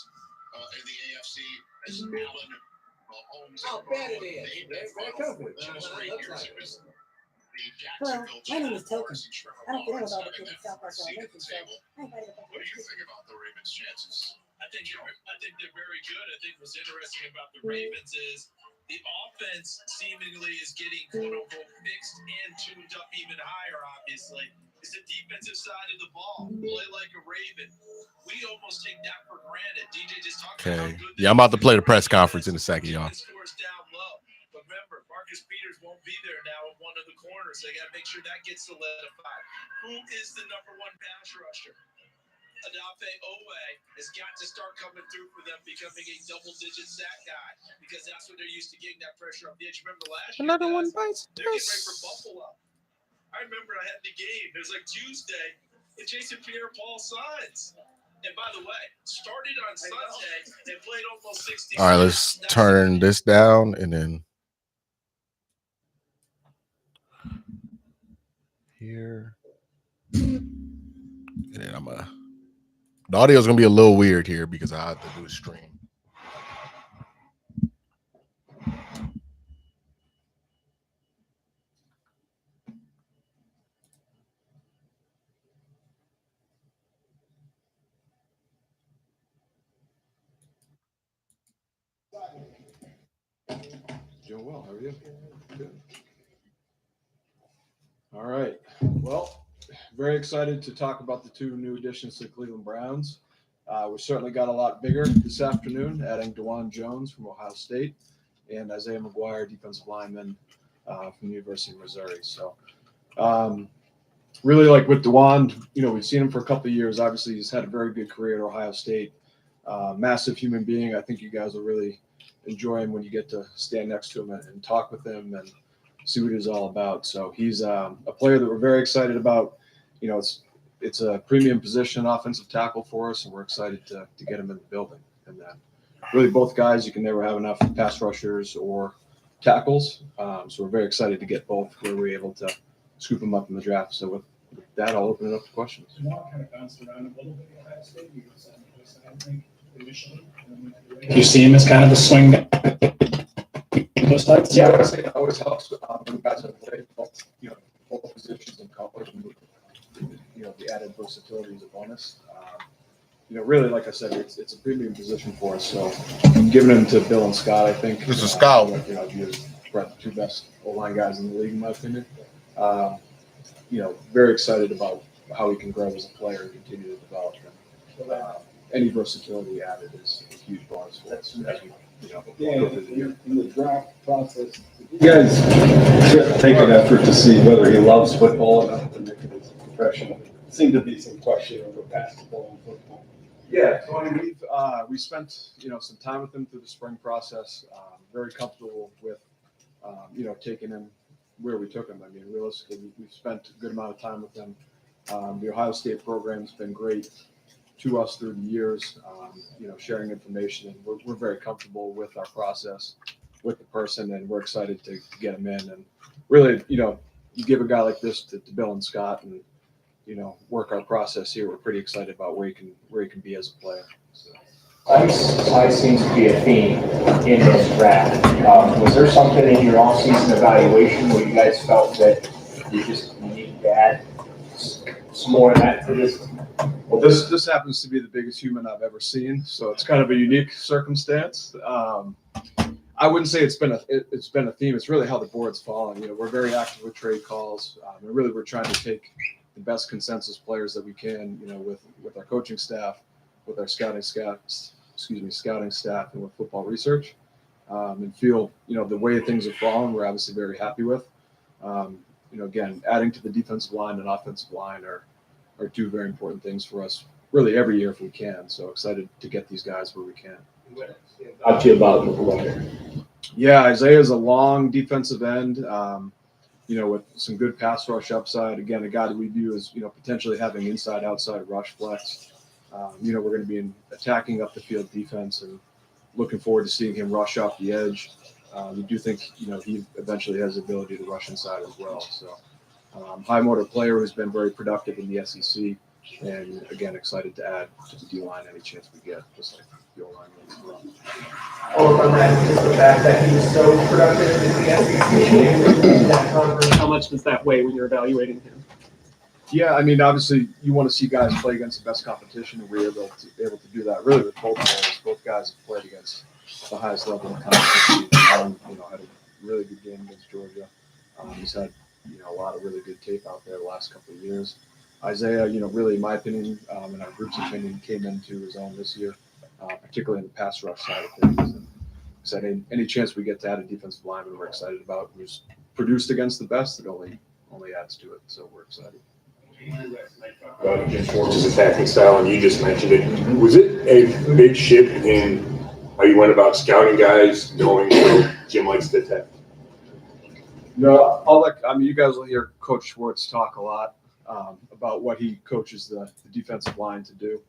in the AFC as Allen, Holmes, How bad it is. Very comfortable. It was the Jacksonville my name is Tillman. Jaguars and Trevor I don't care Lawrence about the having kid in that South Park. seat at the table. I ain't fighting What do you think about the Ravens' chances? I think they're very good. I think what's interesting about the Ravens is the offense seemingly is getting quote unquote fixed and tuned up even higher, obviously. It's the defensive side of the ball. Play like a Raven. We almost take that for granted. DJ just talked about how good yeah, I'm about to play the press conference in a second, y'all. Scores down low. But remember, Marcus Peters won't be there now at one of the corners. They got to make sure that gets solidified. Who is the number 1 pass rusher? Adafe Owe has got to start coming through for them, becoming a double-digit sack guy, because that's what they're used to getting that pressure off the edge. Remember last year, Another one bites they're getting ready for Buffalo. I remember I had the game. It was like Tuesday, and Jason Pierre-Paul signs. And by the way, started on Sunday and played almost 60. All right, let's turn this down and then here. And then the audio is gonna be a little weird here because I have to do a stream. Doing well. How are are you? Good. All right. Well, very excited to talk about the two new additions to the Cleveland Browns. We certainly got a lot bigger this afternoon, adding Dawan Jones from Ohio State and Isaiah McGuire, defensive lineman from the University of Missouri. So really like with Dawan, we've seen him for a couple of years. Obviously, he's had a very good career at Ohio State. Massive human being. I think you guys will really enjoy him when you get to stand next to him and talk with him and see what he's all about. So he's a player that we're very excited about. It's a premium position, offensive tackle for us, and we're excited to get him in the building. And then really both guys, you can never have enough pass rushers or tackles. So we're very excited to get both where we're able to scoop them up in the draft. So with that, I'll open it up to questions. Jamal kind of bounced around a little bit at Ohio State. He was I think, initially. Do you see him as kind of the swing guy? Yeah, I would say it always helps when guys have played both positions in college. And, the added versatility is a bonus. Really, like I said, it's a premium position for us. So giving him to Bill and Scott, I think. This is Scott. He brought the two best O-line guys in the league, in my opinion. Very excited about how he can grow as a player and continue to develop him. Any versatility added is a huge bonus for us as we go through the year. In the draft process, you guys take an effort to see whether he loves football enough to make it his profession. There seemed to be some question over basketball and football. Yeah, so we spent some time with him through the spring process. Very comfortable with taking him where we took him. I mean, realistically, we've spent a good amount of time with him. The Ohio State program's been great to us through the years, sharing information, and we're very comfortable with our process, with the person, and we're excited to get him in. And really, you give a guy like this to Bill and Scott, and work our process here. We're pretty excited about where he can be as a player. So. Size seems to be a theme in this draft. Was there something in your off-season evaluation where you guys felt that you needed to add some more of that to this? Well, this happens to be the biggest human I've ever seen, so it's kind of a unique circumstance. I wouldn't say it's been a theme. It's really how the board's fallen. We're very active with trade calls, and really we're trying to take the best consensus players that we can. With our coaching staff, with our scouting staff, and with football research, and feel the way things have fallen, we're obviously very happy with. Again, adding to the defensive line and offensive line are two very important things for us, really every year if we can. So excited to get these guys where we can. Talk to you about McGuire. Yeah, Isaiah's a long defensive end, with some good pass rush upside. Again, a guy that we view as potentially having inside-outside rush flex. We're going to be attacking up the field defense and looking forward to seeing him rush off the edge. We do think he eventually has the ability to rush inside as well. So. High motor player who's been very productive in the SEC, and again, excited to add to the D-line any chance we get, just like the O-line as well. On that, just the fact that he was so productive in the SEC. How much does that weigh when you're evaluating him? Yeah, I mean, obviously, you want to see guys play against the best competition, and we're able to do that. Really, with both players, both guys have played against the highest level of competition. Had a really good game against Georgia. He's had a lot of really good tape out there the last couple of years. Isaiah, really, in my opinion, and our group's opinion, came into his own this year, particularly in the pass rush side of things. And so any chance we get to add a defensive lineman, we're excited about. Who's produced against the best, it only adds to it. So we're excited. Jim Schwartz's attacking style, and you just mentioned it. Was it a big shift in how you went about scouting guys, knowing Jim likes to attack? No, you guys will hear Coach Schwartz talk a lot about what he coaches the defensive line to do.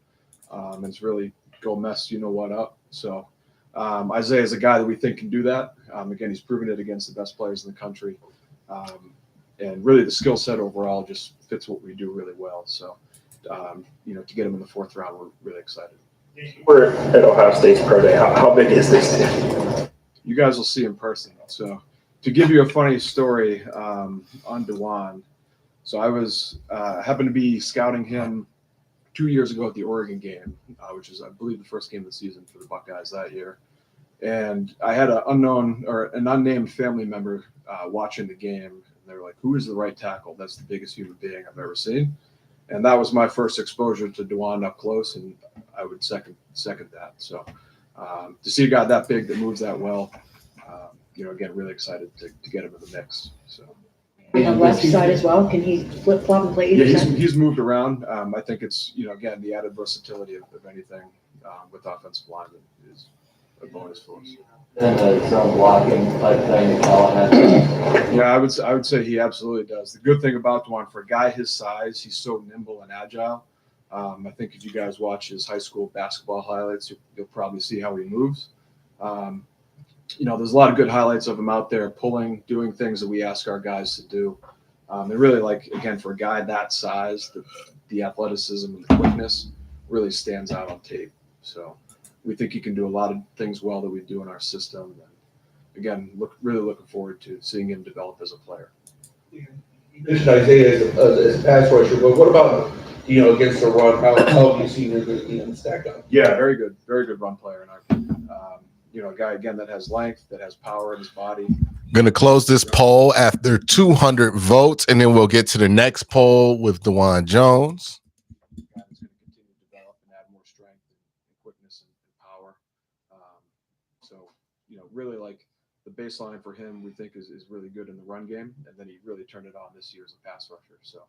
And it's really go mess what up. So Isaiah is a guy that we think can do that. Again, he's proven it against the best players in the country. And really the skill set overall just fits what we do really well. So, to get him in the fourth round, we're really excited. We're at Ohio State's Pro Day. How big is this? You guys will see in person. So to give you a funny story on Dawan, so I was happened to be scouting him 2 years ago at the Oregon game, which is, I believe, the first game of the season for the Buckeyes that year. And I had an unknown or an unnamed family member watching the game. And they were like, "Who is the right tackle? That's the biggest human being I've ever seen." And that was my first exposure to Dawan up close, and I would second that. So to see a guy that big that moves that well, again, really excited to get him in the mix. So. On the left side as well, can he flip flop and play? Yeah, he's moved around. I think it's again the added versatility of anything with offensive linemen is a bonus for us. And the zone blocking type thing, Yeah, I would say he absolutely does. The good thing about Dawan, for a guy his size, he's so nimble and agile. I think if you guys watch his high school basketball highlights, you'll probably see how he moves. There's a lot of good highlights of him out there pulling, doing things that we ask our guys to do. And really, again, for a guy that size, the athleticism and the quickness really stands out on tape. So we think he can do a lot of things well that we do in our system. And again, really looking forward to seeing him develop as a player. You mentioned Isaiah as a pass rusher, but what about against the run? How have you seen him stack up? Yeah, very good run player in our opinion. A guy again that has length, that has power in his body. Gonna close this poll after 200 votes, and then we'll get to the next poll with Dawan Jones. Guy that's going to continue to develop and add more strength and quickness and power. Really the baseline for him, we think is really good in the run game, and then he really turned it on this year as a pass rusher. So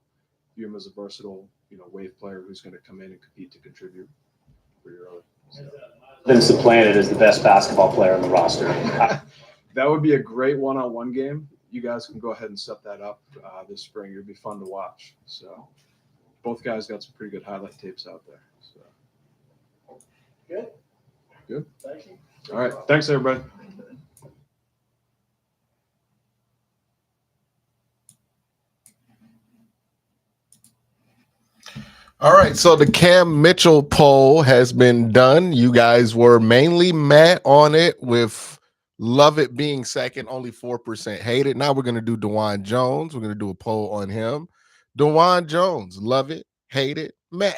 view him as a versatile, wave player who's going to come in and compete to contribute pretty early. So. Been supplanted as the best basketball player on the roster. That would be a great one-on-one game. You guys can go ahead and set that up this spring. It would be fun to watch. So both guys got some pretty good highlight tapes out there. So good. Thank you. All right. Thanks, everybody. All right, so the Cam Mitchell poll has been done. You guys were mainly mad on it, with love it being second, only 4% hate it. Now we're going to do Dawan Jones. We're going to do a poll on him. Dawan Jones, love it, hate it, meh.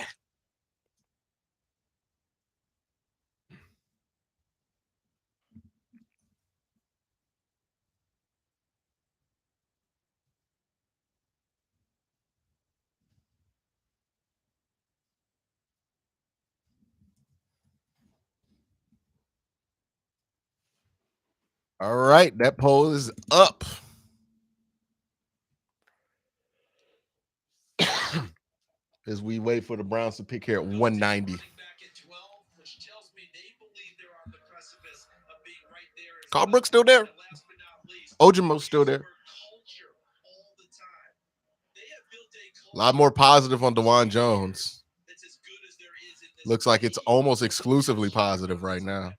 All right, that poll is up. As we wait for the Browns to pick here at 190. Carl Brooks still there. Ojamo's still there. A lot more positive on Dawan Jones. Looks like it's almost exclusively positive right now,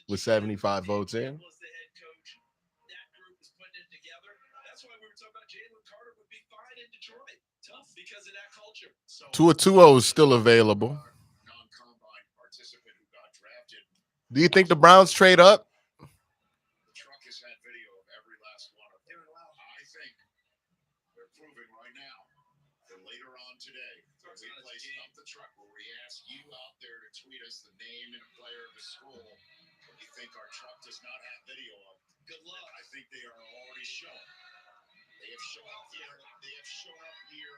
with 75 votes in. 2-2-0 is still available. Do you think the Browns trade up? The truck has had video of every last one of them. I think they're proving right now that later on today, when we play Stump the Truck, where we ask you out there to tweet us the name and a player of the school that you think our truck does not have video of. Good luck. I think they are already showing. They have shown up here. They have shown up here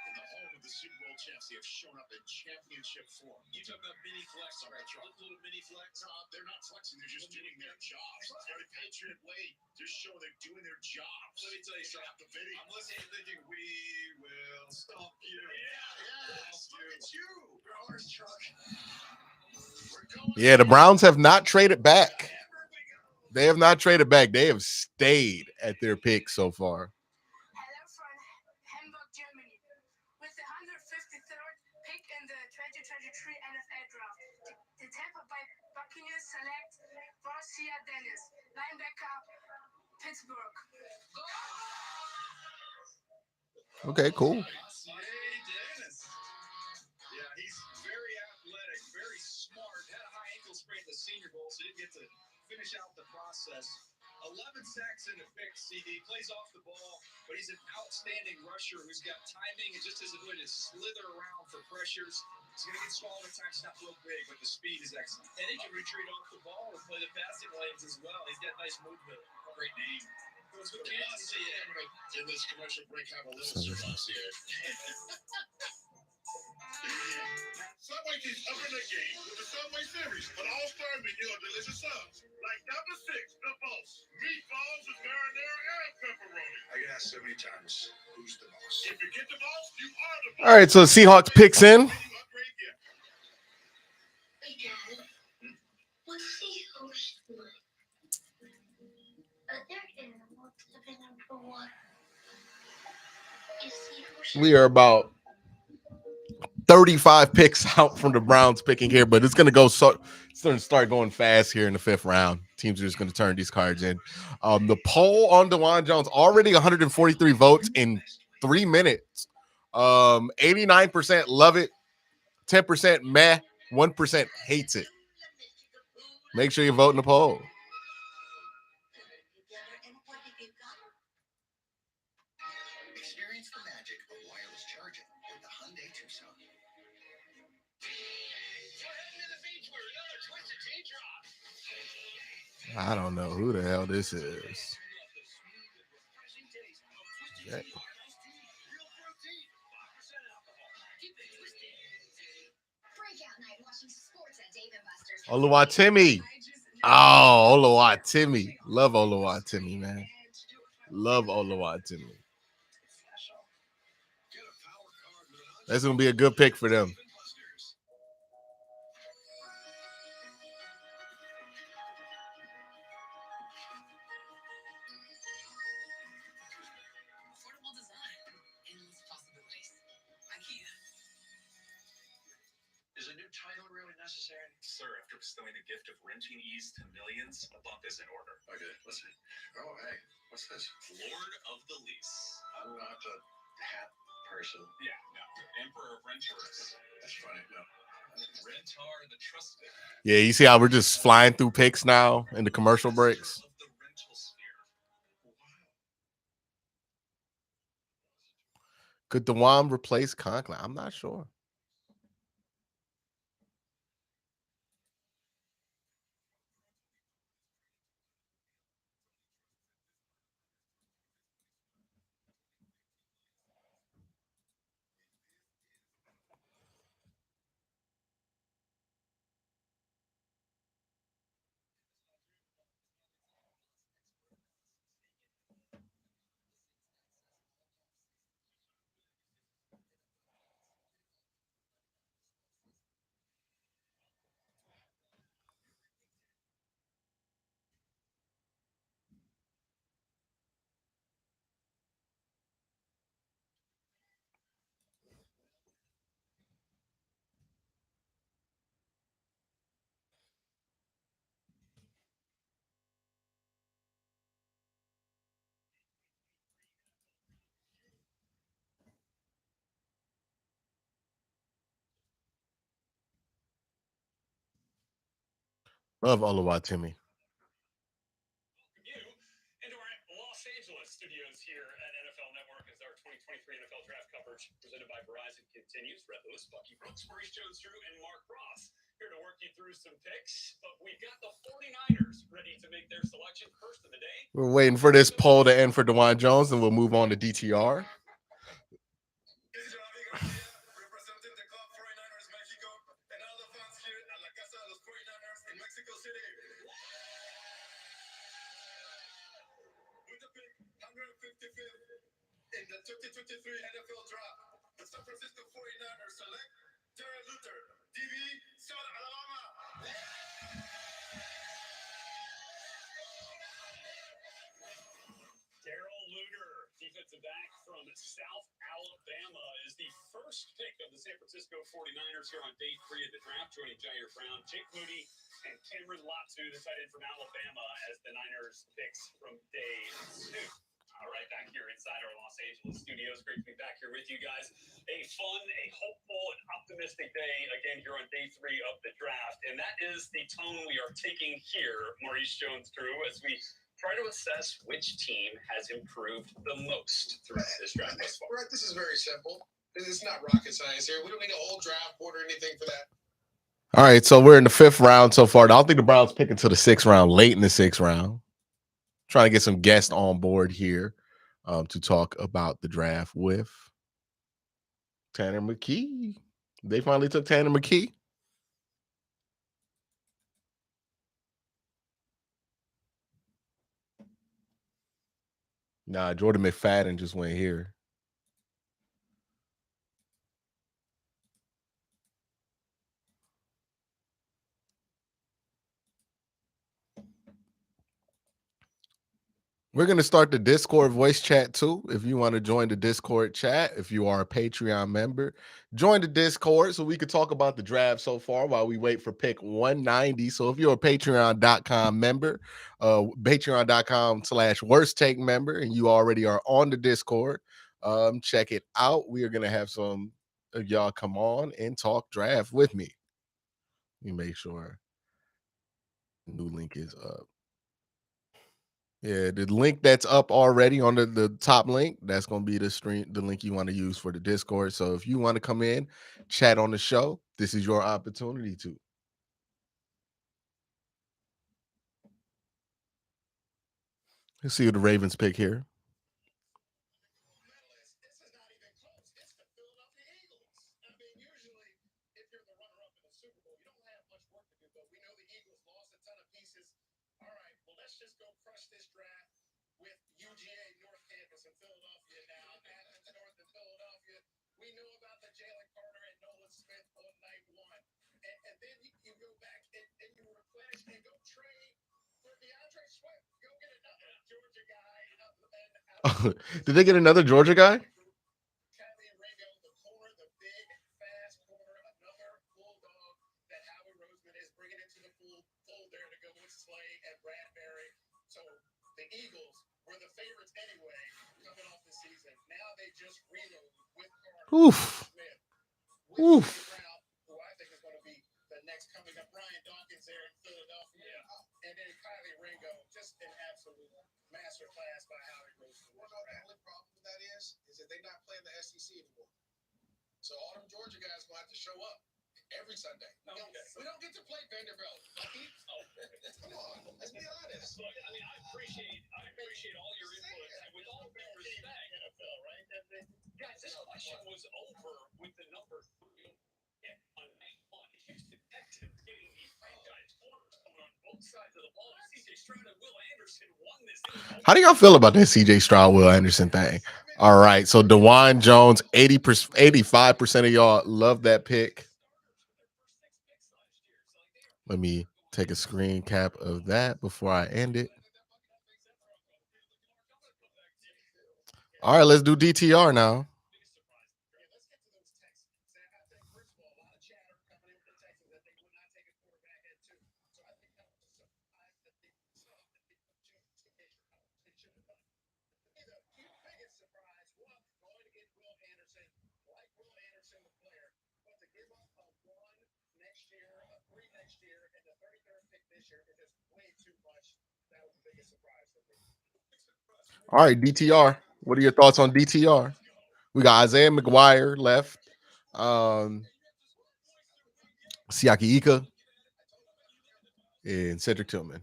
in the home of the Super Bowl champs. They have shown up in championship form. You talk about mini flex, right? Little mini flex. They're not flexing. They're just doing their jobs. Very Patriot way. Just show they're doing their jobs. Let me tell you something. The video. I'm listening, thinking we will stomp you. Yes. Look at you, Growler's truck. Yeah, the Browns have not traded back. They have not traded back. They have stayed at their pick so far. Hello from Hamburg, Germany. With the 153rd pick in the 2023 NFL Draft, the Tampa Bay Buccaneers select Garcia Dennis, linebacker, Pittsburgh. Okay, cool. Yeah, he's very athletic, very smart. Had a high ankle sprain at the Senior Bowl, so didn't get to finish out the process. 11 sacks in the pick, CD. Plays off the ball, but he's an outstanding rusher who's got timing and just his ability to slither around for pressures. He's going to get smaller at times, not real big, but the speed is excellent. And he can retreat off the ball and play the passing lanes as well. He's got nice movement. Great name. Goes with Kansas City. In this commercial break, have a little service here. Subway keeps up in the game with the Subway series, an all-star menu of delicious subs like number 6, the boss, meatballs with marinara and pepperoni. I get asked so many times, who's the boss? If you get the boss, you are the boss. All right, so Seahawks picks in. Hey, Dad. What's seahorse like? Are there animals living underwater? Is seahorse We are about 35 picks out from the Browns picking here, but it's going to start going fast here in the 5th round. Teams are just going to turn these cards in. The poll on Dawan Jones, already 143 votes in 3 minutes. 89% love it, 10% meh, 1% hates it. Make sure you vote in the poll. Experience the magic of wireless charging with the Hyundai Tucson. I don't know who the hell this is. Okay. Oluwatimi. Oh, Oluwatimi. Love Oluwatimi, man. Love Oluwatimi. That's going to be a good pick for them. Affordable design, endless possibilities. IKEA. Is a new title really necessary? Sir, after bestowing the gift of wrenching ease to millions, a bump is in order. Okay, listen. Oh, hey, what's this? Lord of the Lease. I'm not the hat person. Yeah, no. Emperor of Renters. That's funny, no. Rentar the Trusted. Yeah, you see how we're just flying through picks now in the commercial breaks? Of the rental sphere. Could Dawan replace Conklin? I'm not sure. Love Oluwatimi. Into our Los Angeles studios here at NFL Network as our 2023 NFL Draft coverage presented by Verizon continues. Brett Lewis, Bucky Brooks, Maurice Jones-Drew, and Mark Ross here to work you through some picks. But we've got the 49ers ready to make their selection first of the day. We're waiting for this poll to end for Dawan Jones, and we'll move on to DTR. Representing the club 49ers Mexico and all the fans here at La Casa de los 49ers in Mexico City. With the pick 155th in the 2023 NFL Draft, the San Francisco 49ers select Jared Luther, DB, South Alabama. Darrell Luter, defensive back from South Alabama, is the first pick of the San Francisco 49ers here on day 3 of the draft, joining Jair Brown, Jake Moody, and Cameron Latu, the tight end from Alabama, as the Niners picks from day 2. All right, back here inside our Los Angeles studios. Great to be back here with you guys. A fun, a hopeful, and optimistic day again here on day 3 of the draft. And that is the tone we are taking here, Maurice Jones-Drew, as we try to assess which team has improved the most throughout this draft thus far. Brett, this is very simple. It's not rocket science here. We don't need a whole draft board or anything for that. All right, so we're in the 5th round so far. I don't think the Browns pick until the 6th round, late in the 6th round. Trying to get some guests on board here to talk about the draft with Tanner McKee. They finally took Tanner McKee. Nah, Jordan McFadden just went here. We're going to start the Discord voice chat too. If you want to join the Discord chat, if you are a Patreon member, join the Discord so we could talk about the draft so far while we wait for pick 190. So if you're a patreon.com member, patreon.com/worst take member, and you already are on the Discord, check it out. We are going to have some of y'all come on and talk draft with me. Let me make sure the new link is up. Yeah, the link that's up already on the top link, that's going to be the link you want to use for the Discord. So if you want to come in, chat on the show, this is your opportunity to. Let's see what the Ravens pick here. Did they get another Georgia guy? Oof. Oof. So all them Georgia guys will have to show up every Sunday. Okay. We don't get to play Vanderbilt. Come on, let's be honest. Look, I mean, I appreciate all your input. And with all due respect, NFL, right? Guys, this question was over with the number 3 on night 1. Houston Texans getting the franchise cornerstone on both sides of the ball. CJ Stroud and Will Anderson won this thing. How do y'all feel about that CJ Stroud, Will Anderson thing? All right, so Dawan Jones, 85% of y'all love that pick. Let me take a screen cap of that before I end it. All right, let's do DTR now. All right, DTR. What are your thoughts on DTR? We got Isaiah McGuire left. Siaki Ika and Cedric Tillman.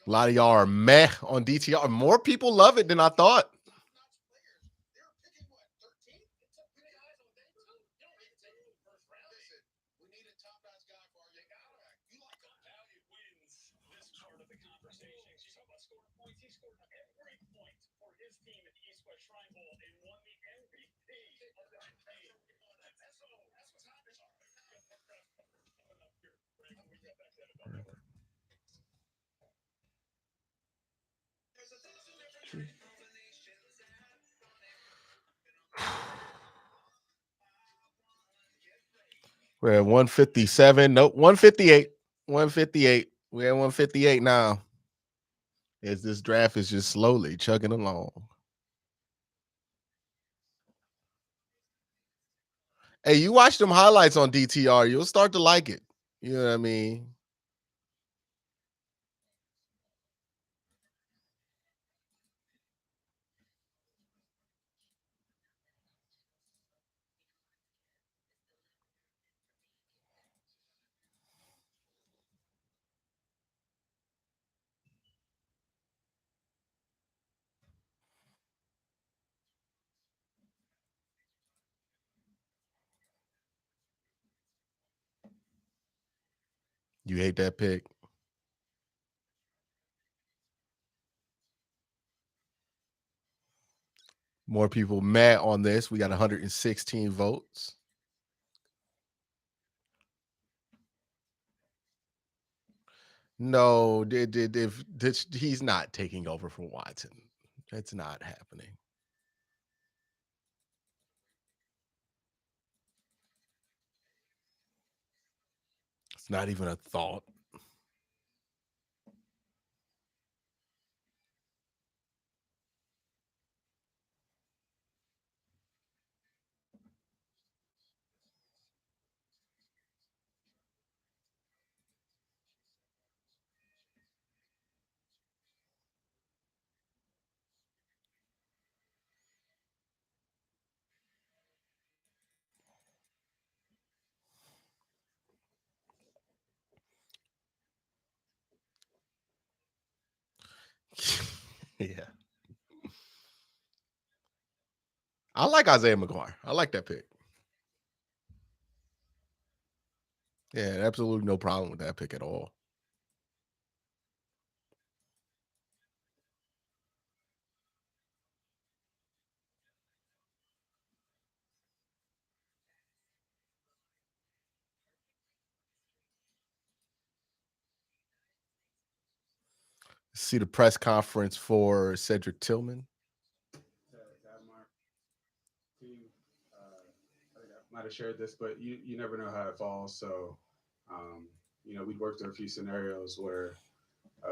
A lot of y'all are meh on DTR. More people love it than I thought. We're at 157. Nope, 158. 158. We're at 158 now. As this draft is just slowly chugging along. Hey, you watch them highlights on DTR, you'll start to like it. You know what I mean? You hate that pick? More people mad on this. We got 116 votes. No, he's not taking over for Watson. That's not happening. It's not even a thought. Yeah. I like Isaiah McGuire. I like that pick. Yeah, absolutely no problem with that pick at all. See the press conference for Cedric Tillman. Might have shared this, but you never know how it falls. So, we worked through a few scenarios where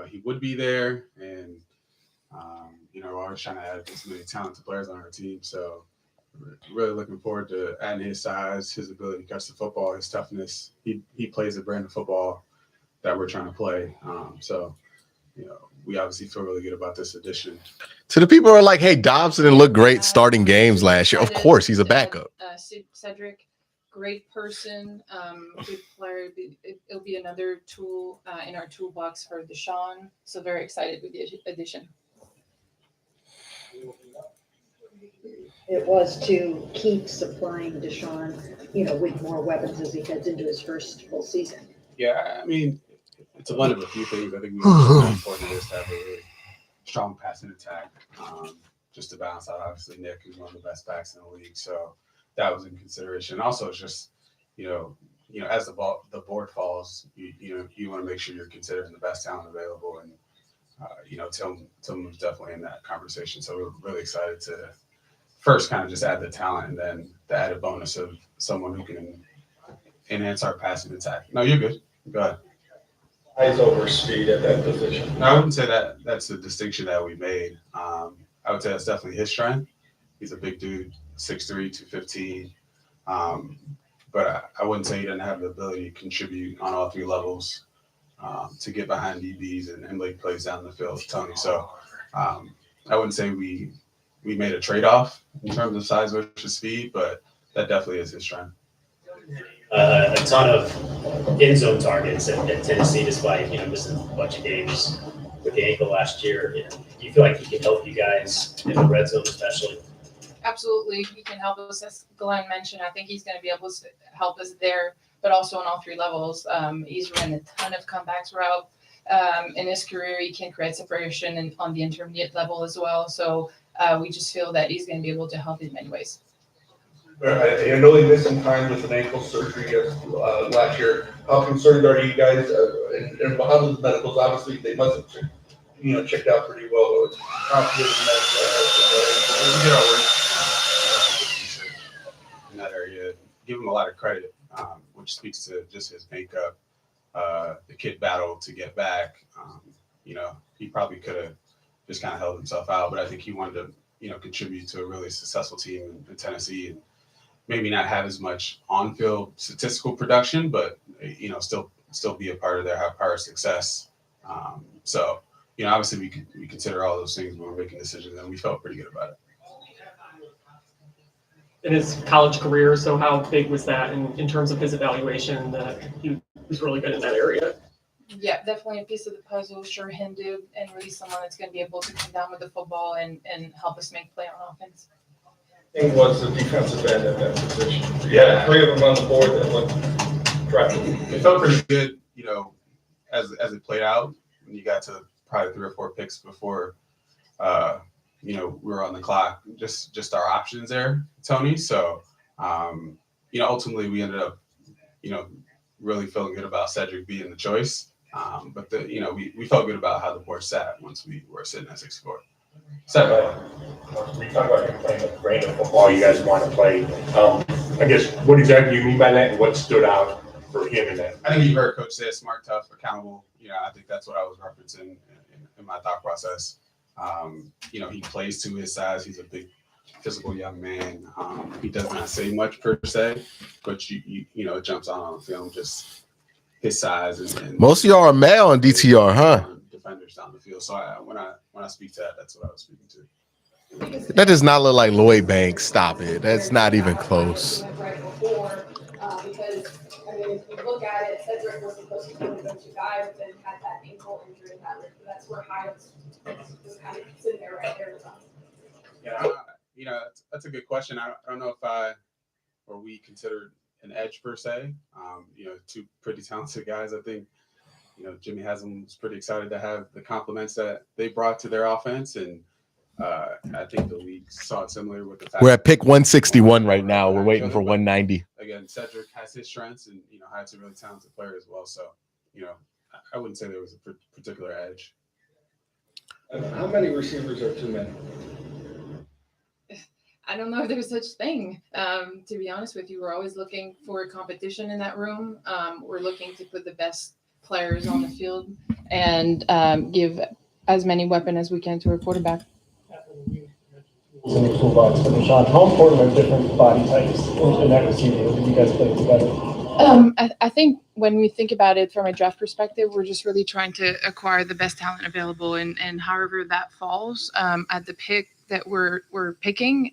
he would be there, and we're always trying to add as many talented players on our team. So, really looking forward to adding his size, his ability to catch the football, his toughness. He plays the brand of football that we're trying to play. We obviously feel really good about this addition. So the people are like, "Hey, Dobson didn't look great starting games last year." Of course, he's a backup. Cedric, great person, good player. It'll be another tool in our toolbox for Deshaun. So very excited with the addition. It was to keep supplying Deshaun, with more weapons as he heads into his first full season. Yeah, I mean, it's a blend of a few things. I think we understand how important it is to have a really strong passing attack, just to balance out. Obviously, Nick is one of the best backs in the league, so that was in consideration. Also, it's just as the board falls, you want to make sure you're considering the best talent available, and Tillman was definitely in that conversation. So we're really excited to first kind of just add the talent, and then the added bonus of someone who can enhance our passing attack. No, you're good. Go ahead. Eyes over speed at that position. No, I wouldn't say that that's a distinction that we made. I would say that's definitely his strength. He's a big dude, 6'3", 215. But I wouldn't say he doesn't have the ability to contribute on all three levels, to get behind DBs and make plays down the field with Tony. So I wouldn't say we made a trade-off in terms of size versus speed, but that definitely is his strength. A ton of end zone targets at Tennessee, despite missing a bunch of games with the ankle last year. Do you feel like he can help you guys in the red zone, especially? Absolutely, he can help us. As Glenn mentioned, I think he's going to be able to help us there, but also on all three levels. He's run a ton of comebacks route in his career. He can create separation on the intermediate level as well. So we just feel that he's going to be able to help in many ways. I know he missed some time with an ankle surgery last year. How concerned are you guys? And how does the medicals? Obviously, they must have, checked out pretty well. Confident in that. We did our work in that area. Give him a lot of credit, which speaks to just his makeup. The kid battled to get back. He probably could have just kind of held himself out, but I think he wanted to, contribute to a really successful team in Tennessee. And maybe not have as much on-field statistical production, but still be a part of their prior success. So obviously we consider all those things when we're making decisions, and we felt pretty good about it. In his college career, so how big was that in terms of his evaluation that he was really good in that area? Yeah, definitely a piece of the puzzle. Sure, Hindu, and really someone that's going to be able to come down with the football and help us make play on offense. He was the defensive end at that position. Yeah, 3 of them on the board that looked drafted. It felt pretty good, as it played out when you got to probably 3 or 4 picks before, we were on the clock. Just our options there, Tony. So, ultimately we ended up, really feeling good about Cedric being the choice. But we felt good about how the board sat once we were sitting at 6-4. We talk about him playing the brand of football you guys want to play. I guess what exactly you mean by that, and what stood out for him in that? I think you heard Coach say smart, tough, accountable. I think that's what I was referencing in my thought process. He plays to his size. He's a big, physical young man. He does not say much per se, but it jumps out on film just his size and most of y'all are male on DTR, huh? Defenders down the field. So when I speak to that, that's what I was speaking to. That does not look like Lloyd Banks. Stop it. That's not even close. Right before, because I mean, if you look at it, Cedric was supposed to be the go-to guy, but then had that ankle injury. That's where Hiles was kind of sitting there right there with him. Yeah, that's a good question. I don't know if we considered an edge per se. 2 pretty talented guys. I think, Jimmy Haslam was pretty excited to have the compliments that they brought to their offense, and I think the league saw it similar with the fact We're at pick 161 right now. We're waiting for 190. Again, Cedric has his strengths, and Hyatt's a really talented player as well. So, I wouldn't say there was a particular edge. How many receivers are too many? I don't know if there's such thing. To be honest with you, we're always looking for competition in that room. We're looking to put the best players on the field and give as many weapons as we can to our quarterback. In the toolbox for Deshaun, how important are different body types in that receiver? Do you guys play together? I think when we think about it from a draft perspective, we're just really trying to acquire the best talent available, and however that falls at the pick that we're picking,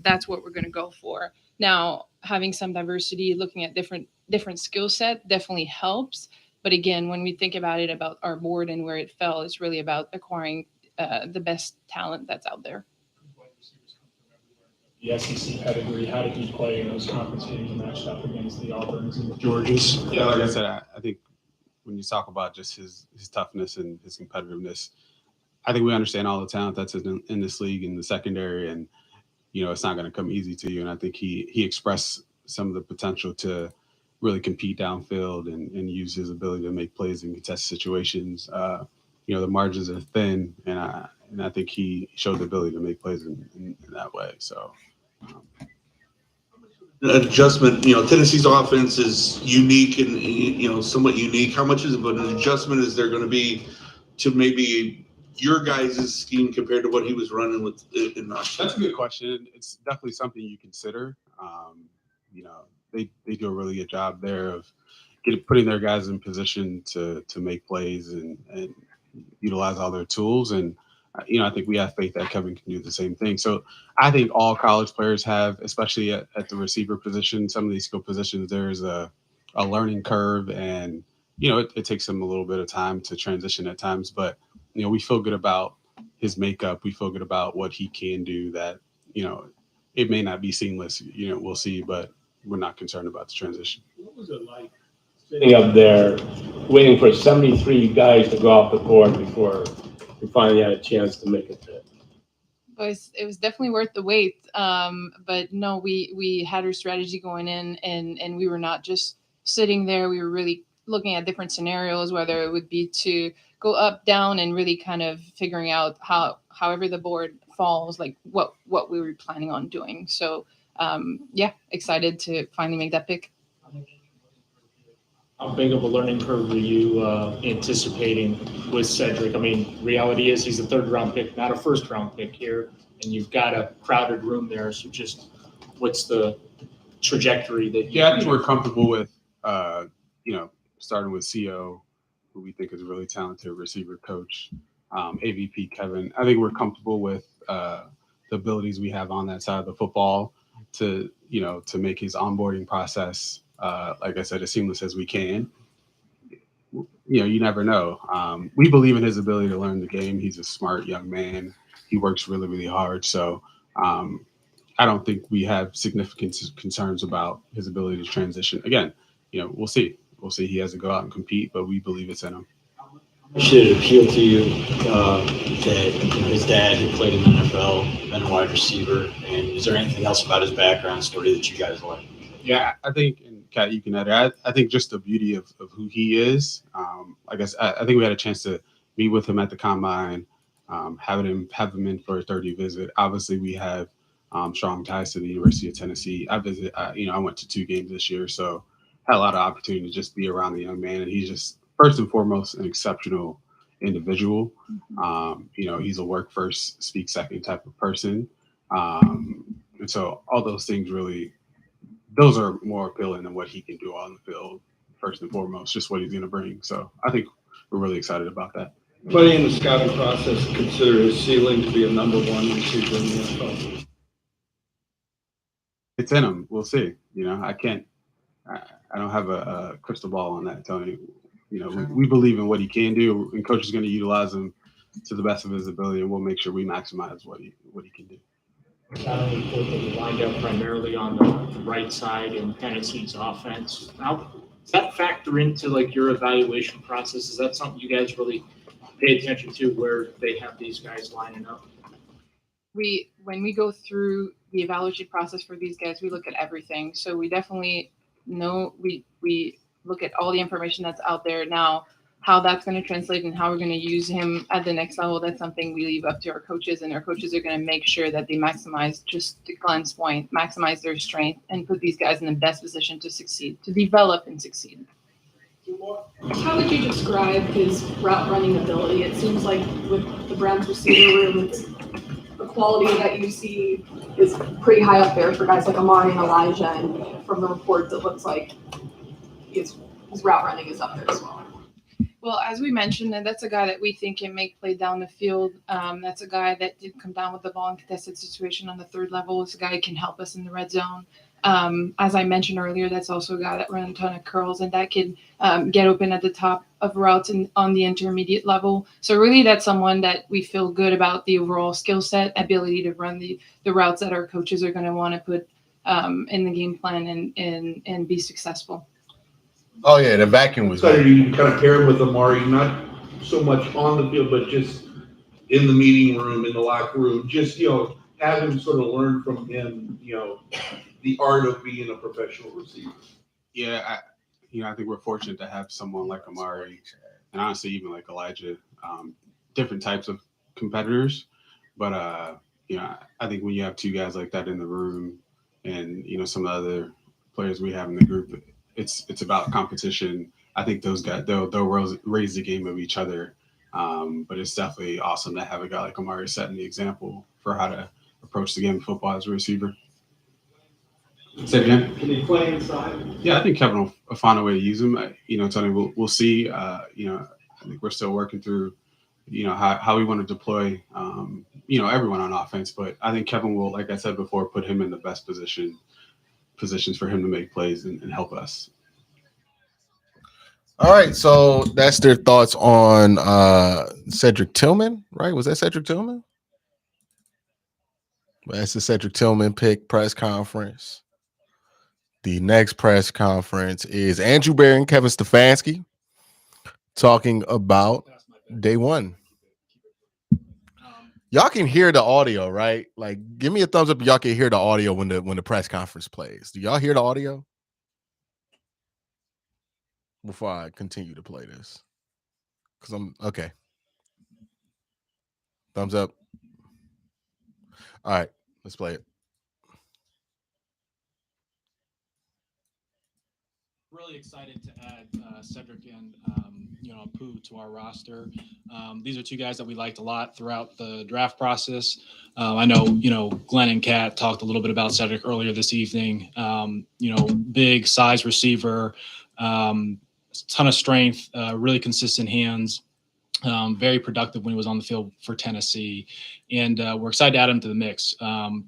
that's what we're going to go for. Now, having some diversity, looking at different skill set definitely helps. But again, when we think about it, about our board and where it fell, it's really about acquiring the best talent that's out there. The SEC pedigree, how did he play in those conference games matched up against the Auburns and the Georgias? Yeah, like I said, I think when you talk about just his toughness and his competitiveness, I think we understand all the talent that's in this league in the secondary, and it's not going to come easy to you. And I think he expressed some of the potential to really compete downfield and use his ability to make plays in contested situations. The margins are thin, and I think he showed the ability to make plays in that way. So. Adjustment, Tennessee's offense is unique and, somewhat unique. How much of an adjustment is there going to be to maybe your guys' scheme compared to what he was running with in Knoxville? That's a good question. It's definitely something you consider. They do a really good job there of putting their guys in position to make plays and utilize all their tools. And, I think we have faith that Kevin can do the same thing. So I think all college players have, especially at the receiver position, some of these skill positions, there's a learning curve, and, it takes them a little bit of time to transition at times. But, we feel good about his makeup. We feel good about what he can do. That, it may not be seamless, we'll see, but we're not concerned about the transition. What was it like sitting up there waiting for 73 guys to go off the board before we finally had a chance to make it there? It was definitely worth the wait. But no, we had our strategy going in, and we were not just sitting there. We were really looking at different scenarios, whether it would be to go up, down, and really kind of figuring out however the board falls, like what we were planning on doing. So excited to finally make that pick. How big of a learning curve were you anticipating with Cedric? I mean, reality is he's a 3rd-round pick, not a 1st-round pick here, and you've got a crowded room there. So just what's the trajectory that you. Yeah, I think we're comfortable with, starting with CO, who we think is a really talented receiver coach, AVP Kevin. I think we're comfortable with the abilities we have on that side of the football to make his onboarding process, like I said, as seamless as we can. You never know. We believe in his ability to learn the game. He's a smart young man. He works really, really hard. So I don't think we have significant concerns about his ability to transition. Again, we'll see. We'll see. He has to go out and compete, but we believe it's in him. Should it appeal to you that his dad had played in the NFL, been a wide receiver, and is there anything else about his background story that you guys like? Yeah, I think, and Kat, you can add. I think just the beauty of who he is. I guess I think we had a chance to meet with him at the combine, have him in for a 30 visit. Obviously, we have strong ties to the University of Tennessee. I went to 2 games this year, so had a lot of opportunity to just be around the young man, and he's just first and foremost an exceptional individual. He's a work first, speak second type of person, and so all those things really. Those are more appealing than what he can do on the field, first and foremost, just what he's going to bring. So I think we're really excited about that. Anybody in the scouting process consider his ceiling to be a number 1 receiver in the NFL? It's in him. We'll see. I don't have a crystal ball on that, Tony. We believe in what he can do, and coach is going to utilize him to the best of his ability, and we'll make sure we maximize what he can do. You lined up primarily on the right side in Tennessee's offense. How does that factor into your evaluation process? Is that something you guys really pay attention to, where they have these guys lining up? When we go through the evaluation process for these guys, we look at everything. So we definitely know we look at all the information that's out there now. How that's going to translate and how we're going to use him at the next level, that's something we leave up to our coaches, and our coaches are going to make sure that they maximize, just to Glenn's point, maximize their strength and put these guys in the best position to succeed, to develop and succeed. How would you describe his route running ability? It seems like with the Browns receiver room, it's the quality that you see is pretty high up there for guys like Amari and Elijah, and from the reports, it looks like his route running is up there as well. Well, as we mentioned, that's a guy that we think can make play down the field. That's a guy that did come down with the ball in contested situation on the 3rd level. It's a guy who can help us in the red zone. As I mentioned earlier, that's also a guy that runs a ton of curls and that can get open at the top of routes and on the intermediate level. So really that's someone that we feel good about the overall skill set, ability to run the routes that our coaches are going to want to put in the game plan and be successful. Oh yeah, the vacuum was. So you can kind of pair him with Amari, not so much on the field, but just in the meeting room, in the locker room. Just have him sort of learn from him. The art of being a professional receiver. Yeah, I think we're fortunate to have someone like Amari, and honestly, even like Elijah, different types of competitors. But I think when you have 2 guys like that in the room, and some of the other players we have in the group. It's about competition. I think those guys they'll raise the game of each other, but it's definitely awesome to have a guy like Amari setting the example for how to approach the game of football as a receiver. Say it again. Can he play inside? Yeah, I think Kevin will find a way to use him. Tony, we'll see. I think we're still working through, how we want to deploy, everyone on offense. But I think Kevin will, like I said before, put him in the best positions for him to make plays and help us. All right, so that's their thoughts on Cedric Tillman, right? Was that Cedric Tillman? That's the Cedric Tillman pick press conference. The next press conference is Andrew Berry and Kevin Stefanski talking about day one. Y'all can hear the audio, right? Give me a thumbs up if y'all can hear the audio when the press conference plays. Do y'all hear the audio? Before I continue to play this. Because I'm okay. Thumbs up. All right, let's play it. Really excited to add Cedric in. Pooh to our roster. These are two guys that we liked a lot throughout the draft process. I know, Glenn and Kat talked a little bit about Cedric earlier this evening. Big size receiver, ton of strength, really consistent hands. Very productive when he was on the field for Tennessee, and we're excited to add him to the mix.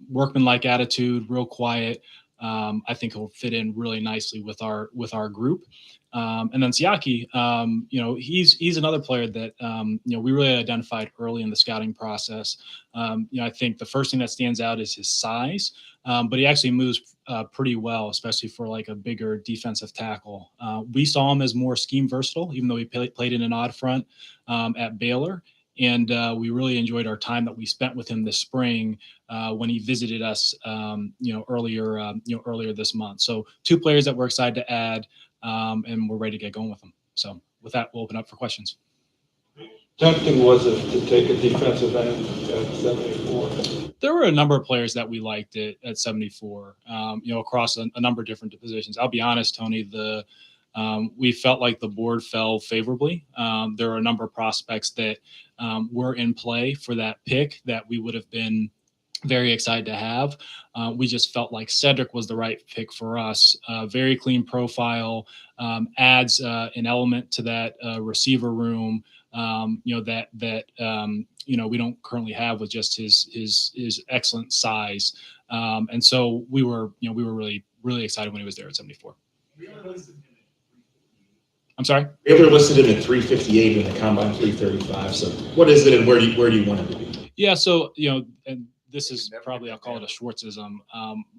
Workman-like attitude, real quiet. I think he'll fit in really nicely with our group. And then Siaki, he's another player that we really identified early in the scouting process. I think the first thing that stands out is his size, but he actually moves pretty well, especially for like a bigger defensive tackle. We saw him as more scheme versatile, even though he played in an odd front at Baylor. And we really enjoyed our time that we spent with him this spring when he visited us, earlier this month. So 2 players that we're excited to add, and we're ready to get going with them. So with that, we'll open up for questions. Tempting was it to take a defensive end at 74? There were a number of players that we liked at 74, across a number of different positions. I'll be honest, Tony, we felt like the board fell favorably. There were a number of prospects that were in play for that pick that we would have been very excited to have. We just felt like Cedric was the right pick for us. Very clean profile, adds an element to that receiver room, that we don't currently have with just his excellent size. And so we were really, really excited when he was there at 74. I'm sorry? We ever listed him at 358 in the combine 335. So what is it and where do you want him to be? Yeah. So, and this is probably, I'll call it a Schwartzism.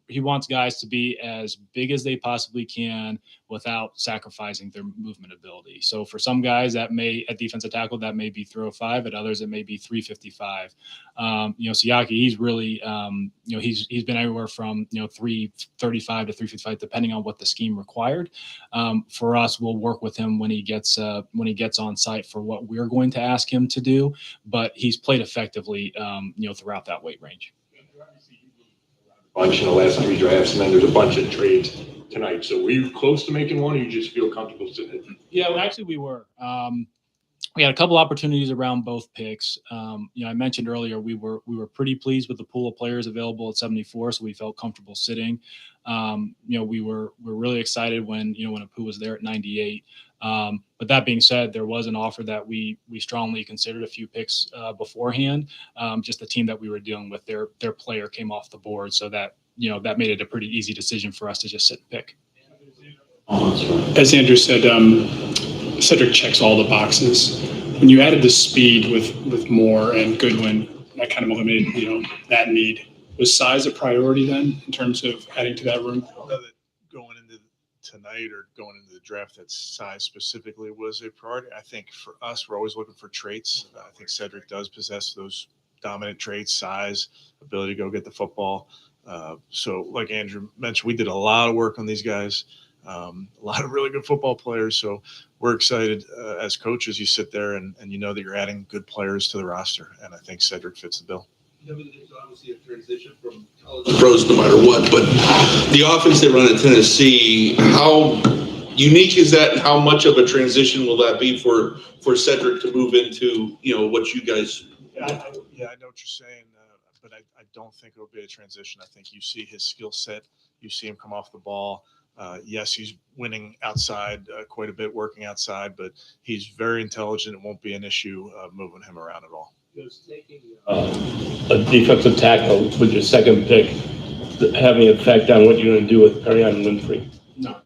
He wants guys to be as big as they possibly can without sacrificing their movement ability. So for some guys at defensive tackle, that may be 305. At others, it may be 355. Siaki, he's really, he's been everywhere from, 335 to 355, depending on what the scheme required. For us, we'll work with him when he gets on site for what we're going to ask him to do, but he's played effectively, throughout that weight range. Bunch in the last 3 drafts, and then there's a bunch of trades tonight. So were you close to making one, or you just feel comfortable sitting? Yeah, well, actually, we were. We had a couple opportunities around both picks. I mentioned earlier we were pretty pleased with the pool of players available at 74, so we felt comfortable sitting. We're really excited when Apu was there at 98. But that being said, there was an offer that we strongly considered a few picks beforehand. Just the team that we were dealing with, their player came off the board, so that that made it a pretty easy decision for us to just sit and pick. As Andrew said, Cedric checks all the boxes. When you added the speed with Moore and Goodwin, that kind of eliminated that need. Was size a priority then in terms of adding to that room? Going into tonight or going into the draft, that size specifically was a priority. I think for us, we're always looking for traits. I think Cedric does possess those dominant traits: size, ability to go get the football. So like Andrew mentioned, we did a lot of work on these guys, a lot of really good football players. So we're excited as coaches. You sit there and you know that you're adding good players to the roster. And I think Cedric fits the bill. There's obviously a transition from college to pros no matter what, but the offense they run at Tennessee, how unique is that, and how much of a transition will that be for Cedric to move into, what you guys? Yeah, I know what you're saying, but I don't think it'll be a transition. I think you see his skill set, you see him come off the ball. Yes, he's winning outside quite a bit, working outside, but he's very intelligent. It won't be an issue moving him around at all. Does taking a defensive tackle with your second pick have any effect on what you're going to do with Ariane Winfrey? No.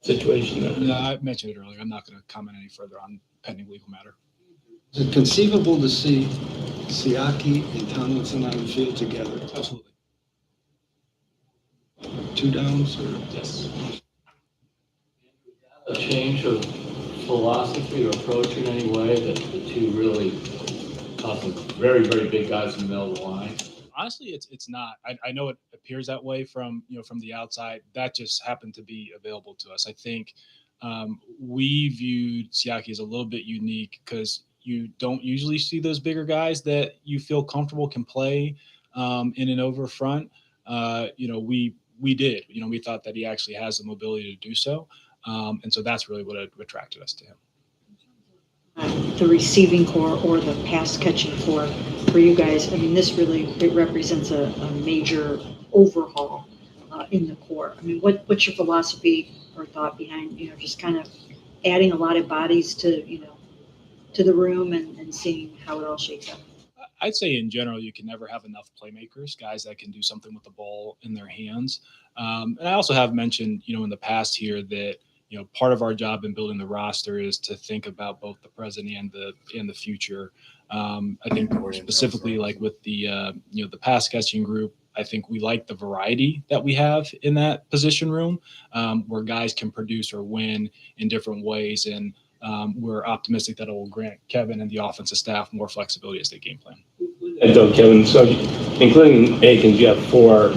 Situation there? No, I mentioned it earlier. I'm not going to comment any further on pending legal matter. Is it conceivable to see Siaki and Tomlinson on the field together? Absolutely. 2 downs or? Yes. A change of philosophy or approach in any way that the two really caught some very, very big guys in the middle of the line? Honestly, it's not. I know it appears that way from the outside. That just happened to be available to us. I think we viewed Siaki as a little bit unique because you don't usually see those bigger guys that you feel comfortable can play in and over front. We did. We thought that he actually has the mobility to do so. And so that's really what attracted us to him. The receiving core or the pass catching core for you guys, I mean, this really, it represents a major overhaul in the core. I mean, what's your philosophy or thought behind, just kind of adding a lot of bodies to, to the room and seeing how it all shakes out? I'd say in general, you can never have enough playmakers, guys that can do something with the ball in their hands. And I also have mentioned, in the past here that, part of our job in building the roster is to think about both the present and the future. I think specifically like with the pass catching group, I think we like the variety that we have in that position room, where guys can produce or win in different ways. And we're optimistic that it will grant Kevin and the offensive staff more flexibility as they game plan. And so, Kevin, so including Akins, you have 4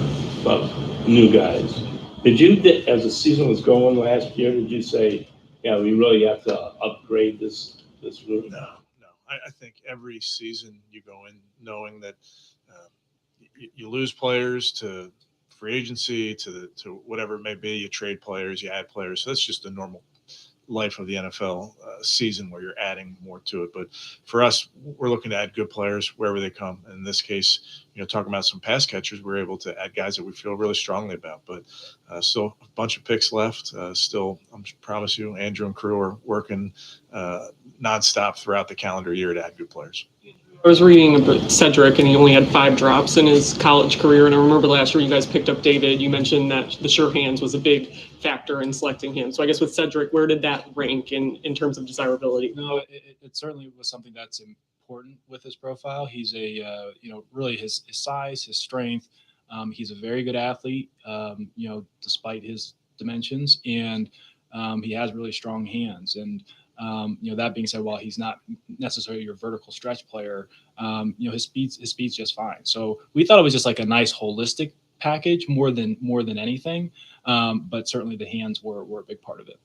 new guys. Did you, as the season was going last year, did you say, yeah, we really have to upgrade this group? No. I think every season you go in knowing that you lose players to free agency, to whatever it may be. You trade players, you add players. So that's just the normal life of the NFL season where you're adding more to it. But for us, we're looking to add good players wherever they come. And in this case, talking about some pass catchers, we're able to add guys that we feel really strongly about. But still a bunch of picks left. Still, I promise you, Andrew and crew are working nonstop throughout the calendar year to add good players. I was reading about Cedric, and he only had 5 drops in his college career. And I remember last year you guys picked up David. You mentioned that the sure hands was a big factor in selecting him. So I guess with Cedric, where did that rank in terms of desirability? No, it certainly was something that's important with his profile. He's really his size, his strength. He's a very good athlete, despite his dimensions, and he has really strong hands. And that being said, while he's not necessarily your vertical stretch player, his speed's just fine. So we thought it was just like a nice holistic package more than anything. But certainly the hands were a big part of it.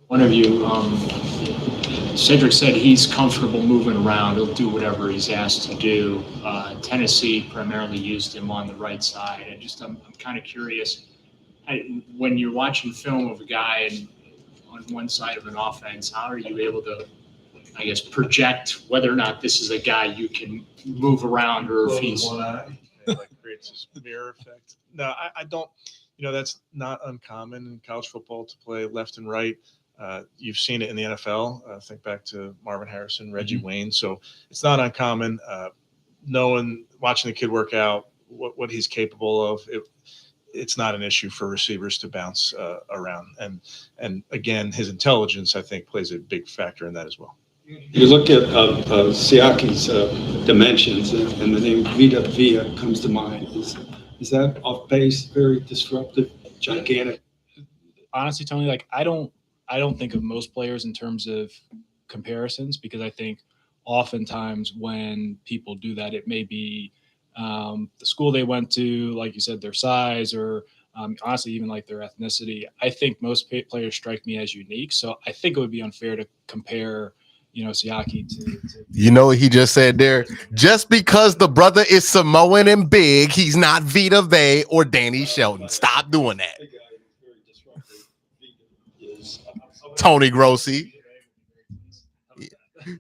One of you, Cedric said he's comfortable moving around. He'll do whatever he's asked to do. Tennessee primarily used him on the right side. I'm kind of curious, when you're watching film of a guy on one side of an offense, how are you able to, I guess, project whether or not this is a guy you can move around, or if he's creates this mirror effect. No, I don't. That's not uncommon in college football to play left and right. You've seen it in the NFL. Think back to Marvin Harrison, Reggie Wayne. So it's not uncommon. Watching the kid work out, what he's capable of, it's not an issue for receivers to bounce around. And again, his intelligence, I think, plays a big factor in that as well. You look at Siaki's dimensions, and the name Vita Vea comes to mind. Is that off base, very disruptive, gigantic? Honestly, Tony, I don't think of most players in terms of comparisons, because I think oftentimes when people do that, it may be the school they went to, like you said, their size, or honestly, even like their ethnicity. I think most players strike me as unique. So I think it would be unfair to compare, Siaki to You know what he just said there? Just because the brother is Samoan and big, he's not Vita Vea or Danny Shelton. Stop doing that. Tony Grossi.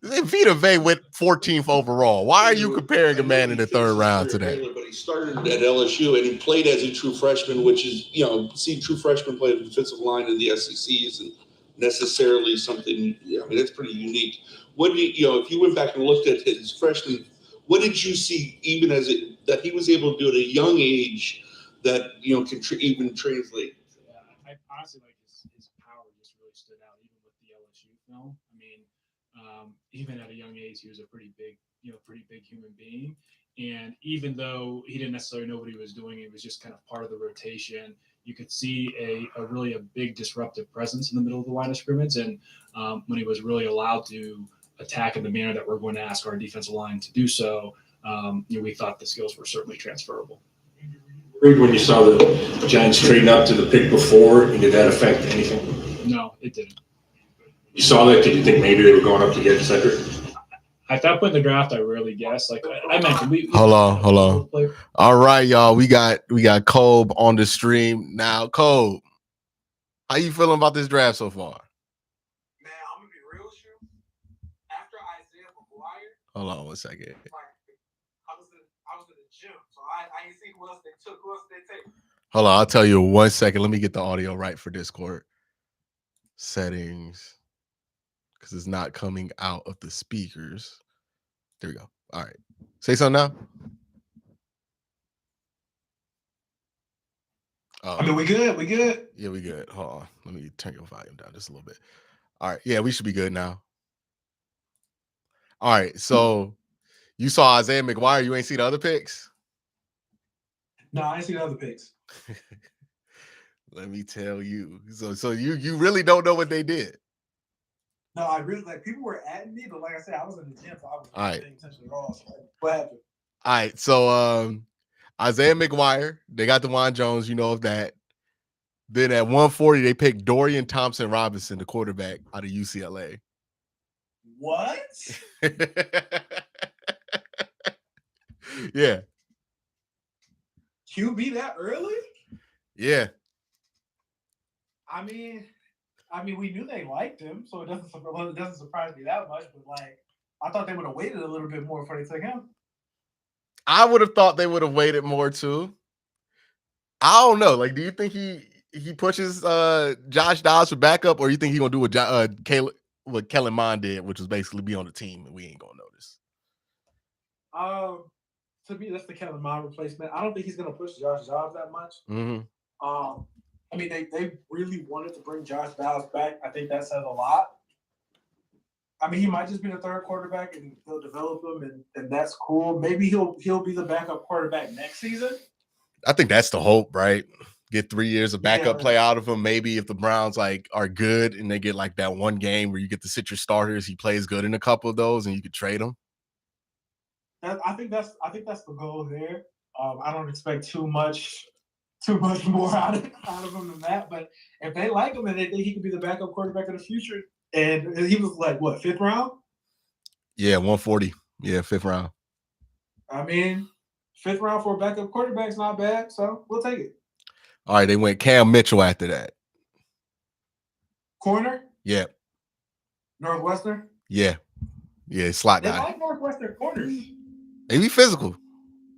Vita Vea went 14th overall. Why are you comparing a man in the 3rd round today? But he started at LSU and he played as a true freshman, which is, see true freshmen play the defensive line in the SEC isn't necessarily something, that's pretty unique. What do you, if you went back and looked at his freshman, what did you see even that he was able to do at a young age that, can even translate? I honestly like his power just really stood out even with the LSU film. I mean, even at a young age, he was a pretty big human being. And even though he didn't necessarily know what he was doing, it was just kind of part of the rotation. You could see a really big disruptive presence in the middle of the line of scrimmage. And when he was really allowed to attack in the manner that we're going to ask our defensive line to do so, we thought the skills were certainly transferable. When you saw the Giants trading up to the pick before, and did that affect anything? No, it didn't. You saw that? Did you think maybe they were going up to get Cedric? At that point in the draft, I rarely guessed. Like I mentioned, hold on. All right, y'all. We got Kobe on the stream now. Kobe, How you feeling about this draft so far? Man, I'm gonna be real with you. After Isaiah McGuire, Hold on one second. I was in the gym, so I ain't see who else they took. Who else they take? Hold on, I'll tell you 1 second. Let me get the audio right for Discord. Settings. Because it's not coming out of the speakers. There we go. All right. Say something now. I mean, we good. We good. Yeah, we good. Hold on. Let me turn your volume down just a little bit. All right. Yeah, we should be good now. All right. So you saw Isaiah McGuire. You ain't see the other picks? No, I ain't see the other picks. Let me tell you. So you really don't know what they did. No, I really people were at me, but like I said, I was in the gym, so I was All right. paying attention at all. So what happened? All right. So Isaiah McGuire, they got Dawan Jones, you know of that. Then at 140, they picked Dorian Thompson-Robinson, the quarterback out of UCLA. What? Yeah. QB that early? Yeah. I mean, we knew they liked him, so it doesn't surprise me that much. But like, I thought they would have waited a little bit more before they took him. I would have thought they would have waited more too. I don't know. Like, do you think he pushes Josh Dobbs for backup, or you think he gonna do what Kellen Mond did, which was basically be on the team and we ain't gonna notice? To me, that's the Kellen Mond replacement. I don't think he's gonna push Josh Dobbs that much. Mm-hmm. I mean, they really wanted to bring Josh Dobbs back. I think that says a lot. I mean, he might just be the third quarterback, and they'll develop him, and that's cool. Maybe he'll be the backup quarterback next season. I think that's the hope, right? Get 3 years of backup play out of him. Maybe if the Browns are good and they get like that one game where you get to sit your starters, he plays good in a couple of those, and you could trade him. I think that's the goal there. I don't expect too much more out of him than that. But if they like him and they think he could be the backup quarterback of the future, and he was like what, 5th round? Yeah, 140. Yeah, 5th round. I mean, 5th round for a backup quarterback's not bad, so we'll take it. All right, they went Cam Mitchell after that. Corner? Yeah. Northwestern? Yeah, slot They guy. like Northwestern corners. They be physical.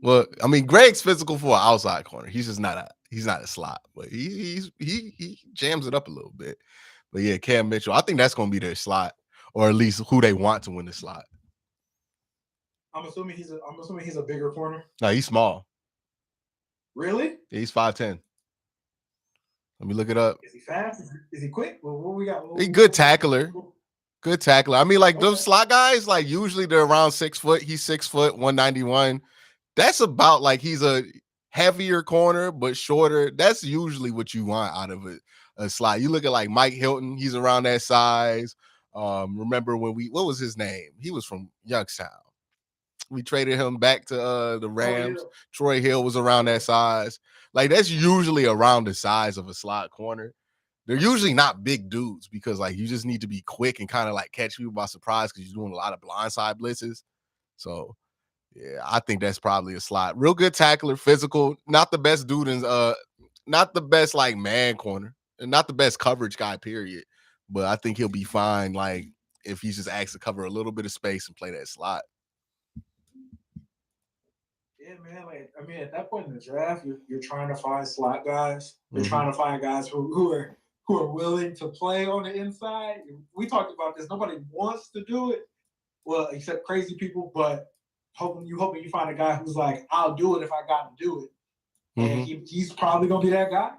Well, I mean, Greg's physical for an outside corner. He's just not a slot, but he jams it up a little bit. But yeah, Cam Mitchell, I think that's going to be their slot, or at least who they want to win the slot. I'm assuming he's a bigger corner. No, he's small. Really? Yeah, he's 5'10". Let me look it up. Is he fast? Is he quick? Well, what we got? He's good tackler. Good tackler. I mean, like those slot guys, like usually they're around 6 foot. He's 6 foot, 191. That's about like he's a heavier corner, but shorter. That's usually what you want out of a slot. You look at like Mike Hilton, he's around that size. Remember when what was his name? He was from Youngstown. We traded him back to the Rams. Troy Hill was around that size. Like that's usually around the size of a slot corner. They're usually not big dudes because like you just need to be quick and kind of like catch people by surprise because you're doing a lot of blindside blitzes. So yeah, I think that's probably a slot. Real good tackler, physical, not the best dude in not the best like man corner, and not the best coverage guy, period. But I think he'll be fine, like if he's just asked to cover a little bit of space and play that slot. Yeah, man. Like, I mean, at that point in the draft, you're trying to find slot guys. You're trying to find guys who are willing to play on the inside. We talked about this. Nobody wants to do it, well, except crazy people. But hoping you find a guy who's like, I'll do it if I got to do it. And he's probably gonna be that guy.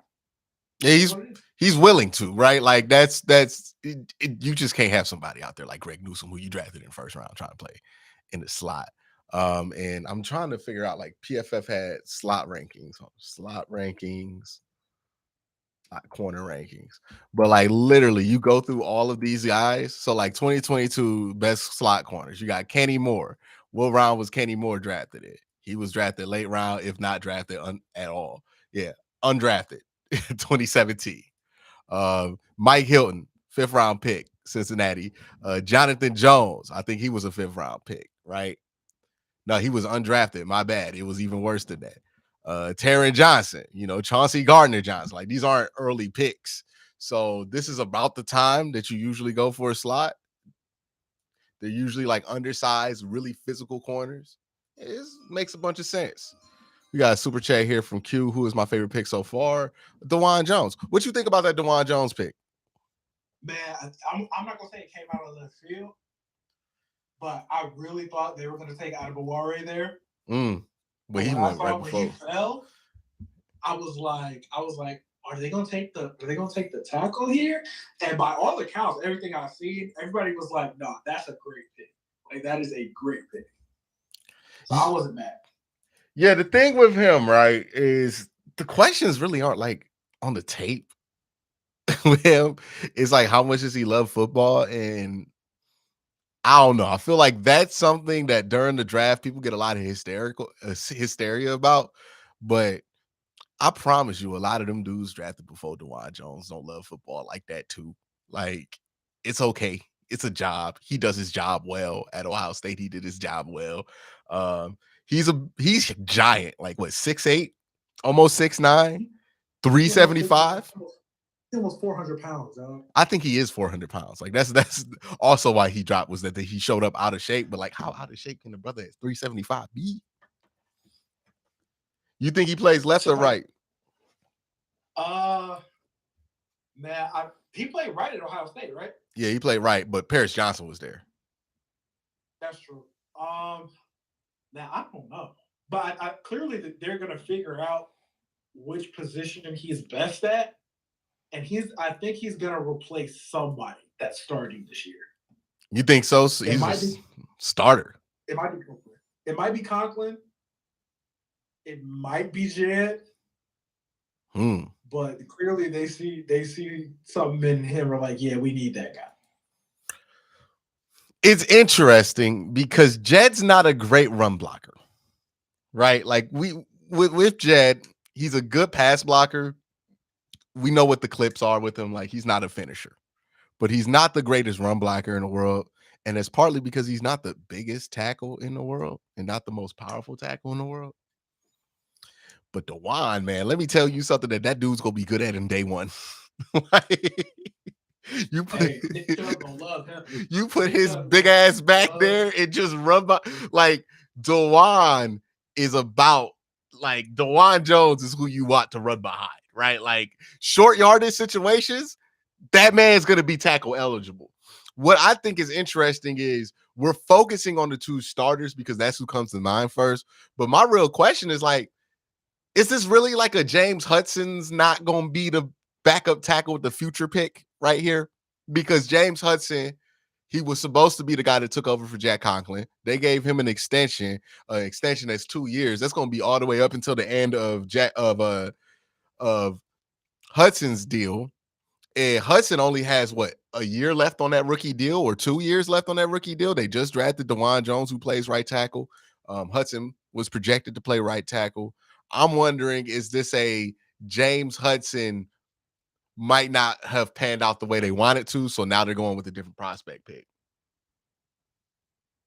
Yeah, he's willing to, right? Like you just can't have somebody out there like Greg Newsome, who you drafted in the first round, trying to play in the slot. And I'm trying to figure out like PFF had slot rankings, corner rankings, but like literally you go through all of these guys. So like 2022 best slot corners, you got Kenny Moore. What round was Kenny Moore drafted in? He was drafted late round, if not drafted at all. Yeah, undrafted. 2017. Mike Hilton, 5th round pick, Cincinnati. Jonathan Jones, I think he was a 5th round pick, right? No, he was undrafted. My bad. It was even worse than that. Taron Johnson, Chauncey Gardner-Johnson. Like these aren't early picks. So this is about the time that you usually go for a slot. They're usually like undersized, really physical corners. It makes a bunch of sense. We got a super chat here from Q, who is my favorite pick so far, Dawan Jones. What you think about that Dawan Jones pick? Man, I'm not gonna say it came out of left field, but I really thought they were gonna take McGuire there. But he went right before. When he fell, I was like, are they gonna take the tackle here? And by all accounts, everything I've seen, everybody was like, no, that's a great pick. Like that is a great pick. So I wasn't mad. Yeah, the thing with him, right, is the questions really aren't like on the tape with him. It's like, how much does he love football? And I don't know. I feel like that's something that during the draft, people get a lot of hysteria about. But I promise you, a lot of them dudes drafted before Dawan Jones don't love football like that too. Like, it's okay. It's a job. He does his job well at Ohio State. He did his job well. He's giant, like what, 6'8", almost 6'9", 375. He was 400 pounds, dog. I think he is 400 pounds. Like that's also why he dropped, was that he showed up out of shape. But like, how out of shape can the brother at 375 be? You think he plays left or right? Man, he played right at Ohio State, right? Yeah, he played right, but Paris Johnson was there. That's true. Now I don't know, but I clearly they're gonna figure out which position he's best at, and I think he's gonna replace somebody that's starting this year. You think so? He's a starter. It might be Conklin. It might be Conklin. It might be Jed. But clearly they see something in him. We're like, yeah, we need that guy. It's interesting because Jed's not a great run blocker, right? Like with Jed, he's a good pass blocker. We know what the clips are with him. Like, he's not a finisher, but he's not the greatest run blocker in the world. And it's partly because he's not the biggest tackle in the world and not the most powerful tackle in the world. But Dawan, man, let me tell you something that dude's gonna be good at in day one. You put his big ass back there and just run by. Like, Dawan is about, like, Dawan Jones is who you want to run behind, right? Like, short yardage situations, that man's gonna be tackle eligible. What I think is interesting is we're focusing on the two starters because that's who comes to mind first. But my real question is, like, is this really like a James Hudson's not gonna be the backup tackle with the future pick right here? Because James Hudson, he was supposed to be the guy that took over for Jack Conklin. They gave him an extension that's 2 years. That's going to be all the way up until the end of Hudson's deal. And Hudson only has a year left on that rookie deal, or 2 years left on that rookie deal. They just drafted Dawan Jones, who plays right tackle. Hudson was projected to play right tackle. I'm wondering, is this a James Hudson might not have panned out the way they wanted to, so now they're going with a different prospect pick?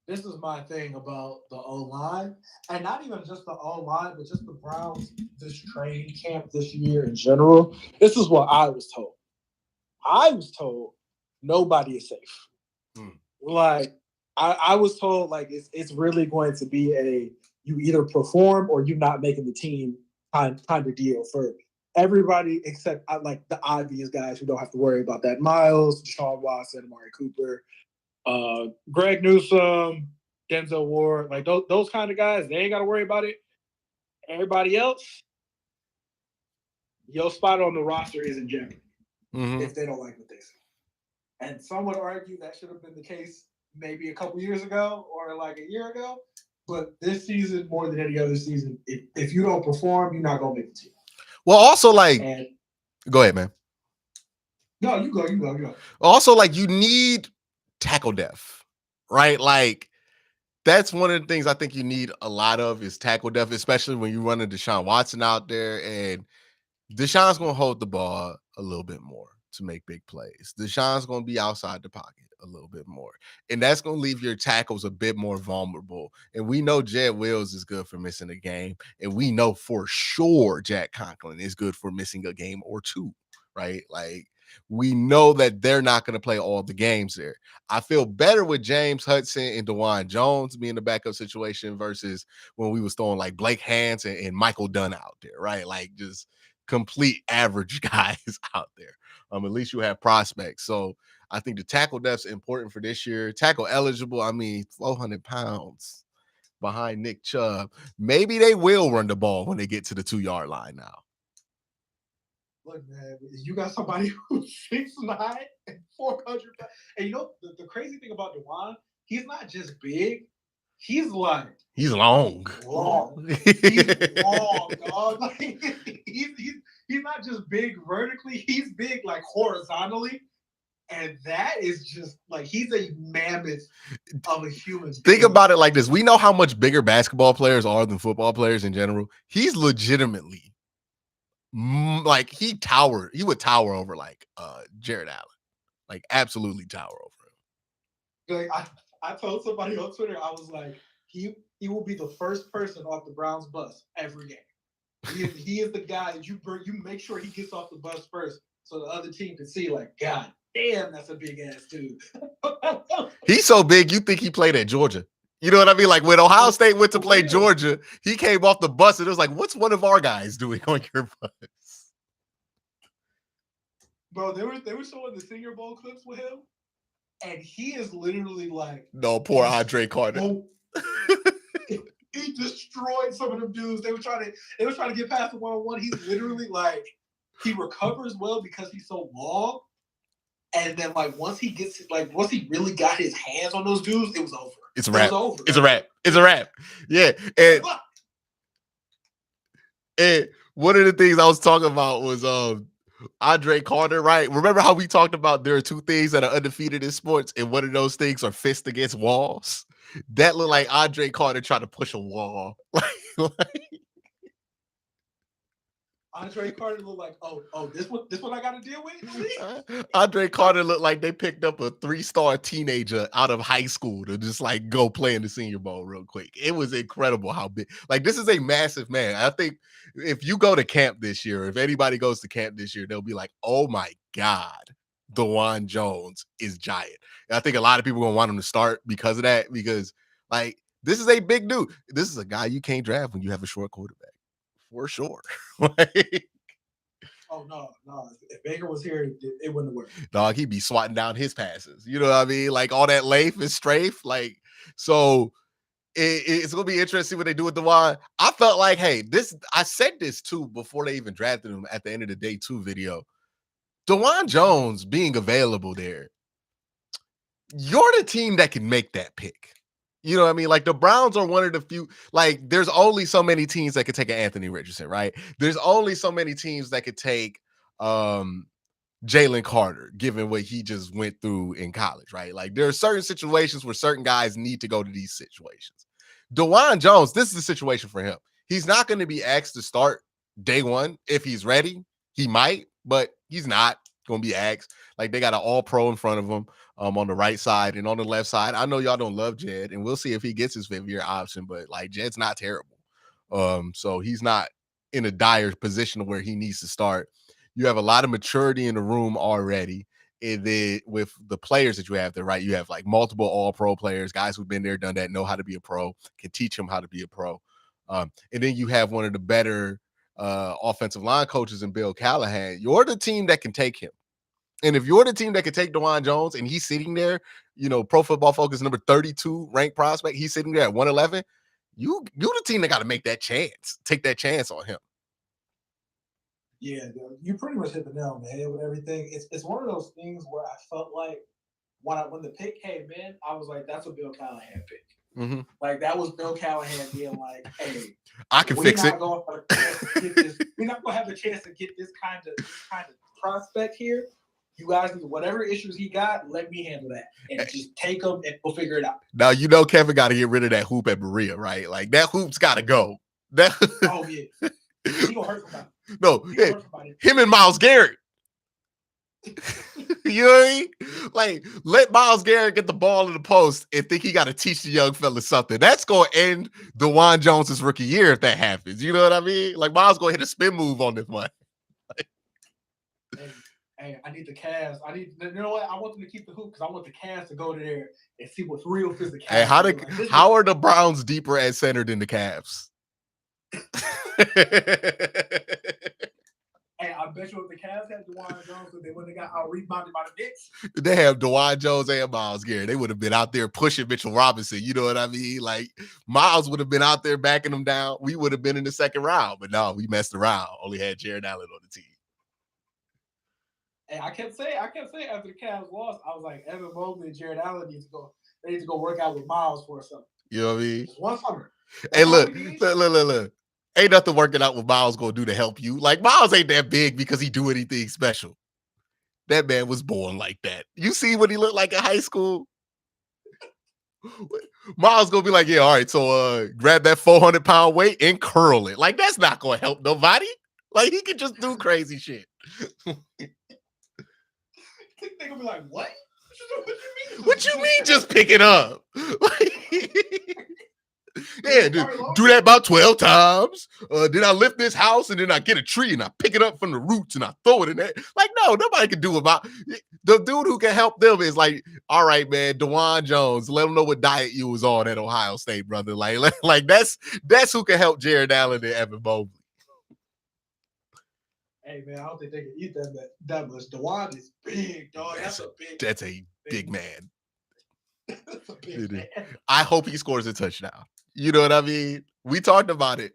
This is my thing about the O-line, and not even just the O-line, but just the Browns, this training camp this year in general. This is what I was told. I was told nobody is safe. Like, I was told, like, it's really going to be you either perform or you're not making the team kind of deal for everybody except like the obvious guys who don't have to worry about that. Miles, Deshaun Watson, Amari Cooper, Greg Newsome, Denzel Ward, like those kind of guys, they ain't got to worry about it. Everybody else, your spot on the roster is in jeopardy if they don't like what they see. And some would argue that should have been the case maybe a couple years ago or like a year ago. But this season, more than any other season, if you don't perform, you're not going to make the team. Well, also, like, go ahead, man. No, you go. Also, like, you need tackle depth, right? Like, that's one of the things I think you need a lot of is tackle depth, especially when you're running Deshaun Watson out there. And Deshaun's going to hold the ball a little bit more to make big plays. Deshaun's going to be outside the pocket a little bit more. And that's going to leave your tackles a bit more vulnerable. And we know Jed Wills is good for missing a game. And we know for sure Jack Conklin is good for missing a game or two, right? Like, We know that they're not going to play all the games there. I feel better with James Hudson and Dawan Jones being the backup situation versus when we was throwing like Blake Hans and Michael Dunn out there, right? Like just complete average guys out there. At least you have prospects. So I think the tackle depth's important for this year. Tackle eligible, 400 pounds behind Nick Chubb. Maybe they will run the ball when they get to the 2-yard line now. Look, man, you got somebody who's 6'9" and 400 pounds. And you know, the crazy thing about Dawan, he's not just big, he's like he's long. He's long, dog. Like, he's not just big vertically, he's big like horizontally. And that is just like he's a mammoth of a human. Think about it like this. We know how much bigger basketball players are than football players in general. He's legitimately like he would tower over like Jared Allen. Like absolutely tower over him. Like I told somebody on Twitter, I was like, he will be the first person off the Browns bus every game. He is the guy that you make sure he gets off the bus first so the other team can see like, God damn, that's a big ass dude. He's so big, you think he played at Georgia. You know what I mean? Like when Ohio State went to play Georgia, he came off the bus and it was like, what's one of our guys doing on your bus? Bro, they were showing the Senior Bowl clips with him, and he is literally like, no, poor Andre Carter. He destroyed some of them dudes. They were trying to get past the 1-on-1. He's literally like, he recovers well because he's so long. And then like once he really got his hands on those dudes, it was over. It's a wrap. It's a wrap. Yeah. And one of the things I was talking about was Andre Carter, right? Remember how we talked about there are two things that are undefeated in sports, and one of those things are fists against walls? That looked like Andre Carter trying to push a wall. Andre Carter looked like, this one I got to deal with? Andre Carter looked like they picked up a 3-star teenager out of high school to just like go play in the Senior Bowl real quick. It was incredible how big. Like this is a massive man. I think if you go to camp this year, if anybody goes to camp this year, they'll be like, oh my God, Dawan Jones is giant. And I think a lot of people are going to want him to start because of that, because like this is a big dude. This is a guy you can't draft when you have a short quarterback. For sure. Oh no. If Baker was here, it wouldn't have worked. Dog, he'd be swatting down his passes. You know what I mean? Like all that length and strafe. Like, so it's gonna be interesting what they do with Dawan. I felt like, hey, I said this too before they even drafted him at the end of the day 2 video. Dawan Jones being available there, you're the team that can make that pick. You know what I mean? Like the Browns are one of the few, like there's only so many teams that could take an Anthony Richardson, right? There's only so many teams that could take Jalen Carter, given what he just went through in college, right? Like there are certain situations where certain guys need to go to these situations. Dawan Jones, this is the situation for him. He's not going to be asked to start day one. If he's ready, he might, but he's not going to be asked. Like they got an all-pro in front of him. On the right side and on the left side. I know y'all don't love Jed, and we'll see if he gets his 5th-year option, but like Jed's not terrible. So he's not in a dire position where he needs to start. You have a lot of maturity in the room already. And then with the players that you have there, right? You have like multiple all-pro players, guys who've been there, done that, know how to be a pro, can teach him how to be a pro. And then you have one of the better offensive line coaches in Bill Callahan. You're the team that can take him. And if you're the team that could take Dawan Jones and he's sitting there, you know, Pro Football Focus number 32 ranked prospect, he's sitting there at 111, you the team that got to make that chance, take that chance on him. Yeah, you pretty much hit the nail on the head with everything. It's one of those things where I felt like when the pick came in, I was like, that's a Bill Callahan pick. Mm-hmm. Like that was Bill Callahan being like, hey, I can fix it. We're not gonna have a chance to get this kind of prospect here. You guys need whatever issues he got, let me handle that. And just take them and we'll figure it out. Now, you know Kevin got to get rid of that hoop at Berea, right? Like, that hoop's got to go. Oh, yeah. He gonna hurt somebody. No, him and Myles Garrett. You know what I mean? Like, let Myles Garrett get the ball in the post and think he got to teach the young fella something. That's going to end Dawan Jones' rookie year if that happens. You know what I mean? Like, Myles going to hit a spin move on this one. Hey, I need the Cavs. You know what? I want them to keep the hoop because I want the Cavs to go there and see what's real physicality. Hey, Like, how are the Browns deeper at center than the Cavs? Hey, I bet you if the Cavs had Dawan Jones, they wouldn't have got out rebounded by the Knicks. They have Dawan Jones and Myles Garrett. They would have been out there pushing Mitchell Robinson. You know what I mean? Like Myles would have been out there backing them down. We would have been in the second round, but no, we messed around. Only had Jared Allen on the team. And I kept saying after the Cavs lost, I was like, Evan Mobley and Jared Allen need to go. They need to go work out with Myles for something. You know what I mean? Just one summer. Hey, look. Ain't nothing working out what Myles gonna do to help you. Like Myles ain't that big because he do anything special. That man was born like that. You see what he looked like in high school? Myles gonna be like, yeah, all right, so grab that 400-pound weight and curl it. Like that's not gonna help nobody. Like he can just do crazy shit. They gonna be like, what? What you mean just pick it up? Yeah, do that about 12 times. Then I lift this house and then I get a tree and I pick it up from the roots and I throw it in there. Like, no, nobody can do about the dude who can help them is like, all right, man, Dawan Jones, let them know what diet you was on at Ohio State, brother. Like that's who can help Jared Allen and Evan Mobley. Hey man, I don't think they can eat that much. Dawan is big, dog. That's a big man. That's a big man. I hope he scores a touchdown. You know what I mean? We talked about it.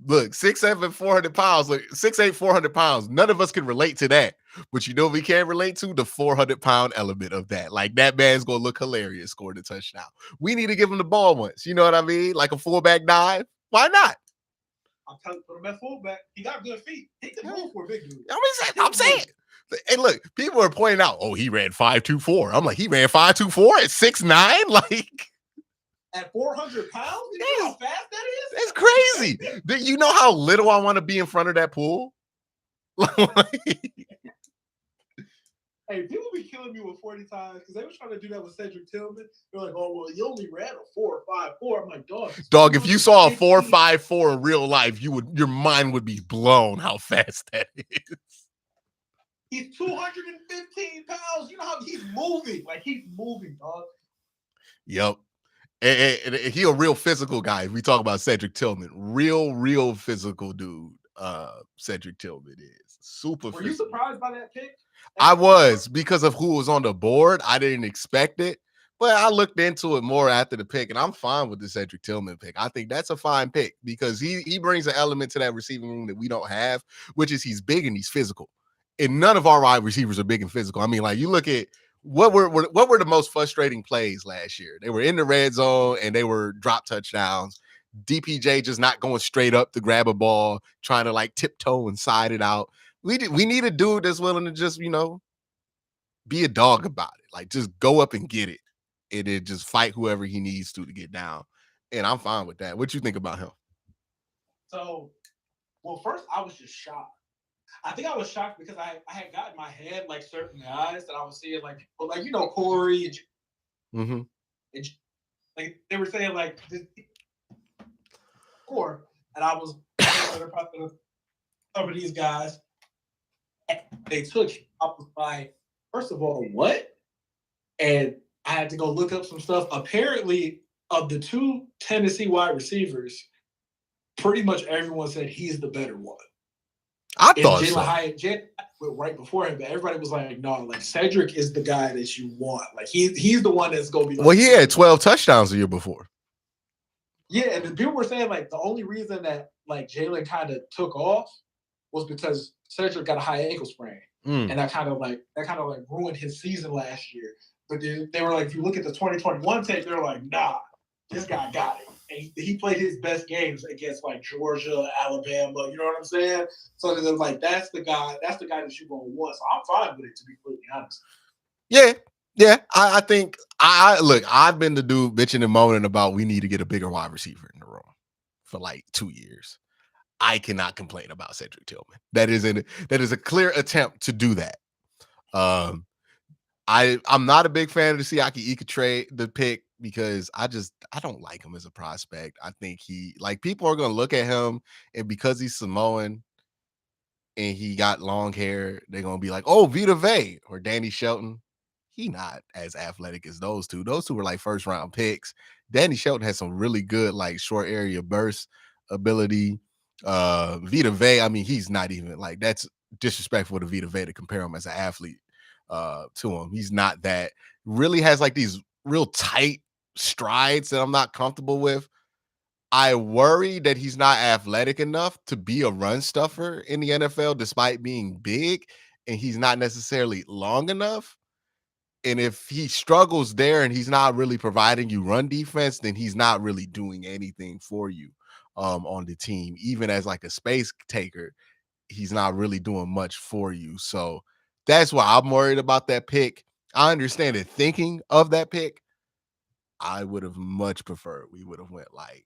Look, 6'7", 400 pounds. Look, 6'8", 400 pounds. None of us can relate to that. But you know what we can relate to? The 400-pound element of that. Like, that man's going to look hilarious scoring a touchdown. We need to give him the ball once. You know what I mean? Like a fullback dive. Why not? I'm telling you, put him at fullback. He got good feet. He can move for a big dude. I'm saying. And look, people are pointing out, oh, he ran 5.24. I'm like, he ran 5.24 at 6'9"? Like, at 400 pounds? You know how fast that is? That's crazy. Do you know how little I want to be in front of that pool? Hey, people be killing me with 40 times because they were trying to do that with Cedric Tillman. They're like, oh, well, you only ran a 4.54. I'm like, dog. If you saw a 4.54 in real life, your mind would be blown how fast that is. He's 215 pounds. You know how he's moving. Like, he's moving, dog. Yep. And he a real physical guy. We talk about Cedric Tillman. Real physical dude. Cedric Tillman is super Were you surprised by that pick? I was, because of who was on the board. I didn't expect it. But I looked into it more after the pick, and I'm fine with the Cedric Tillman pick. I think that's a fine pick because he brings an element to that receiving room that we don't have, which is he's big and he's physical. And none of our wide receivers are big and physical. I mean, like, you look at what were the most frustrating plays last year? They were in the red zone and they were drop touchdowns. DPJ just not going straight up to grab a ball, trying to like tiptoe and side it out. We need a dude that's willing to just, be a dog about it. Like, just go up and get it. And then just fight whoever he needs to get down. And I'm fine with that. What you think about him? So, well, first I was just shocked. I think I was shocked because I had got in my head like certain guys that I was seeing like Corey and like they were saying like this and I was some of these guys they took. I was like, first of all, what? And I had to go look up some stuff. Apparently, of the two Tennessee wide receivers, pretty much everyone said he's the better one. I thought so. Jalen went right before him, but everybody was like, no, like Cedric is the guy that you want. Like he's the one that's gonna be. Well, he had 12 touchdowns the year before. Yeah, and the people were saying like the only reason that like Jalen kind of took off was because Cedric got a high ankle sprain, and that kind of ruined his season last year. But they were like, if you look at the 2021 tape, they were like, nah, this guy got it. And he played his best games against like Georgia, Alabama. You know what I'm saying? So they're like, that's the guy that you're gonna want. So I'm fine with it, to be completely honest. Yeah. I think I've been the dude bitching and moaning about we need to get a bigger wide receiver in the room for like 2 years. I cannot complain about Cedric Tillman. That is a clear attempt to do that. I'm not a big fan of the Siaki Ika trade, the pick, because I don't like him as a prospect. I think people are going to look at him, and because he's Samoan and he got long hair, they're gonna be like, oh, Vita Vea or Danny Shelton. He not as athletic as those two. Those two were like first round picks. Danny Shelton has some really good like short area burst ability. Vita Vea, I mean, he's not even like, that's disrespectful to Vita Vea to compare him as an athlete to him. He's not that. Really has like these real tight strides that I'm not comfortable with. I worry that he's not athletic enough to be a run stuffer in the NFL despite being big, and he's not necessarily long enough. And if he struggles there and he's not really providing you run defense, then he's not really doing anything for you on the team. Even as like a space taker, he's not really doing much for you. So that's why I'm worried about that pick. I understand the thinking of that pick. I would have much preferred we would have went like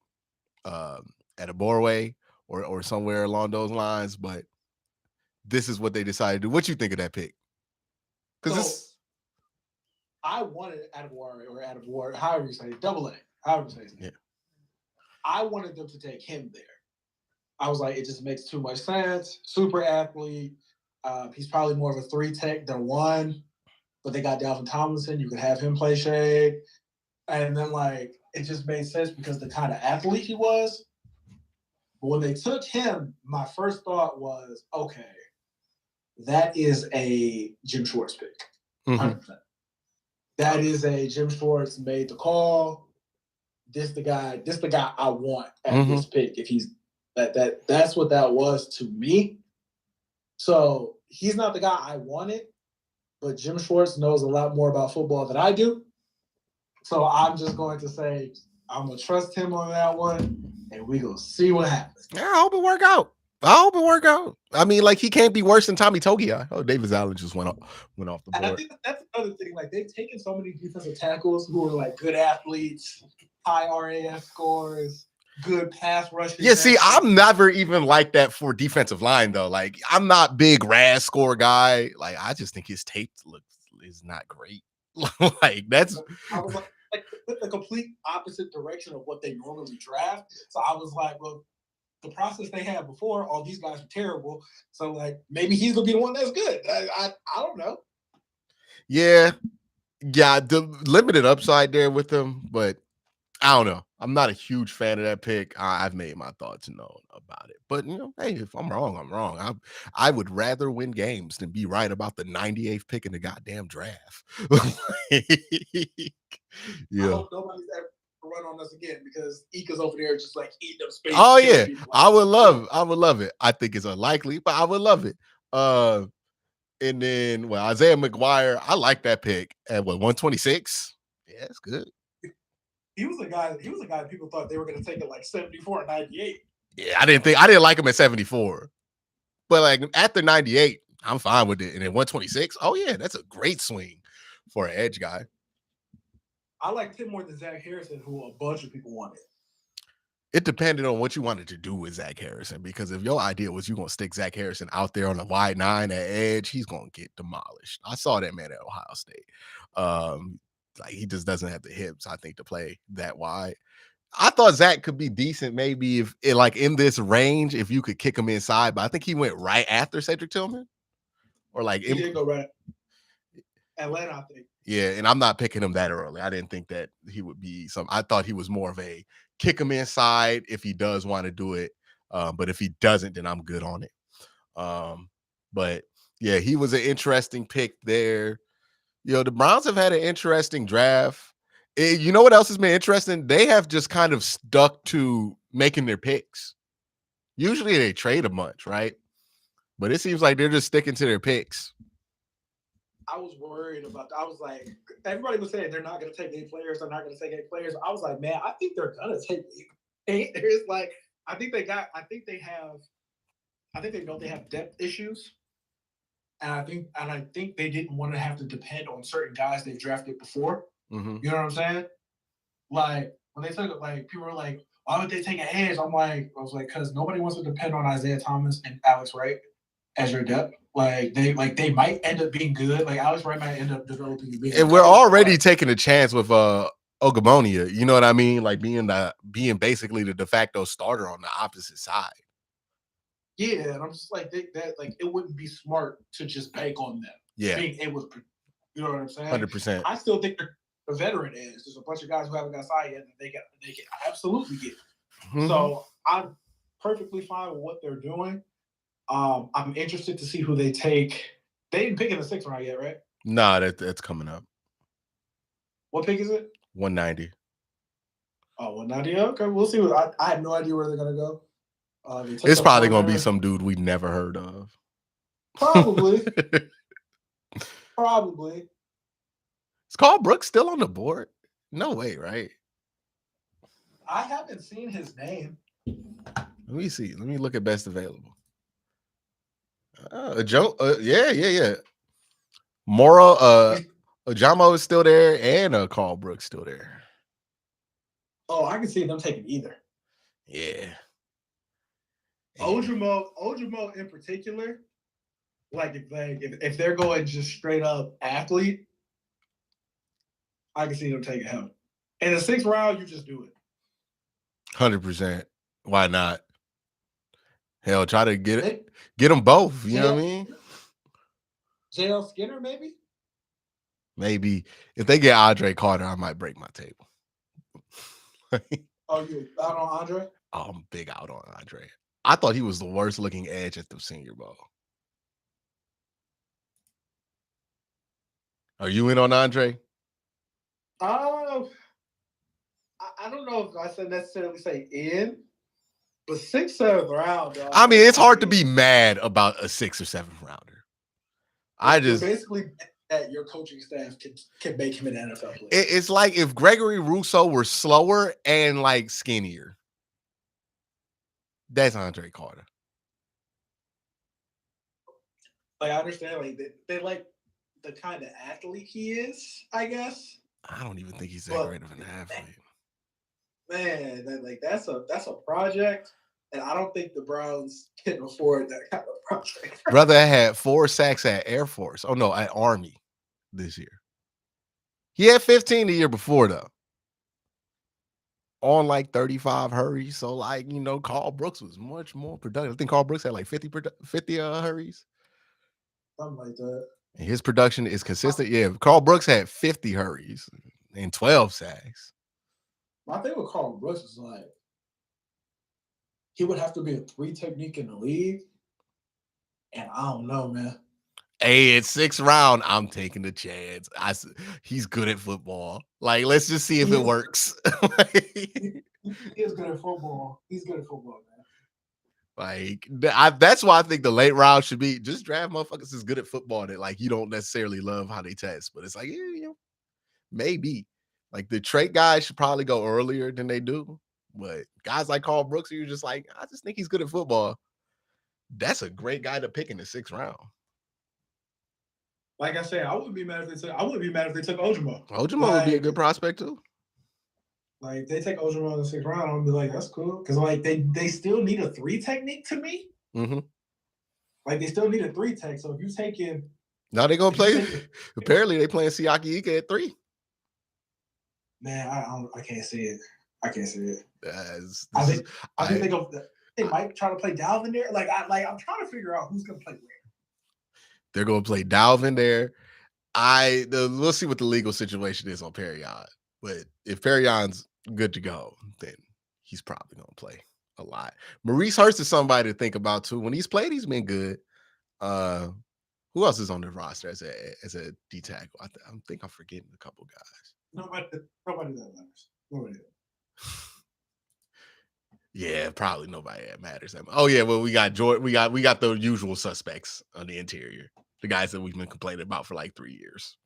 at a Borway or somewhere along those lines, but this is what they decided to do. What you think of that pick? Because I wanted Attaboy, however you say it, double A, however you say it. Yeah. I wanted them to take him there. I was like, it just makes too much sense. Super athlete. He's probably more of a 3 tech than 1, but they got Dalvin Tomlinson. You could have him play shade. And then, like, it just made sense because the kind of athlete he was. But when they took him, my first thought was, okay, that is a Jim Schwartz pick. 100%. That is a Jim Schwartz made the call. This the guy I want at this pick. If he's that's what that was to me. So he's not the guy I wanted, but Jim Schwartz knows a lot more about football than I do. So I'm just going to say I'm gonna trust him on that one, and we gonna see what happens. Yeah, I hope it work out. I mean, like, he can't be worse than Tommy Togiai. Oh, Davis Allen just went off the board. And I think that's another thing. Like, they've taken so many defensive tackles who are like good athletes, high RAS scores, good pass rushing. Yeah, see, I'm never even like that for defensive line though. Like, I'm not big RAS score guy. Like, I just think his tape is not great. Like, that's. I was like the complete opposite direction of what they normally draft. So I was like, well, the process they had before, all these guys are terrible. So, like, maybe he's gonna be the one that's good. I don't know. Yeah, the limited upside there with him, but I don't know. I'm not a huge fan of that pick. I've made my thoughts known about it. But, you know, hey, if I'm wrong, I'm wrong. I would rather win games than be right about the 98th pick in the goddamn draft. Yeah. I hope nobody's ever run on us again because Ika's over there just like eating up space. Oh yeah, I would love it. I think it's unlikely, but I would love it. And then Isaiah McGuire, I like that pick at 126. Yeah, it's good. He was a guy people thought they were going to take it like 74 or 98. Yeah, I didn't like him at 74, but like at the 98, I'm fine with it. And at 126, oh yeah, that's a great swing for an edge guy. I liked him more than Zach Harrison, who a bunch of people wanted. It depended on what you wanted to do with Zach Harrison, because if your idea was you're going to stick Zach Harrison out there on a wide 9 at edge, he's going to get demolished. I saw that man at Ohio State. Like, he just doesn't have the hips, I think, to play that wide. I thought Zach could be decent maybe if in this range, if you could kick him inside, but I think he went right after Cedric Tillman. Or like he did go right. Atlanta, I think. Yeah, and I'm not picking him that early. I didn't think that he would be I thought he was more of a kick him inside if he does want to do it. But if he doesn't, then I'm good on it. But yeah, he was an interesting pick there. You know, the Browns have had an interesting draft. You know what else has been interesting? They have just kind of stuck to making their picks. Usually they trade a bunch, right? But it seems like they're just sticking to their picks. I was worried about that. I was like, everybody was saying they're not going to take 8 players. They're not going to take 8 players. I was like, man, I think they're going to take 8. There's like, I think they know they have depth issues. And I think they didn't want to have to depend on certain guys they've drafted before. Mm-hmm. You know what I'm saying? Like, when they took it, like, people were like, why would they take an edge? I was like, because nobody wants to depend on Isaiah Thomas and Alex Wright as your depth. They might end up being good. Like, Alex Wright might end up developing. And we're already taking a chance with Ogamonia. You know what I mean? Like being basically the de facto starter on the opposite side. Yeah, and I'm just like that. Like it wouldn't be smart to just bank on them. Yeah. Being able to, you know what I'm saying? 100%. I still think they're a veteran edge. There's a bunch of guys who haven't got signed yet that they can absolutely get. Mhm. So I'm perfectly fine with what they're doing. I'm interested to see who they take. They didn't pick in the 6th round yet, right? Nah, that's coming up. What pick is it? 190. Oh, 190. Okay, we'll see. I have no idea where they're gonna go. It's probably gonna be some dude we never heard of. Probably. Probably. Is Carl Brooks still on the board? No way, right? I haven't seen his name. Let me see. Let me look at best available. Yeah. Mora, Ajamo is still there, and Carl Brooks still there. Oh, I can see them taking either. Yeah. Ojimo in particular, like if they're going just straight up athlete, I can see them taking him. In the 6th round, you just do it. 100%. Why not? Hell, try to get them both. You know what I mean? JL Skinner, maybe? Maybe if they get Andre Carter, I might break my table. Oh, you out on Andre? Oh, I'm big out on Andre. I thought he was the worst looking edge at the Senior Bowl. Are you in on Andre? I don't know if I said necessarily say in, but 6th, 7th round, dog. I mean, it's hard to be mad about a 6th or 7th rounder. You're basically that your coaching staff can make him an NFL player. It's like if Gregory Rousseau were slower and like skinnier. That's Andre Carter. Like I understand, like they like the kind of athlete he is, I guess. I don't even think he's that great of an athlete. Man, that's a project, and I don't think the Browns can afford that kind of project. Brother had 4 sacks at Air Force. Oh no, at Army this year. He had 15 the year before though. On like 35 hurries. So like, Carl Brooks was much more productive. I think Carl Brooks had like 50 hurries. Something like that. And his production is consistent. Yeah, Carl Brooks had 50 hurries and 12 sacks. My thing with Carl Brooks is like he would have to be a 3 technique in the league. And I don't know, man. Hey, at 6th round, I'm taking the chance. He's good at football. Like, let's just see if it works. He is good at football. He's good at football, man. Like, that's why I think the late round should be just draft motherfuckers who's good at football that like you don't necessarily love how they test, but it's like, yeah, maybe. Like the trait guys should probably go earlier than they do. But guys like Carl Brooks, you're just like, I just think he's good at football. That's a great guy to pick in the 6th round. Like I said, I wouldn't be mad if they took Ojimo. Ojimo would be a good prospect too. Like if they take Ojimo in the 6th round, I'll be like, that's cool. Because like they still need a 3 technique to me. Mm-hmm. Like they still need a 3 tech. So if you take in now they're gonna play. Apparently they playing Siaki Ika at 3. Man, I can't see it. I can't see it. I think they might try to play Dalvin there. I'm trying to figure out who's gonna play where. They're gonna play Dalvin there. We'll see what the legal situation is on Perrion. But if Perrion's good to go, then he's probably gonna play a lot. Maurice Hurst is somebody to think about too. When he's played, he's been good. Who else is on the roster as a D tackle? I think I'm forgetting a couple guys. Nobody that matters. Nobody. Yeah, probably nobody that matters. Oh yeah, well we got Jordan. We got the usual suspects on the interior, the guys that we've been complaining about for like 3 years.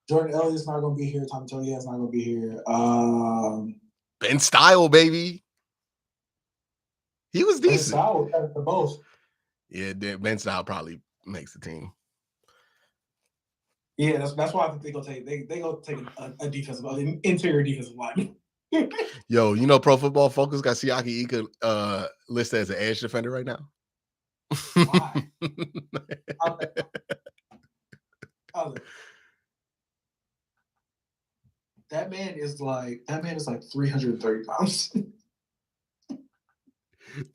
Jordan Elliott's not going to be here. Tom Tolia's not going to be here. Ben Style, baby. He was decent. Ben Style for both. Yeah, Ben Style probably makes the team. Yeah, that's why I think they go take a defensive, interior defensive line. Yo, Pro Football Focus got Siaki Ika listed as an edge defender right now. Why? That man is like 330 pounds.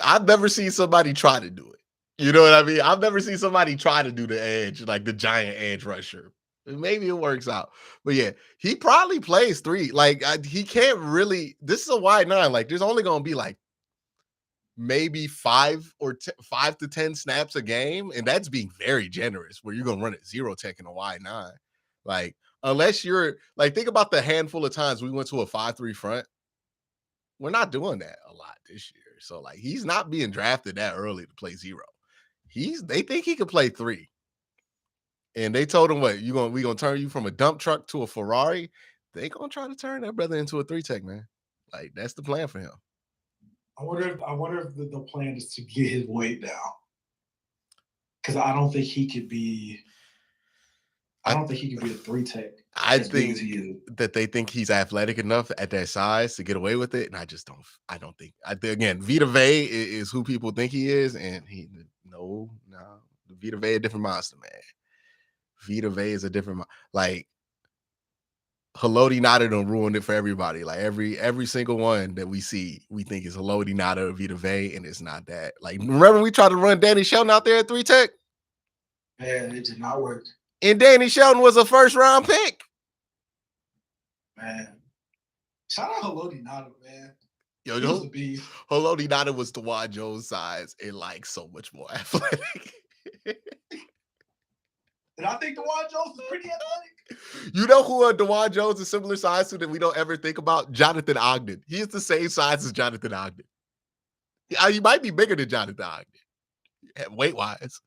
I've never seen somebody try to do it. You know what I mean? I've never seen somebody try to do the edge, like the giant edge rusher. Maybe it works out. But yeah, he probably plays 3. Like he can't really. This is a wide 9. Like there's only going to be like maybe 5 to 10 snaps a game. And that's being very generous where you're going to run it 0 tech in a wide 9. Like unless you're like, think about the handful of times we went to a 5-3 front. We're not doing that a lot this year. So like he's not being drafted that early to play 0. They think he could play 3. And they told him, what, we gonna turn you from a dump truck to a Ferrari? They gonna try to turn that brother into a 3 tech, man. Like that's the plan for him. I wonder if the plan is to get his weight down. Because I don't think he could be a 3 tech. I think that they think he's athletic enough at that size to get away with it, and I don't think. Again, Vita Vea is who people think he is, and no, Vita Vea a different monster, man. Vita Vea is a different, like Haloti Ngata done ruined it for everybody. Like every single one that we see, we think is Haloti Ngata or Vita Vea, and it's not that. Like remember we tried to run Danny Shelton out there at 3 tech? Man, it did not work. And Danny Shelton was a 1st-round pick. Man, shout out Haloti Ngata, man. Yo, Haloti Ngata was Dawan Jones size and like so much more athletic. And I think Dawan Jones is pretty athletic. You know who Dawan Jones is similar size to that we don't ever think about? Jonathan Ogden. He is the same size as Jonathan Ogden. He might be bigger than Jonathan Ogden, weight-wise.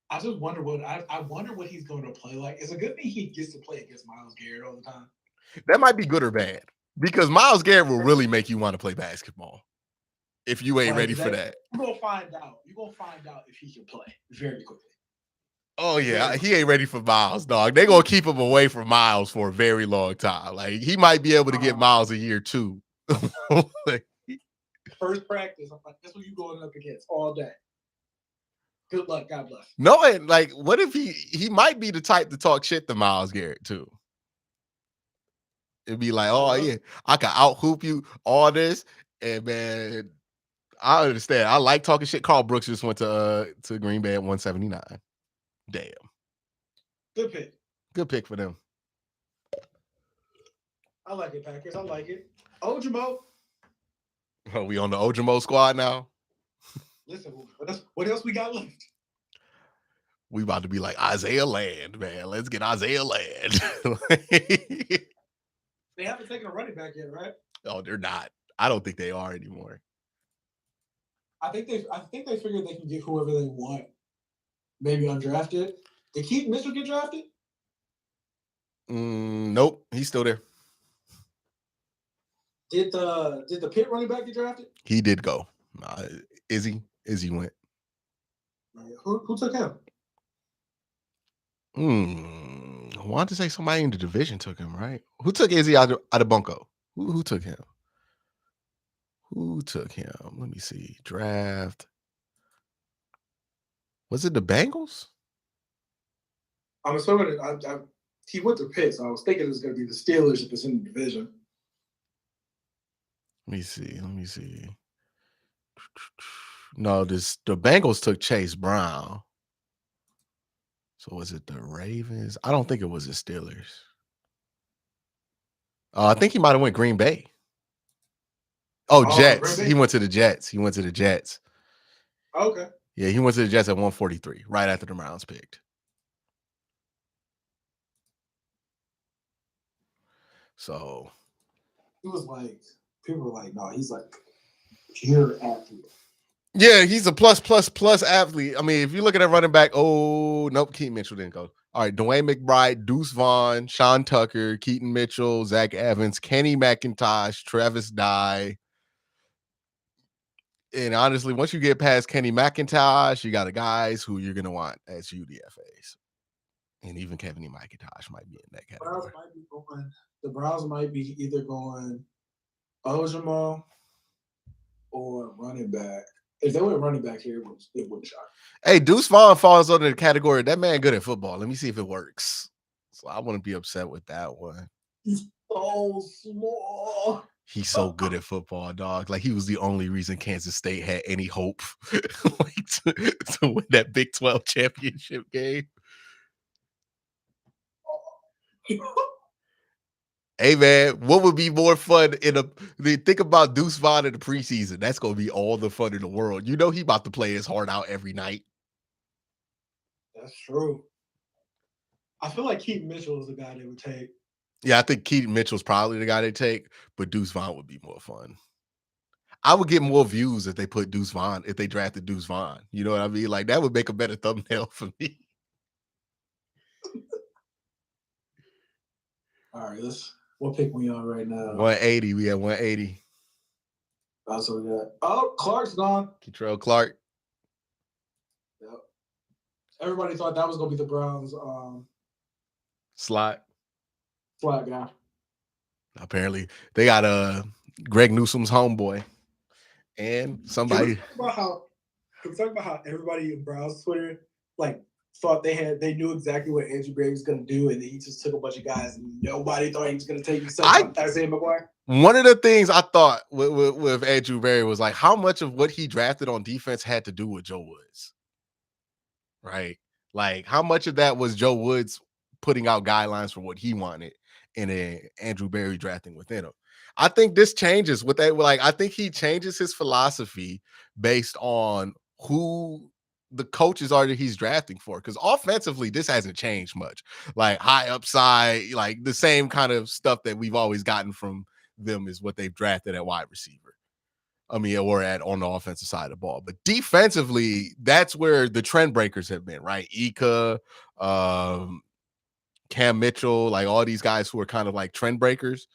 I just wonder what he's going to play like. It's a good thing he gets to play against Myles Garrett all the time. That might be good or bad because Myles Garrett will really make you want to play basketball if you ain't ready for that. You're gonna find out. You're gonna find out if he can play very quickly. Oh yeah, he ain't ready for Myles, dog. They're gonna keep him away from Myles for a very long time. Like he might be able to get Myles a year too. First practice, I'm like, that's what you going up against all day. Good luck, God bless. No, and like, what if he might be the type to talk shit to Myles Garrett too? It'd be like, oh yeah, I can out hoop you all this, and man, I understand. I like talking shit. Carl Brooks just went to Green Bay at 179. Damn. Good pick. Good pick for them. I like it, Packers. I like it. Ojimo. Oh, we on the Ojimo squad now? Listen, what else we got left? We about to be like Isaiah Land, man. Let's get Isaiah Land. They haven't taken a running back yet, right? Oh, they're not. I don't think they are anymore. I think they figured they can get whoever they want. Maybe undrafted. Did Keith Mitchell get drafted? Nope, he's still there. Did the Pitt running back get drafted? He did go. Izzy went. Who took him? I wanted to say somebody in the division took him, right? Who took Izzy out of Bunko? Who took him? Who took him? Let me see. Draft. Was it the Bengals? I'm assuming he went to Pitt, so I was thinking it was going to be the Steelers if it's in the division. Let me see. No, the Bengals took Chase Brown. So was it the Ravens? I don't think it was the Steelers. I think he might have went Green Bay. Oh, Jets. He went to the Jets. Okay. Yeah, he went to the Jets at 143, right after the Browns picked. So it was like people were like, no, he's like pure athlete. Yeah, he's a plus athlete. I mean, if you look at that running back, Keaton Mitchell didn't go. All right, Dwayne McBride, Deuce Vaughn, Sean Tucker, Keaton Mitchell, Zach Evans, Kenny McIntosh, Travis Dye. And honestly, once you get past Kenny McIntosh, you got the guys who you're going to want as UDFAs. And even Kenny McIntosh might be in that category. The Browns might be either going Ojimo or running back. If they went running back here, it wouldn't shock. Hey, Deuce Vaughn falls under the category. That man good at football. Let me see if it works. So I wouldn't be upset with that one. He's so small. He's so good at football, dog. Like, he was the only reason Kansas State had any hope like to win that Big 12 championship game. Hey, man, what would be more fun think about Deuce Vaughn in the preseason? That's going to be all the fun in the world. You know he about to play his heart out every night. That's true. I feel like Keaton Mitchell is the guy they would take. Yeah, I think Keaton Mitchell's probably the guy they take, but Deuce Vaughn would be more fun. I would get more views if they put Deuce Vaughn, if they drafted Deuce Vaughn. You know what I mean? Like, that would make a better thumbnail for me. All right, what pick we on right now? 180. We at 180. That's what we got. Oh, Clark's gone. Kentrell Clark. Yep. Everybody thought that was gonna be the Browns Slot guy. Apparently, they got Greg Newsom's homeboy. And somebody. Can we talk about how everybody in Browns Twitter thought they knew exactly what Andrew Berry was going to do, and he just took a bunch of guys, and nobody thought he was going to take Isaiah McGuire. One of the things I thought with Andrew Berry was like how much of what he drafted on defense had to do with Joe Woods, right? Like how much of that was Joe Woods putting out guidelines for what he wanted, and then Andrew Berry drafting within him. I think this changes with that. Like I think he changes his philosophy based on who the coaches are that he's drafting for, because offensively this hasn't changed much. Like high upside, like the same kind of stuff that we've always gotten from them is what they've drafted at wide receiver. I mean, or on the offensive side of the ball. But defensively, that's where the trend breakers have been, right? Ika, Cam Mitchell, like all these guys who are kind of like trend breakers.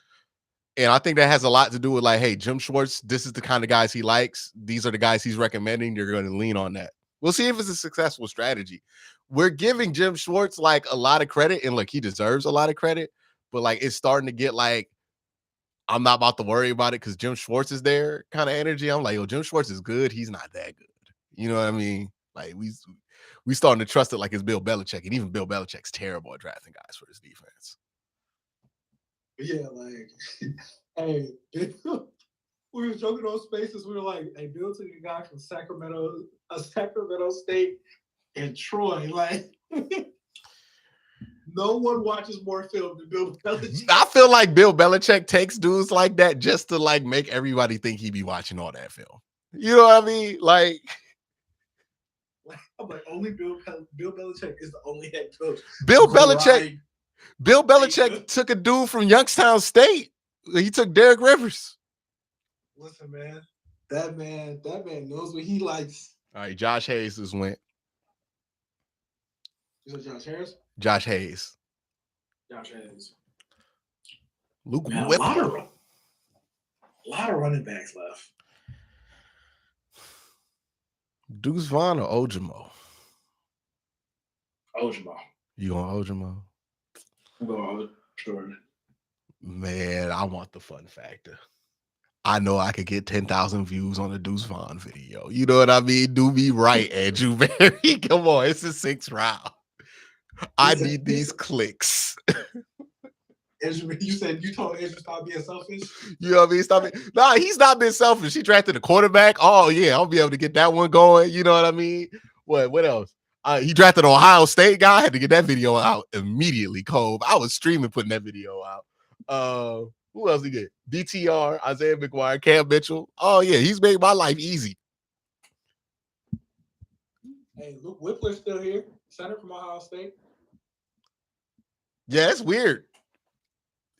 And I think that has a lot to do with like, hey, Jim Schwartz, this is the kind of guys he likes. These are the guys he's recommending. You're going to lean on that. We'll see if it's a successful strategy. We're giving Jim Schwartz like a lot of credit, and like he deserves a lot of credit, but like it's starting to get like, I'm not about to worry about it because Jim Schwartz is there kind of energy. I'm like, yo, Jim Schwartz is good. He's not that good. You know what I mean? Like we starting to trust it like it's Bill Belichick, and even Bill Belichick's terrible at drafting guys for his defense. Yeah, like, hey, we were joking on Spaces. We were like, hey, Bill took a guy from Sacramento State and Troy. Like, no one watches more film than Bill Belichick. I feel like Bill Belichick takes dudes like that just to like make everybody think he be watching all that film. You know what I mean? Like I'm like, only Bill Belichick is the only head coach. Bill Belichick took a dude from Youngstown State. He took Derek Rivers. Listen, man, that man knows what he likes. All right, Josh Hayes just went. You said Josh Harris? Josh Hayes. Josh Hayes. Luke Man, Whipple. A lot of running backs left. Deuce Vaughn or Ojimo? Ojimo. You on Ojimo? I'm going Ojimo. Man, I want the fun factor. I know I could get 10,000 views on a Deuce Vaughn video. You know what I mean? Do me right, Andrew Berry. Come on, it's the 6th round. I need these clicks. You said you told Andrew stop being selfish? You know what I mean? Stop it. Nah, he's not been selfish. He drafted a quarterback. Oh, yeah, I'll be able to get that one going. You know what I mean? What else? He drafted an Ohio State guy. I had to get that video out immediately, Cove. I was streaming putting that video out. Who else he get? DTR, Isaiah McGuire, Cam Mitchell. Oh, yeah, he's made my life easy. Hey, Luke Whippler's still here. Center from Ohio State. Yeah, it's weird.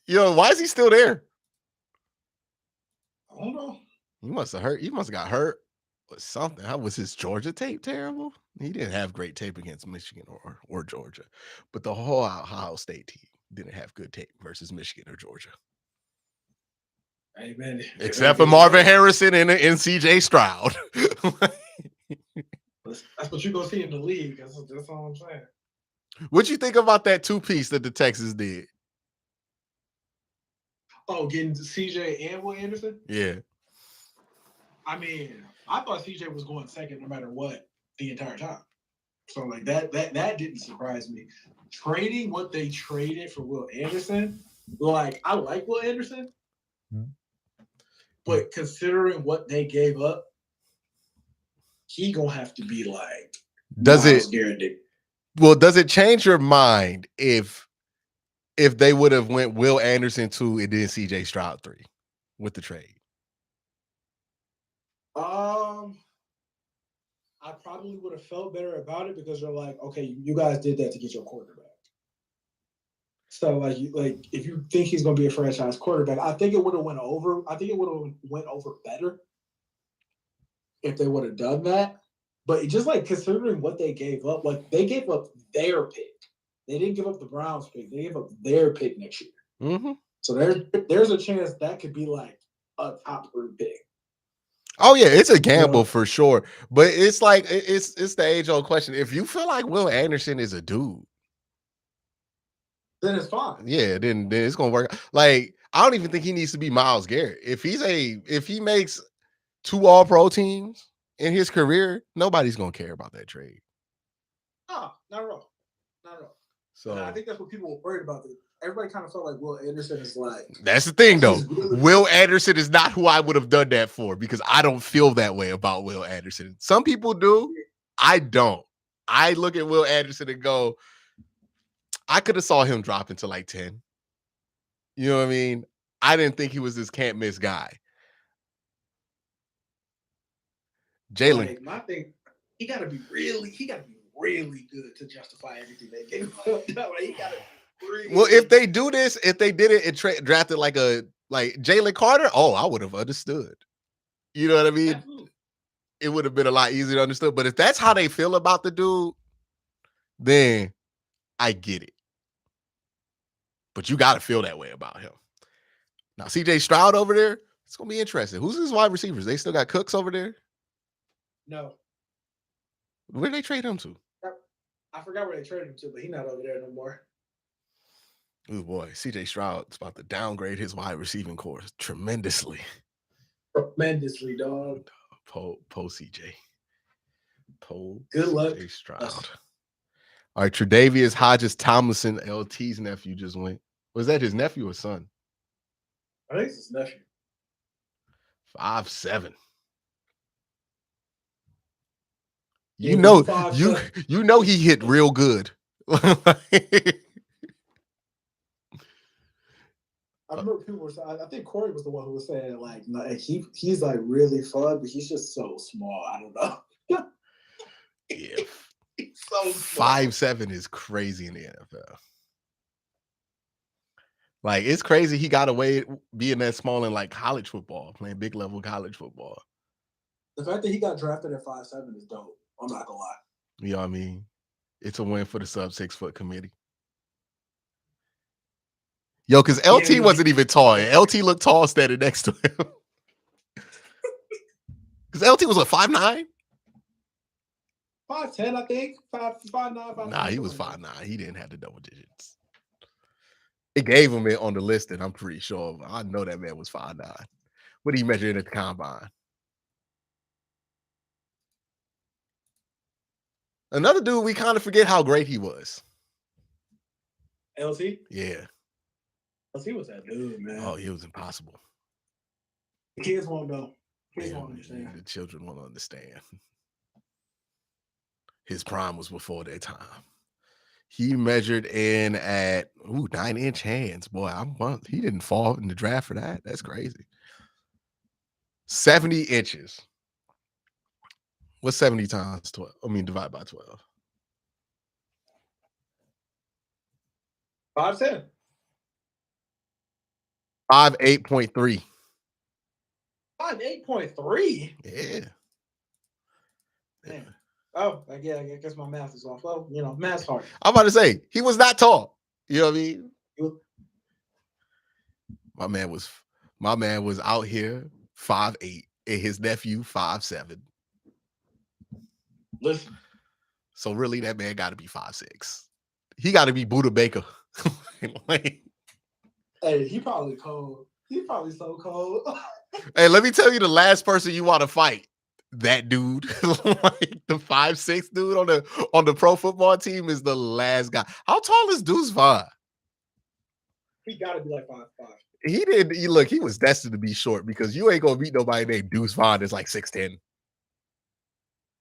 You know, why is he still there? I don't know. He must have hurt. He must have got hurt or something. How was his Georgia tape terrible? He didn't have great tape against Michigan or Georgia, but the whole Ohio State team didn't have good tape versus Michigan or Georgia. Hey, man. Except for Marvin Harrison and CJ Stroud. That's what you're going to see in the league. That's all I'm saying. What you think about that 2-piece that the Texans did? Oh, getting CJ and Will Anderson? Yeah. I mean, I thought CJ was going second no matter what the entire time. So, like, that didn't surprise me. Trading what they traded for Will Anderson, like, I like Will Anderson, but considering what they gave up, he gonna have to be like Myles Garrett. Well, does it change your mind if they would have went Will Anderson 2 and then CJ Stroud 3 with the trade? I probably would have felt better about it because they're like, okay, you guys did that to get your quarterback. So like if you think he's going to be a franchise quarterback, I think it would have went over. I think it would have went over better if they would have done that. But just like considering what they gave up, like they gave up their pick. They didn't give up the Browns pick. They gave up their pick next year. Mm-hmm. So there's a chance that could be like a top 3 pick. Oh yeah, it's a gamble for sure. But it's like it's the age-old question. If you feel like Will Anderson is a dude, then it's fine. Yeah, then it's gonna work. Like, I don't even think he needs to be Myles Garrett. If he makes 2 All-Pro teams in his career, nobody's gonna care about that trade. No, not at all. Not at all. So and I think that's what people were worried about. Everybody kind of felt like Will Anderson is like. That's the thing, though. Will Anderson is not who I would have done that for because I don't feel that way about Will Anderson. Some people do. I don't. I look at Will Anderson and go, I could have saw him dropping to like 10. You know what I mean? I didn't think he was this can't miss guy. Jalen. Like, my thing, he got to be really good to justify everything they gave up. He got to. Well, if they do this, if they did it and drafted like Jalen Carter, I would have understood. You know what I mean? Absolutely. It would have been a lot easier to understand. But if that's how they feel about the dude, then I get it. But you got to feel that way about him. Now, CJ Stroud over there, it's going to be interesting. Who's his wide receivers? They still got Cooks over there? No. Where did they trade him to? I forgot where they traded him to, but he's not over there no more. Oh boy, CJ Stroud's about to downgrade his wide receiving core tremendously. Tremendously, dog. Po CJ. Good luck. CJ Stroud. All right, Tre'Davious Hodges Tomlinson, LT's nephew, just went. Was that his nephew or son? I think it's his nephew. 5'7". You know he hit real good. I remember people were saying, I think Corey was the one who was saying like he's like really fun, but he's just so small. I don't know. Yeah. He's so small. 5'7" is crazy in the NFL. Like, it's crazy he got away being that small in like college football, playing big level college football. The fact that he got drafted at 5'7" is dope. I'm not gonna lie. You know what I mean? It's a win for the sub 6 foot committee. Yo, because LT wasn't even tall. LT looked tall standing next to him. Because LT was a 5'9". 5'10", I think. 5'9". Nah, he was 5'9". He didn't have the double digits. It gave him it on the list, and I'm pretty sure. I know that man was 5'9". What did he measure in at the combine? Another dude, we kind of forget how great he was. LT? Yeah. LT was that dude, man. Oh, he was impossible. The kids won't know. Kids won't understand. The children won't understand. His prime was before their time. He measured in at 9-inch hands. Boy, he didn't fall in the draft for that. That's crazy. 70 inches. What's 70 times 12? I mean, divide by 12. 5'10". 5'8.3". 5'8.3". Yeah. Man. Oh, I guess my math is off. Well, math's hard. I'm about to say, he was not tall. You know what I mean? My man was out here 5'8", and his nephew 5'7". Listen. So really, that man got to be 5'6". He got to be Buda Baker. Hey, he probably cold. He probably so cold. Hey, let me tell you the last person you want to fight. That dude, like the 5'6" dude on the pro football team is the last guy. How tall is Deuce Vaughn? He got to be like 5'5". He did. Look, he was destined to be short because you ain't gonna beat nobody named Deuce Vaughn that's like 6'10".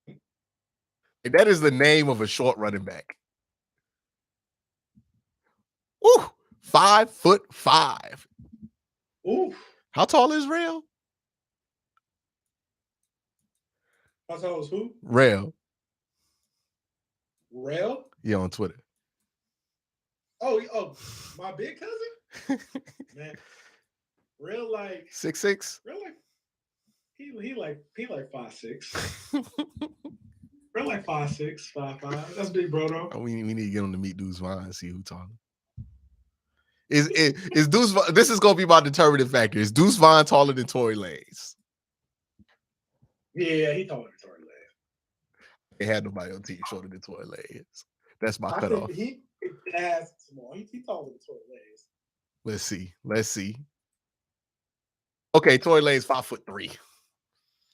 And that is the name of a short running back. Woo! 5'5". Ooh. How tall is Rail? How tall is who? Rail. Rail? Yeah, on Twitter. Oh, my big cousin? Man. Rail like 6'6". Rail like he like 5'6". Rail like 5'6", 5'5". That's big bro though. We need to get him to meet Deuce Vaughn and see who taller. Is Deuce Vaughn, this is gonna be my determinative factor. Is Deuce Vaughn taller than Tory Lanez? Yeah, he taller than Tory Lanez. They had nobody on team shorter than Tory Lanez. That's my I cutoff. think he has small. He taller than Tory Lanez. Let's see. Okay, Tory Lanez 5'3".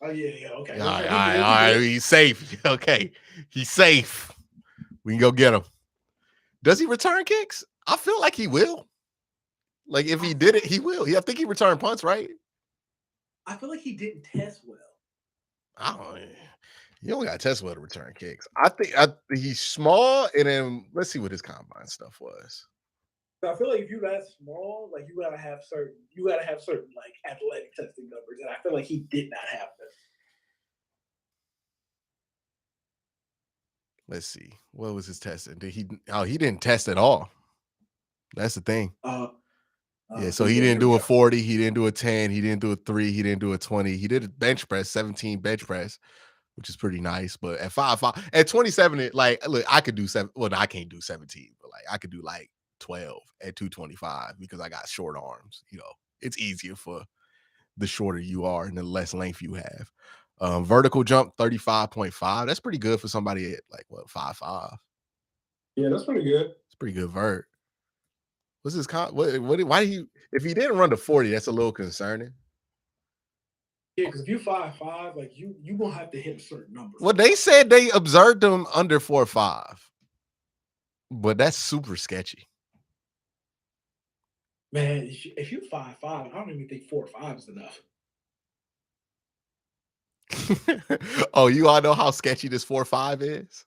Oh yeah, okay. All right. He's safe. Okay, he's safe. We can go get him. Does he return kicks? I feel like he will. Like if he did it, he will. I think he returned punts, right? I feel like he didn't test well. I don't know. You don't got to test well to return kicks. I think he's small, and then let's see what his combine stuff was. So I feel like if you're that small, like you gotta have certain like athletic testing numbers, and I feel like he did not have them. Let's see. What was his testing? He didn't test at all. That's the thing. Yeah, so he didn't do a 40, he didn't do a 10, he didn't do a 3, he didn't do a 20. He did a bench press, 17 bench press, which is pretty nice. But at 5'5", at 27, like look, I could do 7. Well, no, I can't do 17, but like I could do like 12 at 225 because I got short arms. You know, it's easier for the shorter you are and the less length you have. Vertical jump 35.5. That's pretty good for somebody at like what 5'5". Yeah, that's pretty good. It's pretty good vert. What's his why do you if he didn't run to 40, that's a little concerning. Yeah, because if you 5'5", like you gonna have to hit a certain number. Well, they said they observed him under 4.5, but that's super sketchy. Man, if you 5'5", I don't even think 4.5 is enough. Oh, you all know how sketchy this 4.5 is?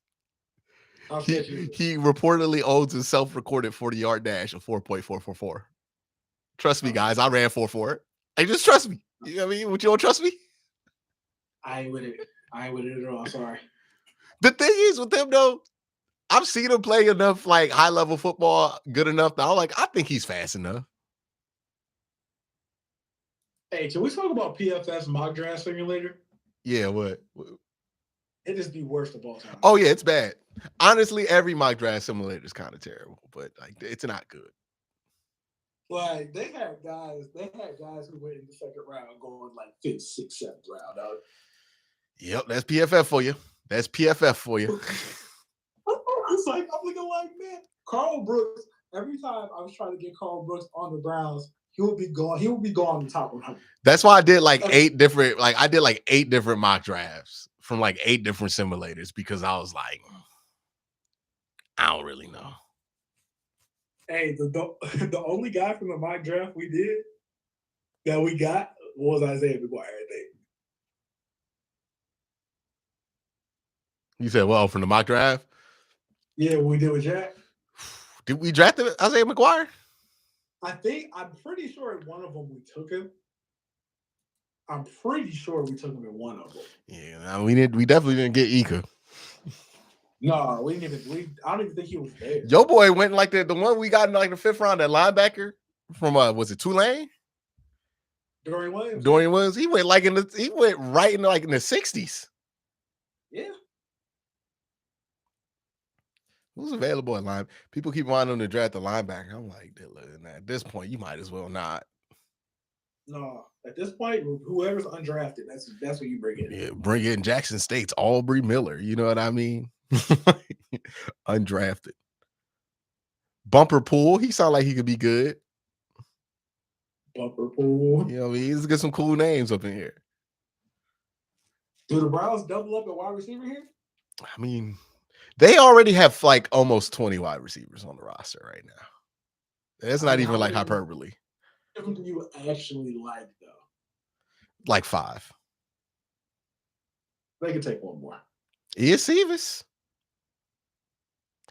He reportedly owns a self-recorded 40-yard dash of 4.444. Trust me, guys. I ran 4.4. Hey, just trust me. You know what I mean? Would you don't trust me? I ain't with it. I ain't with it at all. Sorry. The thing is with him, though, I've seen him play enough like high-level football good enough that I think he's fast enough. Hey, can we talk about PFS mock draft simulator? Yeah, what? It just be worst of all time. Oh, yeah, it's bad. Honestly, every mock draft simulator is kind of terrible, but like it's not good. Like they had guys who went in the second round going like 5th, 6th, 7th round. Yep, that's PFF for you. That's PFF for you. It's like I'm looking like, man, Carl Brooks. Every time I was trying to get Carl Brooks on the Browns, he would be gone. He would be gone in the top 100. That's why I did like 8 different mock drafts from like 8 different simulators because I was like, I don't really know. Hey, the only guy from the mock draft we did that we got was Isaiah McGuire, I think. You said, well, from the mock draft? Yeah, what we did with Jack. Did we draft Isaiah McGuire? I'm pretty sure in one of them we took him. I'm pretty sure we took him in one of them. Yeah, we definitely didn't get Ika. No, we didn't even. I don't even think he was there. Yo boy went like the one we got in like the 5th round, that linebacker from was it Tulane? Dorian Williams. He went right in the 60s. Yeah. Who's available at line? People keep wanting them to draft the linebacker. I'm like, at this point, you might as well not. No, at this point, whoever's undrafted, that's what you bring in. Yeah, bring in Jackson State's Aubrey Miller. You know what I mean? Undrafted. Bumper Pool. He sound like he could be good. Bumper Pool. You know what I mean? Let's get some cool names up in here. Do the Browns double up at wide receiver here? I mean, they already have like almost 20 wide receivers on the roster right now. That's not even like hyperbole. Who do you actually like though? Like 5. They can take one more. Iacevas.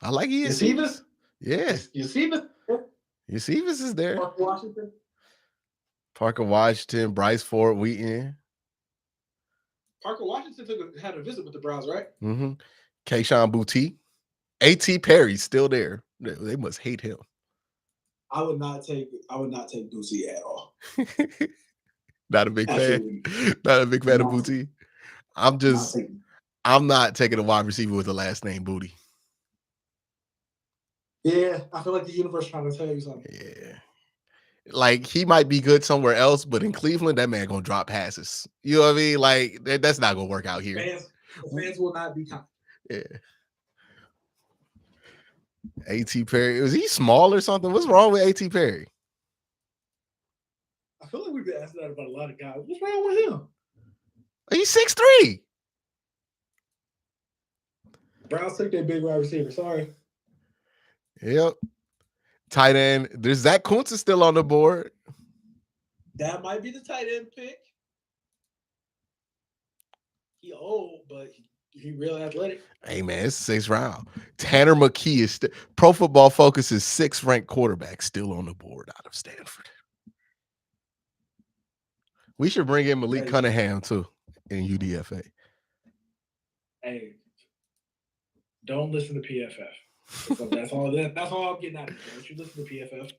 I like Iacevas. Yeah. Iacevas. Iacevas is there. Parker Washington. Parker Washington, Bryce Ford Wheaton. Parker Washington had a visit with the Browns, right? Mm-hmm. Keyshawn Boutte. A.T. Perry's still there. They must hate him. I would not take Boosie at all. Not a big Absolutely. fan. Not a big fan of Boutte. I'm not taking a wide receiver with the last name Booty. Yeah, I feel like the universe trying to tell you something. Yeah. Like, he might be good somewhere else, but in Cleveland, that man gonna drop passes. You know what I mean? Like, that's not gonna work out here. Fans will not be kind. Yeah. A.T. Perry. Was he small or something? What's wrong with A.T. Perry? I feel like we've been asking that about a lot of guys. What's wrong with him? He's 6'3". Browns took their big wide receiver. Sorry. Yep. Tight end. There's Zach Kuntz is still on the board. That might be the tight end pick. He old, but he real athletic. Hey, man, it's 6th round. Tanner McKee is Pro Football Focus's 6th ranked quarterback still on the board out of Stanford. We should bring in Malik Cunningham too in UDFA. Hey, don't listen to PFF. So that's all I'm getting out of it. Don't you listen to PFF?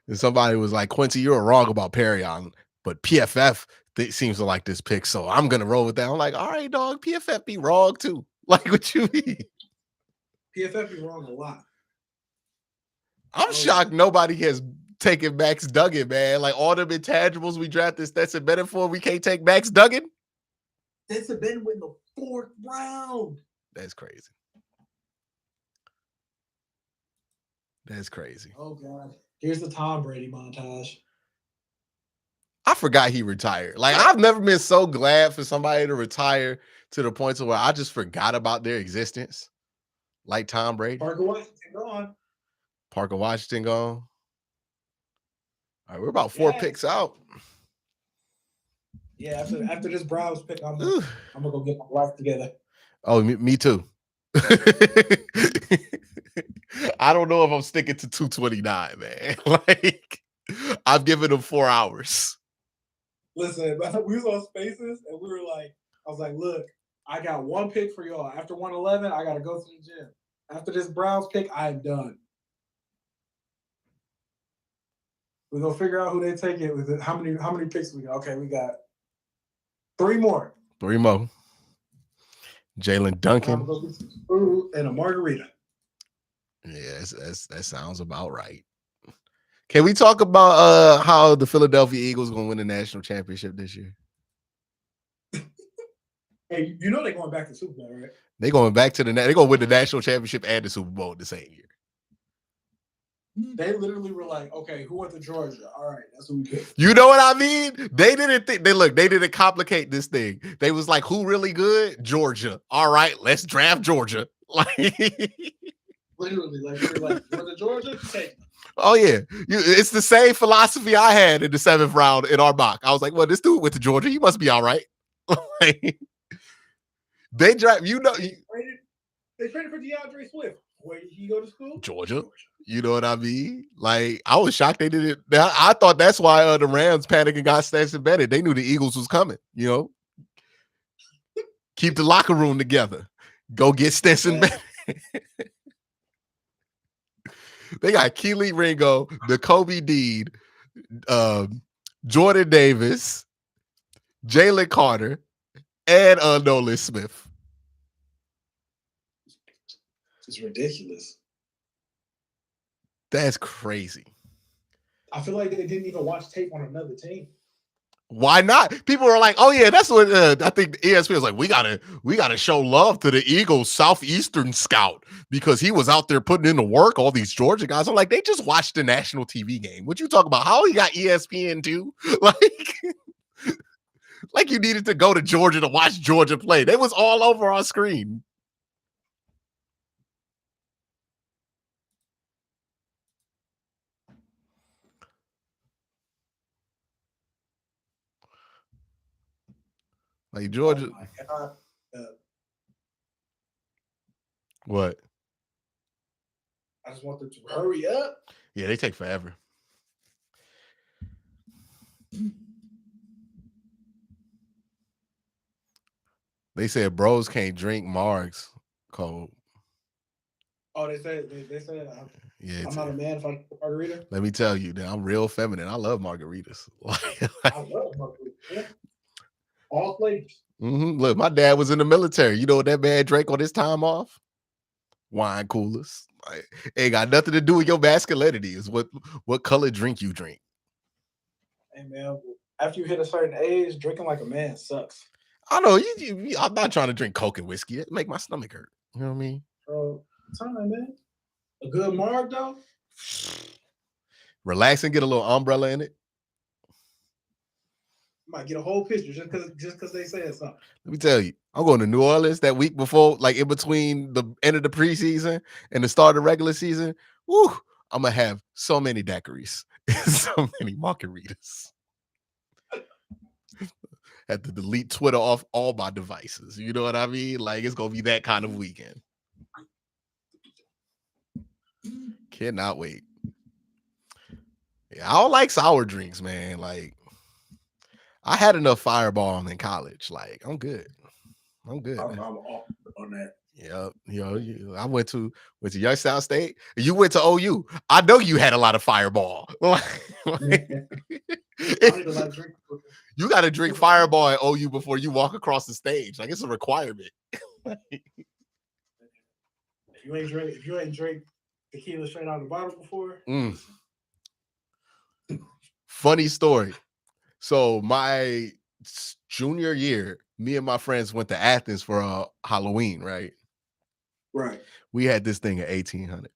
And somebody was like, Quincy, you're wrong about Perrion, but PFF seems to like this pick, so I'm gonna roll with that. I'm like, all right, dog, PFF be wrong too. Like, what you mean? PFF be wrong a lot. I'm shocked nobody has taken Max Duggan, man. Like, all them intangibles we drafted Stetson Bennett for, we can't take Max Duggan. Stetson Bennett went in the 4th round. That's crazy. That's crazy. Oh God. Here's the Tom Brady montage. I forgot he retired. Like, I've never been so glad for somebody to retire to the point to where I just forgot about their existence. Like Tom Brady. Parker Washington gone. Parker Washington gone. All right, we're about 4 picks out. Yeah, after this Browns pick, I'm gonna go get my life together. Oh, me too. I don't know if I'm sticking to 229, man. Like, I've given them 4 hours. Listen, we was on Spaces and we were like, I was like, look, I got 1 pick for y'all. After 111, I gotta go to the gym. After this Browns pick, I'm done. We're gonna figure out who they take it with. How many picks we got? Okay, we got 3 more. 3 more. Jalen Duncan. Food and a margarita. Yeah, that sounds about right. Can we talk about how the Philadelphia Eagles going to win the national championship this year? Hey, you know they're going back to the Super Bowl, right? They're going back to they're going to win the national championship and the Super Bowl the same year. They literally were like, okay, who went to Georgia? All right, that's who we picked. You know what I mean? They didn't think they didn't complicate this thing. They was like, who really good? Georgia. All right, let's draft Georgia. Like, literally, like we're like, you went to Georgia? Take them. Oh yeah, it's the same philosophy I had in the 7th round in our mock. I was like, well, this dude went to Georgia. He must be all right. Like, they draft, they traded for DeAndre Swift. Where did he go to school? Georgia. You know what I mean? Like, I was shocked they did it. I thought that's why the Rams panicked and got Stetson Bennett. They knew the Eagles was coming, you know? Keep the locker room together. Go get Stetson Bennett. They got Keely Ringo, N'Kobe Dean, Jordan Davis, Jalen Carter, and Nolan Smith. It's ridiculous. That's crazy. I feel like they didn't even watch tape on another team. Why not? People are like, oh yeah, that's what I think ESPN was like, we gotta show love to the Eagles Southeastern scout because he was out there putting in the work, all these Georgia guys. I'm like, they just watched the national TV game. What you talk about? How he got ESPN too? Like you needed to go to Georgia to watch Georgia play. They was all over our screen. Like Georgia. Oh my God. What? I just want them to hurry up. Yeah, they take forever. They said bros can't drink Margs cold. Oh, they said Yeah, I'm not a man if I drink a margarita. let me tell you, I'm real feminine. I love margaritas. I love margaritas. Yeah. All flavors. Look, my dad was in the military. You know what that man drank on his time off? Wine coolers. Like, ain't got nothing to do with your masculinity. Is what color drink you drink. Hey man, after you hit a certain age, drinking like a man sucks. I know I'm not trying to drink Coke and whiskey. It make my stomach hurt. You know what I mean? Bro, time, man. A good marg though. Relax and get a little umbrella in it. Might get a whole picture just because they said something. Let me tell you, I'm going to New Orleans that week before, like in between the end of the preseason and the start of the regular season. Woo! I'm gonna have so many daiquiris, so many margaritas. Had to delete Twitter off all my devices. You know what I mean? Like it's gonna be that kind of weekend. Cannot wait. Yeah, I don't like sour drinks, man. Like I had enough Fireball in college. Like I'm good. I'm good. I'm off on that. Yeah, I went to Youngstown State. You went to OU. I know you had a lot of Fireball. You got to drink Fireball at OU before you walk across the stage. Like it's a requirement. If you ain't drink tequila straight out of the bottle before. Funny story. So my junior year, me and my friends went to Athens for Halloween, right? Right. We had this thing at 1800.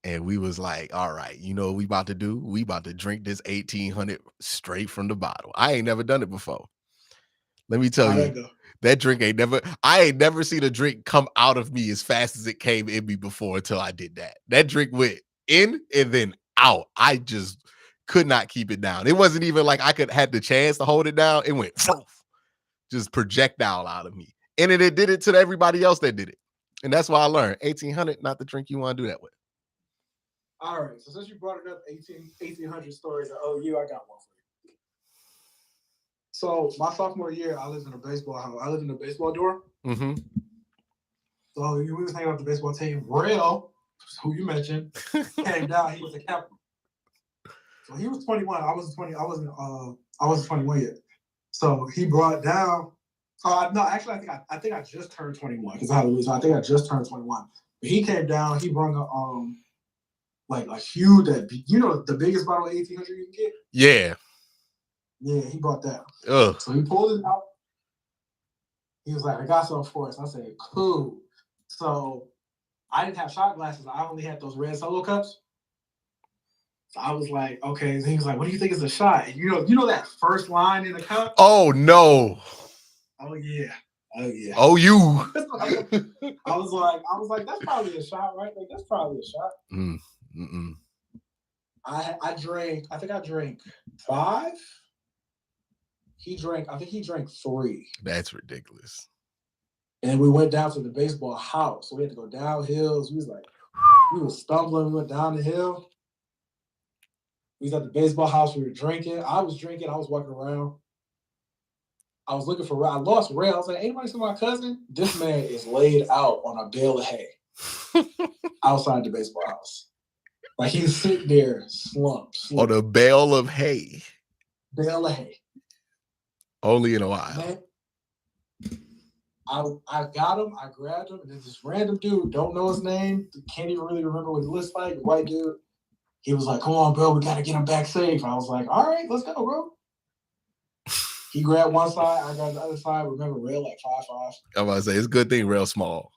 And we was like, all right, you know what we about to do? We about to drink this 1800 straight from the bottle. I ain't never done it before. Let me tell you, that drink I ain't never seen a drink come out of me as fast as it came in me before until I did that. That drink went in and then out. I just could not keep it down. It wasn't even like I had the chance to hold it down. It went just projectile out of me. And it did it to everybody else that did it. And that's why I learned 1800, not the drink you want to do that with. All right. So since you brought it up, 1800 stories at OU, I got one for you. So my sophomore year, I lived in a baseball house. I lived in a baseball dorm. Mm-hmm. So we was hanging out with the baseball team. Rail, who you mentioned, came down. He was a captain. So he was 21. I wasn't 20. I wasn't 21 yet. So he brought down. No, actually, I think I just turned 21 because Halloween. So I think I just turned 21. But he came down. He brought a huge the biggest bottle of 1800 you can get. Yeah. Yeah, he brought that. Ugh. So he pulled it out. He was like, "I got something for us." I said, "Cool." So I didn't have shot glasses. I only had those red Solo cups. So I was like, "Okay." So he was like, "What do you think is a shot?" And you know that first line in the cup. Oh no. Oh yeah. Oh yeah. Oh you. I was like, that's probably a shot, right? Like that's probably a shot. I think I drank 5. I think he drank 3. That's ridiculous. And we went down to the baseball house. So we had to go down hills. We were stumbling, we went down the hill. We was at the baseball house, we were drinking. I was drinking, I was walking around. I was looking for Ray. I lost Ray. I was like, anybody see my cousin? This man is laid out on a bale of hay outside the baseball house. Like he's sitting there slumped. On a bale of hay. Bale of hay. Only in a while. Man, I got him. I grabbed him. And then this random dude, don't know his name, can't even really remember what he looks like, white dude. He was like, come on, bro, we got to get him back safe. I was like, all right, let's go, bro. He grabbed one side, I grabbed the other side. Remember, rail like 5'5". I'm about to say, it's a good thing real small.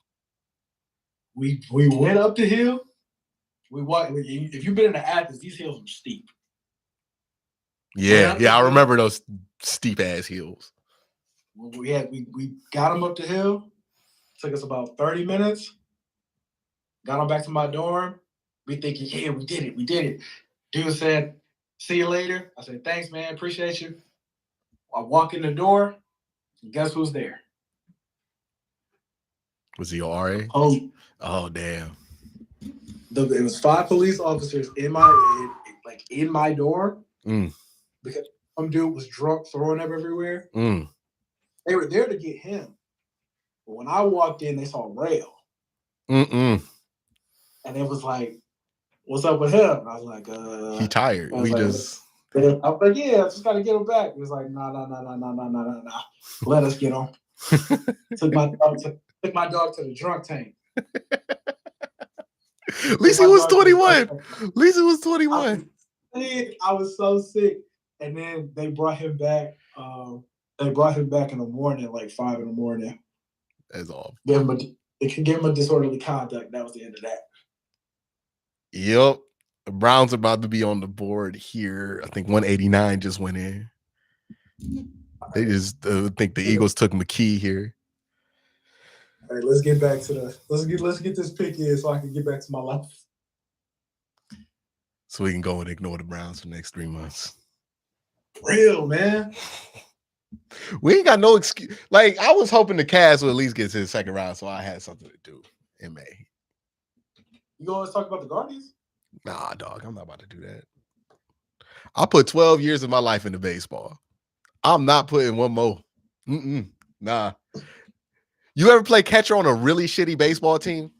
We went up the hill. We walked. If you've been in the Athens, these hills are steep. Yeah, I remember those steep ass hills. We got him up the hill. Took us about 30 minutes. Got him back to my dorm. We thinking, yeah, we did it. Dude said, see you later. I said, thanks, man, appreciate you. I walk in the door. Guess who's there? Was he RA? Oh damn. It was 5 police officers in my dorm because some dude was drunk, throwing up everywhere. They were there to get him, but when I walked in, they saw Rail, and it was like, "What's up with him?" I was like, He tired. I was like, "Yeah, I just got to get him back." He was like, "Nah. Let us get him." Took my dog to the drunk tank. At least he was 21. At least he was 21. I was so sick. And then they brought him back. They brought him back in the morning, like 5 in the morning. That's all. It could give him a disorderly conduct. That was the end of that. Yep. The Browns are about to be on the board here. I think 189 just went in. They just think the Eagles took McKee here. All right, let's get back to let's get this pick in so I can get back to my life. So we can go and ignore the Browns for the next 3 months. Real, man. We ain't got no excuse. Like, I was hoping the Cavs would at least get to the second round, so I had something to do in May. You going to talk about the Guardians? Nah, dog, I'm not about to do that. I put 12 years of my life into baseball. I'm not putting one more. Nah. You ever play catcher on a really shitty baseball team?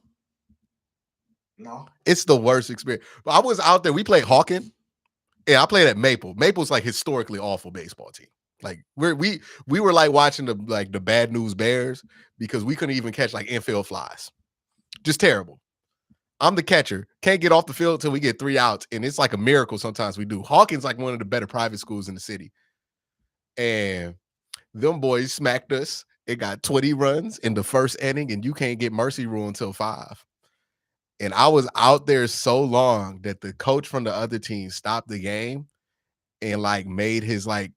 No. It's the worst experience. I was out there. We played Hawken. Yeah, I played at Maple. Maple's like historically awful baseball team. Like we were like watching the Bad News Bears because we couldn't even catch like infield flies. Just terrible. I'm the catcher. Can't get off the field until we get 3 outs. And it's like a miracle sometimes we do. Hawkins like one of the better private schools in the city. And them boys smacked us. It got 20 runs in the first inning, and you can't get mercy rule until 5. And I was out there so long that the coach from the other team stopped the game and like made his like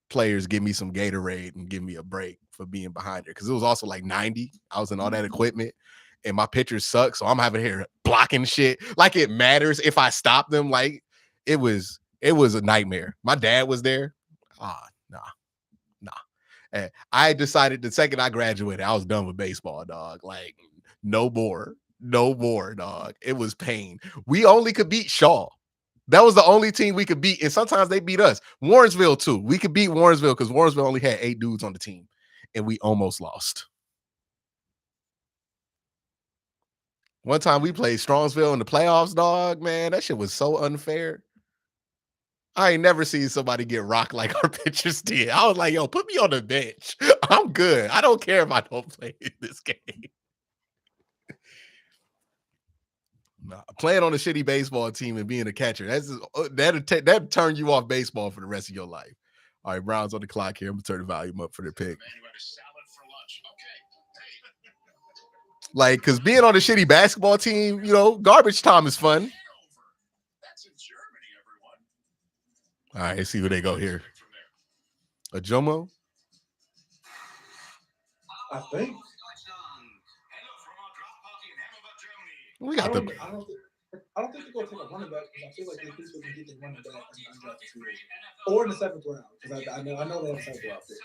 players give me some Gatorade and give me a break for being behind there. Cause it was also like 90. I was in all that equipment and my pitchers suck. So I'm having here blocking shit. Like it matters if I stop them. Like it was a nightmare. My dad was there. Nah. And I decided the second I graduated, I was done with baseball, dog. Like no more, dog. It was pain. We only could beat Shaw. That was the only team we could beat. And sometimes they beat us. Warrensville, too. We could beat Warrensville because Warrensville only had 8 dudes on the team. And we almost lost. One time we played Strongsville in the playoffs, dog. Man, that shit was so unfair. I ain't never seen somebody get rocked like our pitchers did. I was like, yo, put me on the bench. I'm good. I don't care if I don't play in this game. Nah, playing on a shitty baseball team and being a catcher, that'll turn you off baseball for the rest of your life. All right, Browns on the clock here. I'm going to turn the volume up for their pick. Like, because being on a shitty basketball team, garbage time is fun. All right, let's see where they go here. A Jomo? I think. We got the. I don't think they're going to take a running back because I feel like they think they can get the running back in undrafted free agent. Or in the 7th round because I know they have a 7th round pick.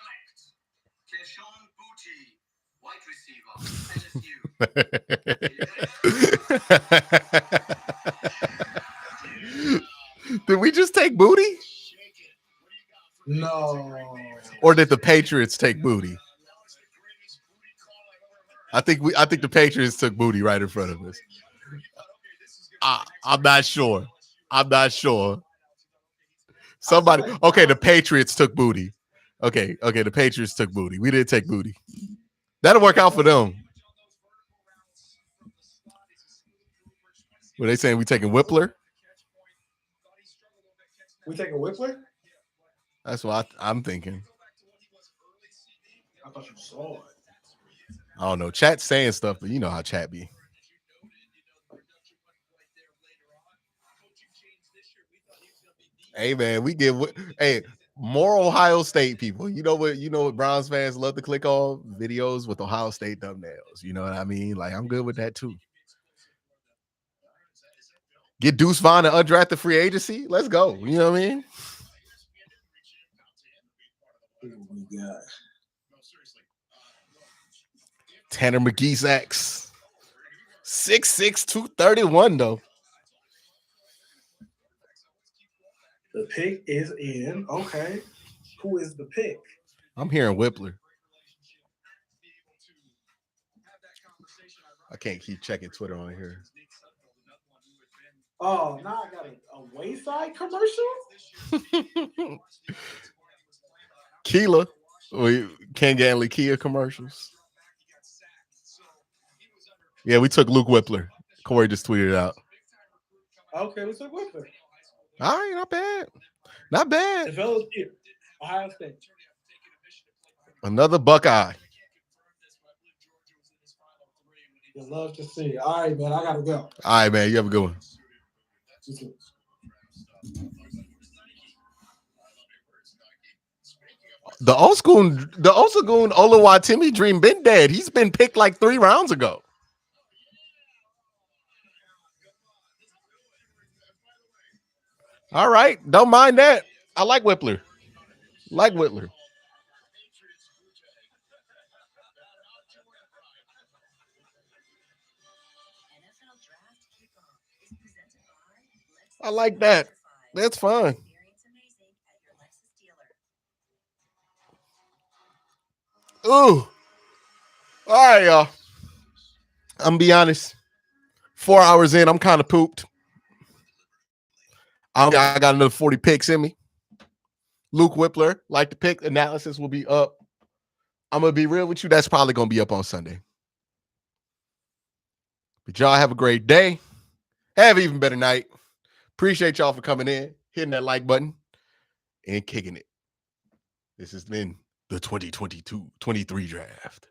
Did we just take Booty? No. Or did the Patriots take Booty? I think the Patriots took Booty right in front of us. I'm not sure. Somebody. Okay, the Patriots took Booty. Okay, the Patriots took Booty. We didn't take Booty. That'll work out for them. Were they saying we taking Whippler? We taking Whippler? That's what I'm thinking. I thought you saw it. I don't know. Chat's saying stuff, but you know how chat be. Hey man, more Ohio State people. You know what Browns fans love to click on? Videos with Ohio State thumbnails. You know what I mean? Like I'm good with that too. Get Deuce Vaughn to undrafted free agency. Let's go. You know what I mean? Tanner McGee sacks. 6'6", 231 though. The pick is in. Okay. Who is the pick? I'm hearing Whippler. I can't keep checking Twitter on here. Oh, now I got a Wayside commercial? Keela. Ken Ganley Kia commercials. Yeah, we took Luke Whippler. Corey just tweeted it out. Okay, we took Whippler. All right, not bad. Not bad. If LSU, Ohio State. Another Buckeye. You love to see. All right, man, I got to go. All right, man, you have a good one. You too. The old school Oluwatimi dream been dead. He's been picked like 3 rounds ago. All right, don't mind that. I like Whippler. I like that. That's fun. Ooh. All right, y'all. I'm gonna be honest. 4 hours in, I'm kind of pooped. I got another 40 picks in me. Luke Whippler, like the pick analysis will be up. I'm gonna be real with you. That's probably gonna be up on Sunday. But y'all have a great day. Have an even better night. Appreciate y'all for coming in, hitting that like button, and kicking it. This has been the 2022-23 draft.